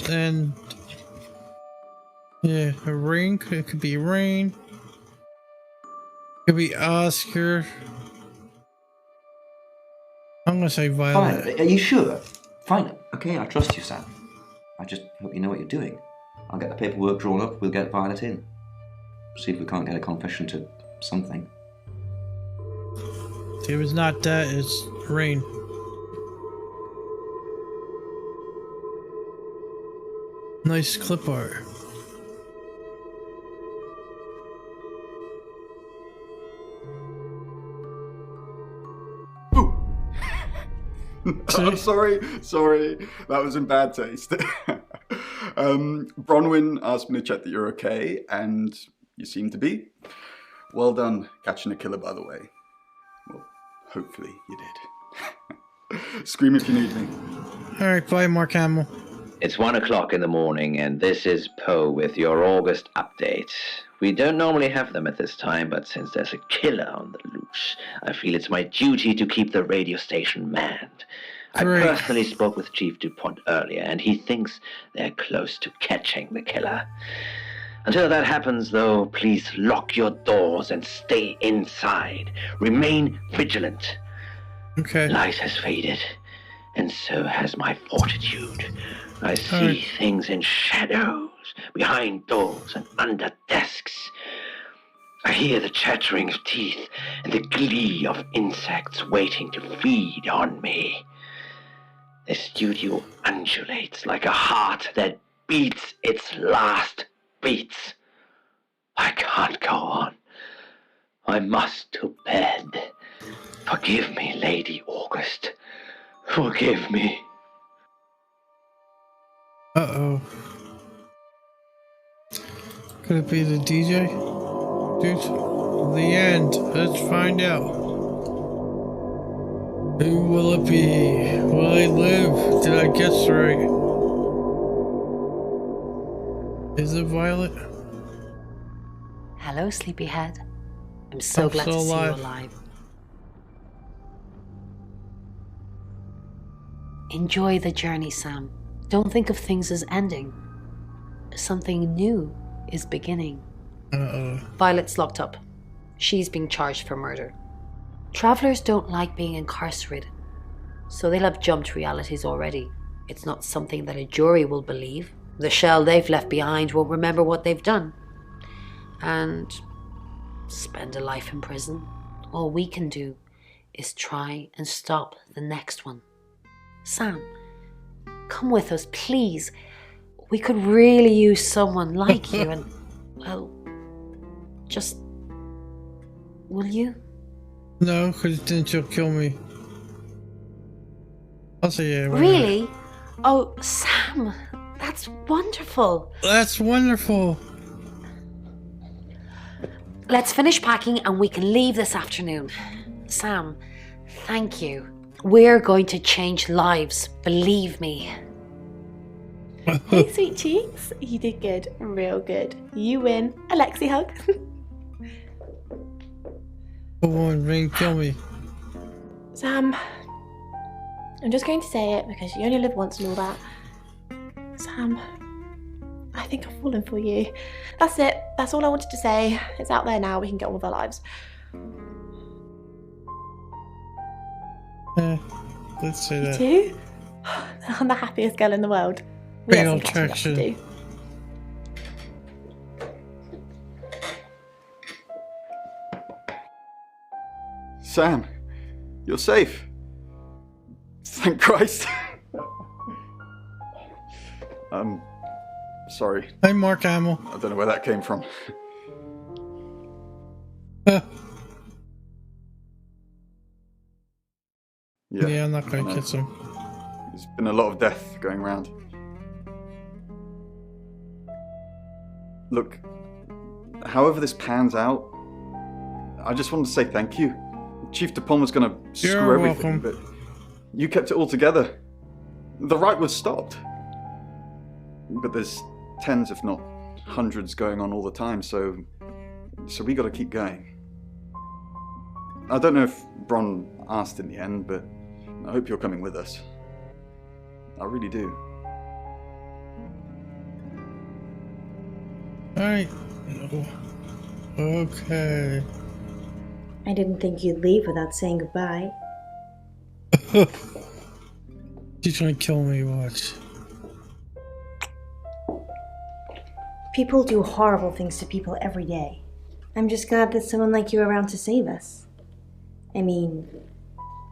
yeah, Rain. It could be Rain. Could be Oscar. I'm gonna say Violet. Fine. Are you sure? Fine. Okay, I trust you, Sam. I just hope you know what you're doing. I'll get the paperwork drawn up. We'll get Violet in. See if we can't get a confession to something. If it was not that, it's Rain. Nice clip art. I'm sorry, that was in bad taste. Bronwyn asked me to check that you're okay, and you seem to be. Well done catching a killer, by the way. Well, hopefully you did. Scream if you need me. Alright, bye, Mark Hamill. It's 1 o'clock in the morning, and this is Poe with your August update. We don't normally have them at this time, but since there's a killer on the loose, I feel it's my duty to keep the radio station manned. Great. I personally spoke with Chief DuPont earlier, and he thinks they're close to catching the killer. Until that happens, though, please lock your doors and stay inside. Remain vigilant. Okay. Light has faded, and so has my fortitude. I see things in shadows, behind doors and under desks. I hear the chattering of teeth and the glee of insects waiting to feed on me. The studio undulates like a heart that beats its last beats. I can't go on. I must to bed. Forgive me, Lady August. Forgive me. Uh-oh. Could it be the DJ? Dude, the end. Let's find out. Who will it be? Will they live? Did I guess right? Is it Violet? Hello, sleepyhead. I'm so glad to see you alive. Enjoy the journey, Sam. Don't think of things as ending. Something new is beginning. Uh-oh. Violet's locked up. She's being charged for murder. Travelers don't like being incarcerated, so they'll have jumped realities already. It's not something that a jury will believe. The shell they've left behind won't remember what they've done. And spend a life in prison. All we can do is try and stop the next one. Sam, come with us, please. We could really use someone like you and, well, just... will you? No, because then she'll kill me. I'll say yeah. Really? Oh, Sam, that's wonderful. That's wonderful. Let's finish packing and we can leave this afternoon. Sam, thank you. We're going to change lives, believe me. Hey, sweet cheeks. You did good. Real good. You win. Alexi hug. Come on, Ring, kill me. Sam, I'm just going to say it because you only live once and all that. Sam, I think I've fallen for you. That's it. That's all I wanted to say. It's out there now. We can get on with our lives. Let's say that. You too? I'm the happiest girl in the world. Fatal attraction. Sam, you're safe. Thank Christ. Sorry. Hey, Mark Hamill. I don't know where that came from. Yeah, I'm not going to kiss him. There's been a lot of death going around. Look, however this pans out, I just wanted to say thank you. Chief DuPont was going to screw everything, but you kept it all together. The riot was stopped. But there's tens, if not hundreds, going on all the time, so we got to keep going. I don't know if Bron asked in the end, but I hope you're coming with us. I really do. Alright. Okay. I didn't think you'd leave without saying goodbye. She's trying to kill me, watch. People do horrible things to people every day. I'm just glad there's someone like you around to save us. I mean,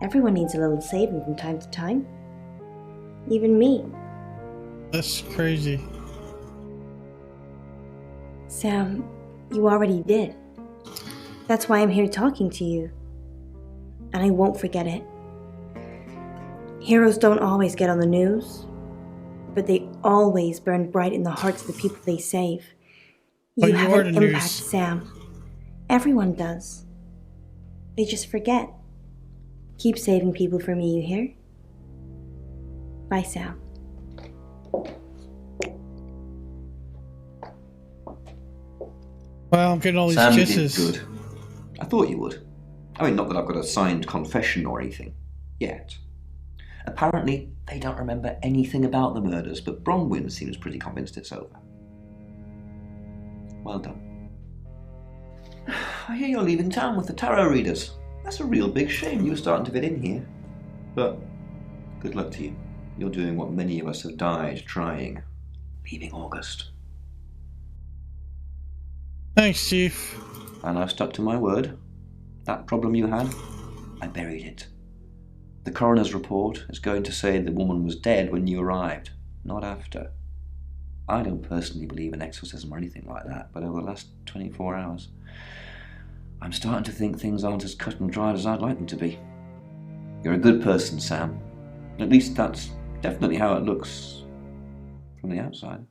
everyone needs a little saving from time to time. Even me. That's crazy. Sam, you already did. That's why I'm here talking to you. And I won't forget it. Heroes don't always get on the news, but they always burn bright in the hearts of the people they save. You have an impact, Sam. Everyone does. They just forget. Keep saving people for me, you hear? Bye, Sam. Well, I'm getting all these Sam, kisses. You did good. I thought you would. I mean, not that I've got a signed confession or anything. Yet. Apparently, they don't remember anything about the murders, but Bronwyn seems pretty convinced it's over. Well done. I hear you're leaving town with the tarot readers. That's a real big shame. You were starting to fit in here. But good luck to you. You're doing what many of us have died trying. Leaving August. Thanks, Chief. And I've stuck to my word. That problem you had, I buried it. The coroner's report is going to say the woman was dead when you arrived, not after. I don't personally believe in exorcism or anything like that, but over the last 24 hours, I'm starting to think things aren't as cut and dried as I'd like them to be. You're a good person, Sam. At least that's definitely how it looks from the outside.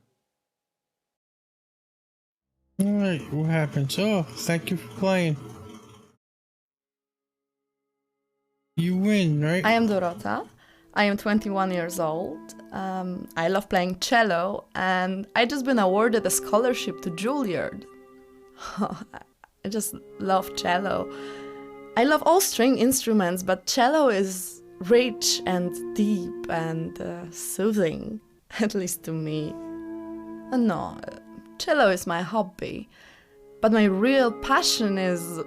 Alright, what happens? Oh, thank you for playing. You win, right? I am Dorota. I am 21 years old. I love playing cello, and I just been awarded a scholarship to Juilliard. I just love cello. I love all string instruments, but cello is rich and deep and soothing, at least to me. No, cello is my hobby, but my real passion is...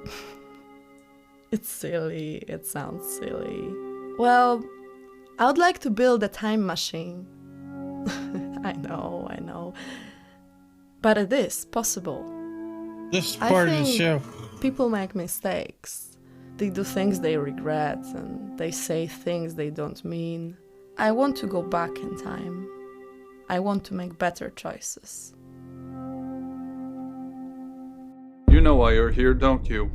It's silly, it sounds silly. Well, I would like to build a time machine. I know. But it is possible. This is part of the show. People make mistakes. They do things they regret and they say things they don't mean. I want to go back in time. I want to make better choices. You know why you're here, don't you?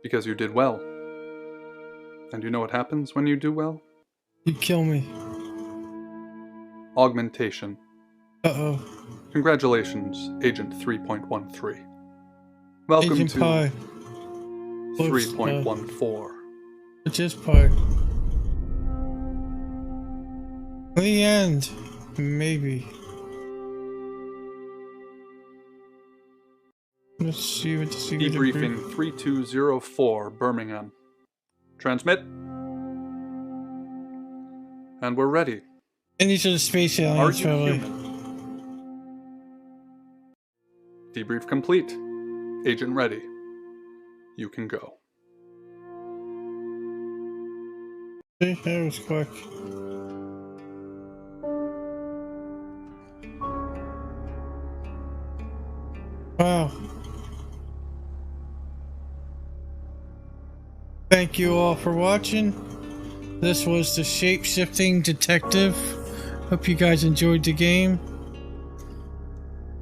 Because you did well. And you know what happens when you do well? You kill me. Augmentation. Uh-oh. Congratulations, Agent 3.13. Welcome Agent to Pi. 3.14. Which is Pi. The end. Maybe. Let's see what the secret Debriefing 3204, Birmingham. Transmit. And we're ready. And these are the space Are aliens, you probably. human? Debrief complete. Agent ready. You can go. Okay, that was quick. Wow. Thank you all for watching. This was the Shapeshifting Detective. Hope you guys enjoyed the game.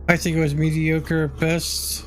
I think it was mediocre at best.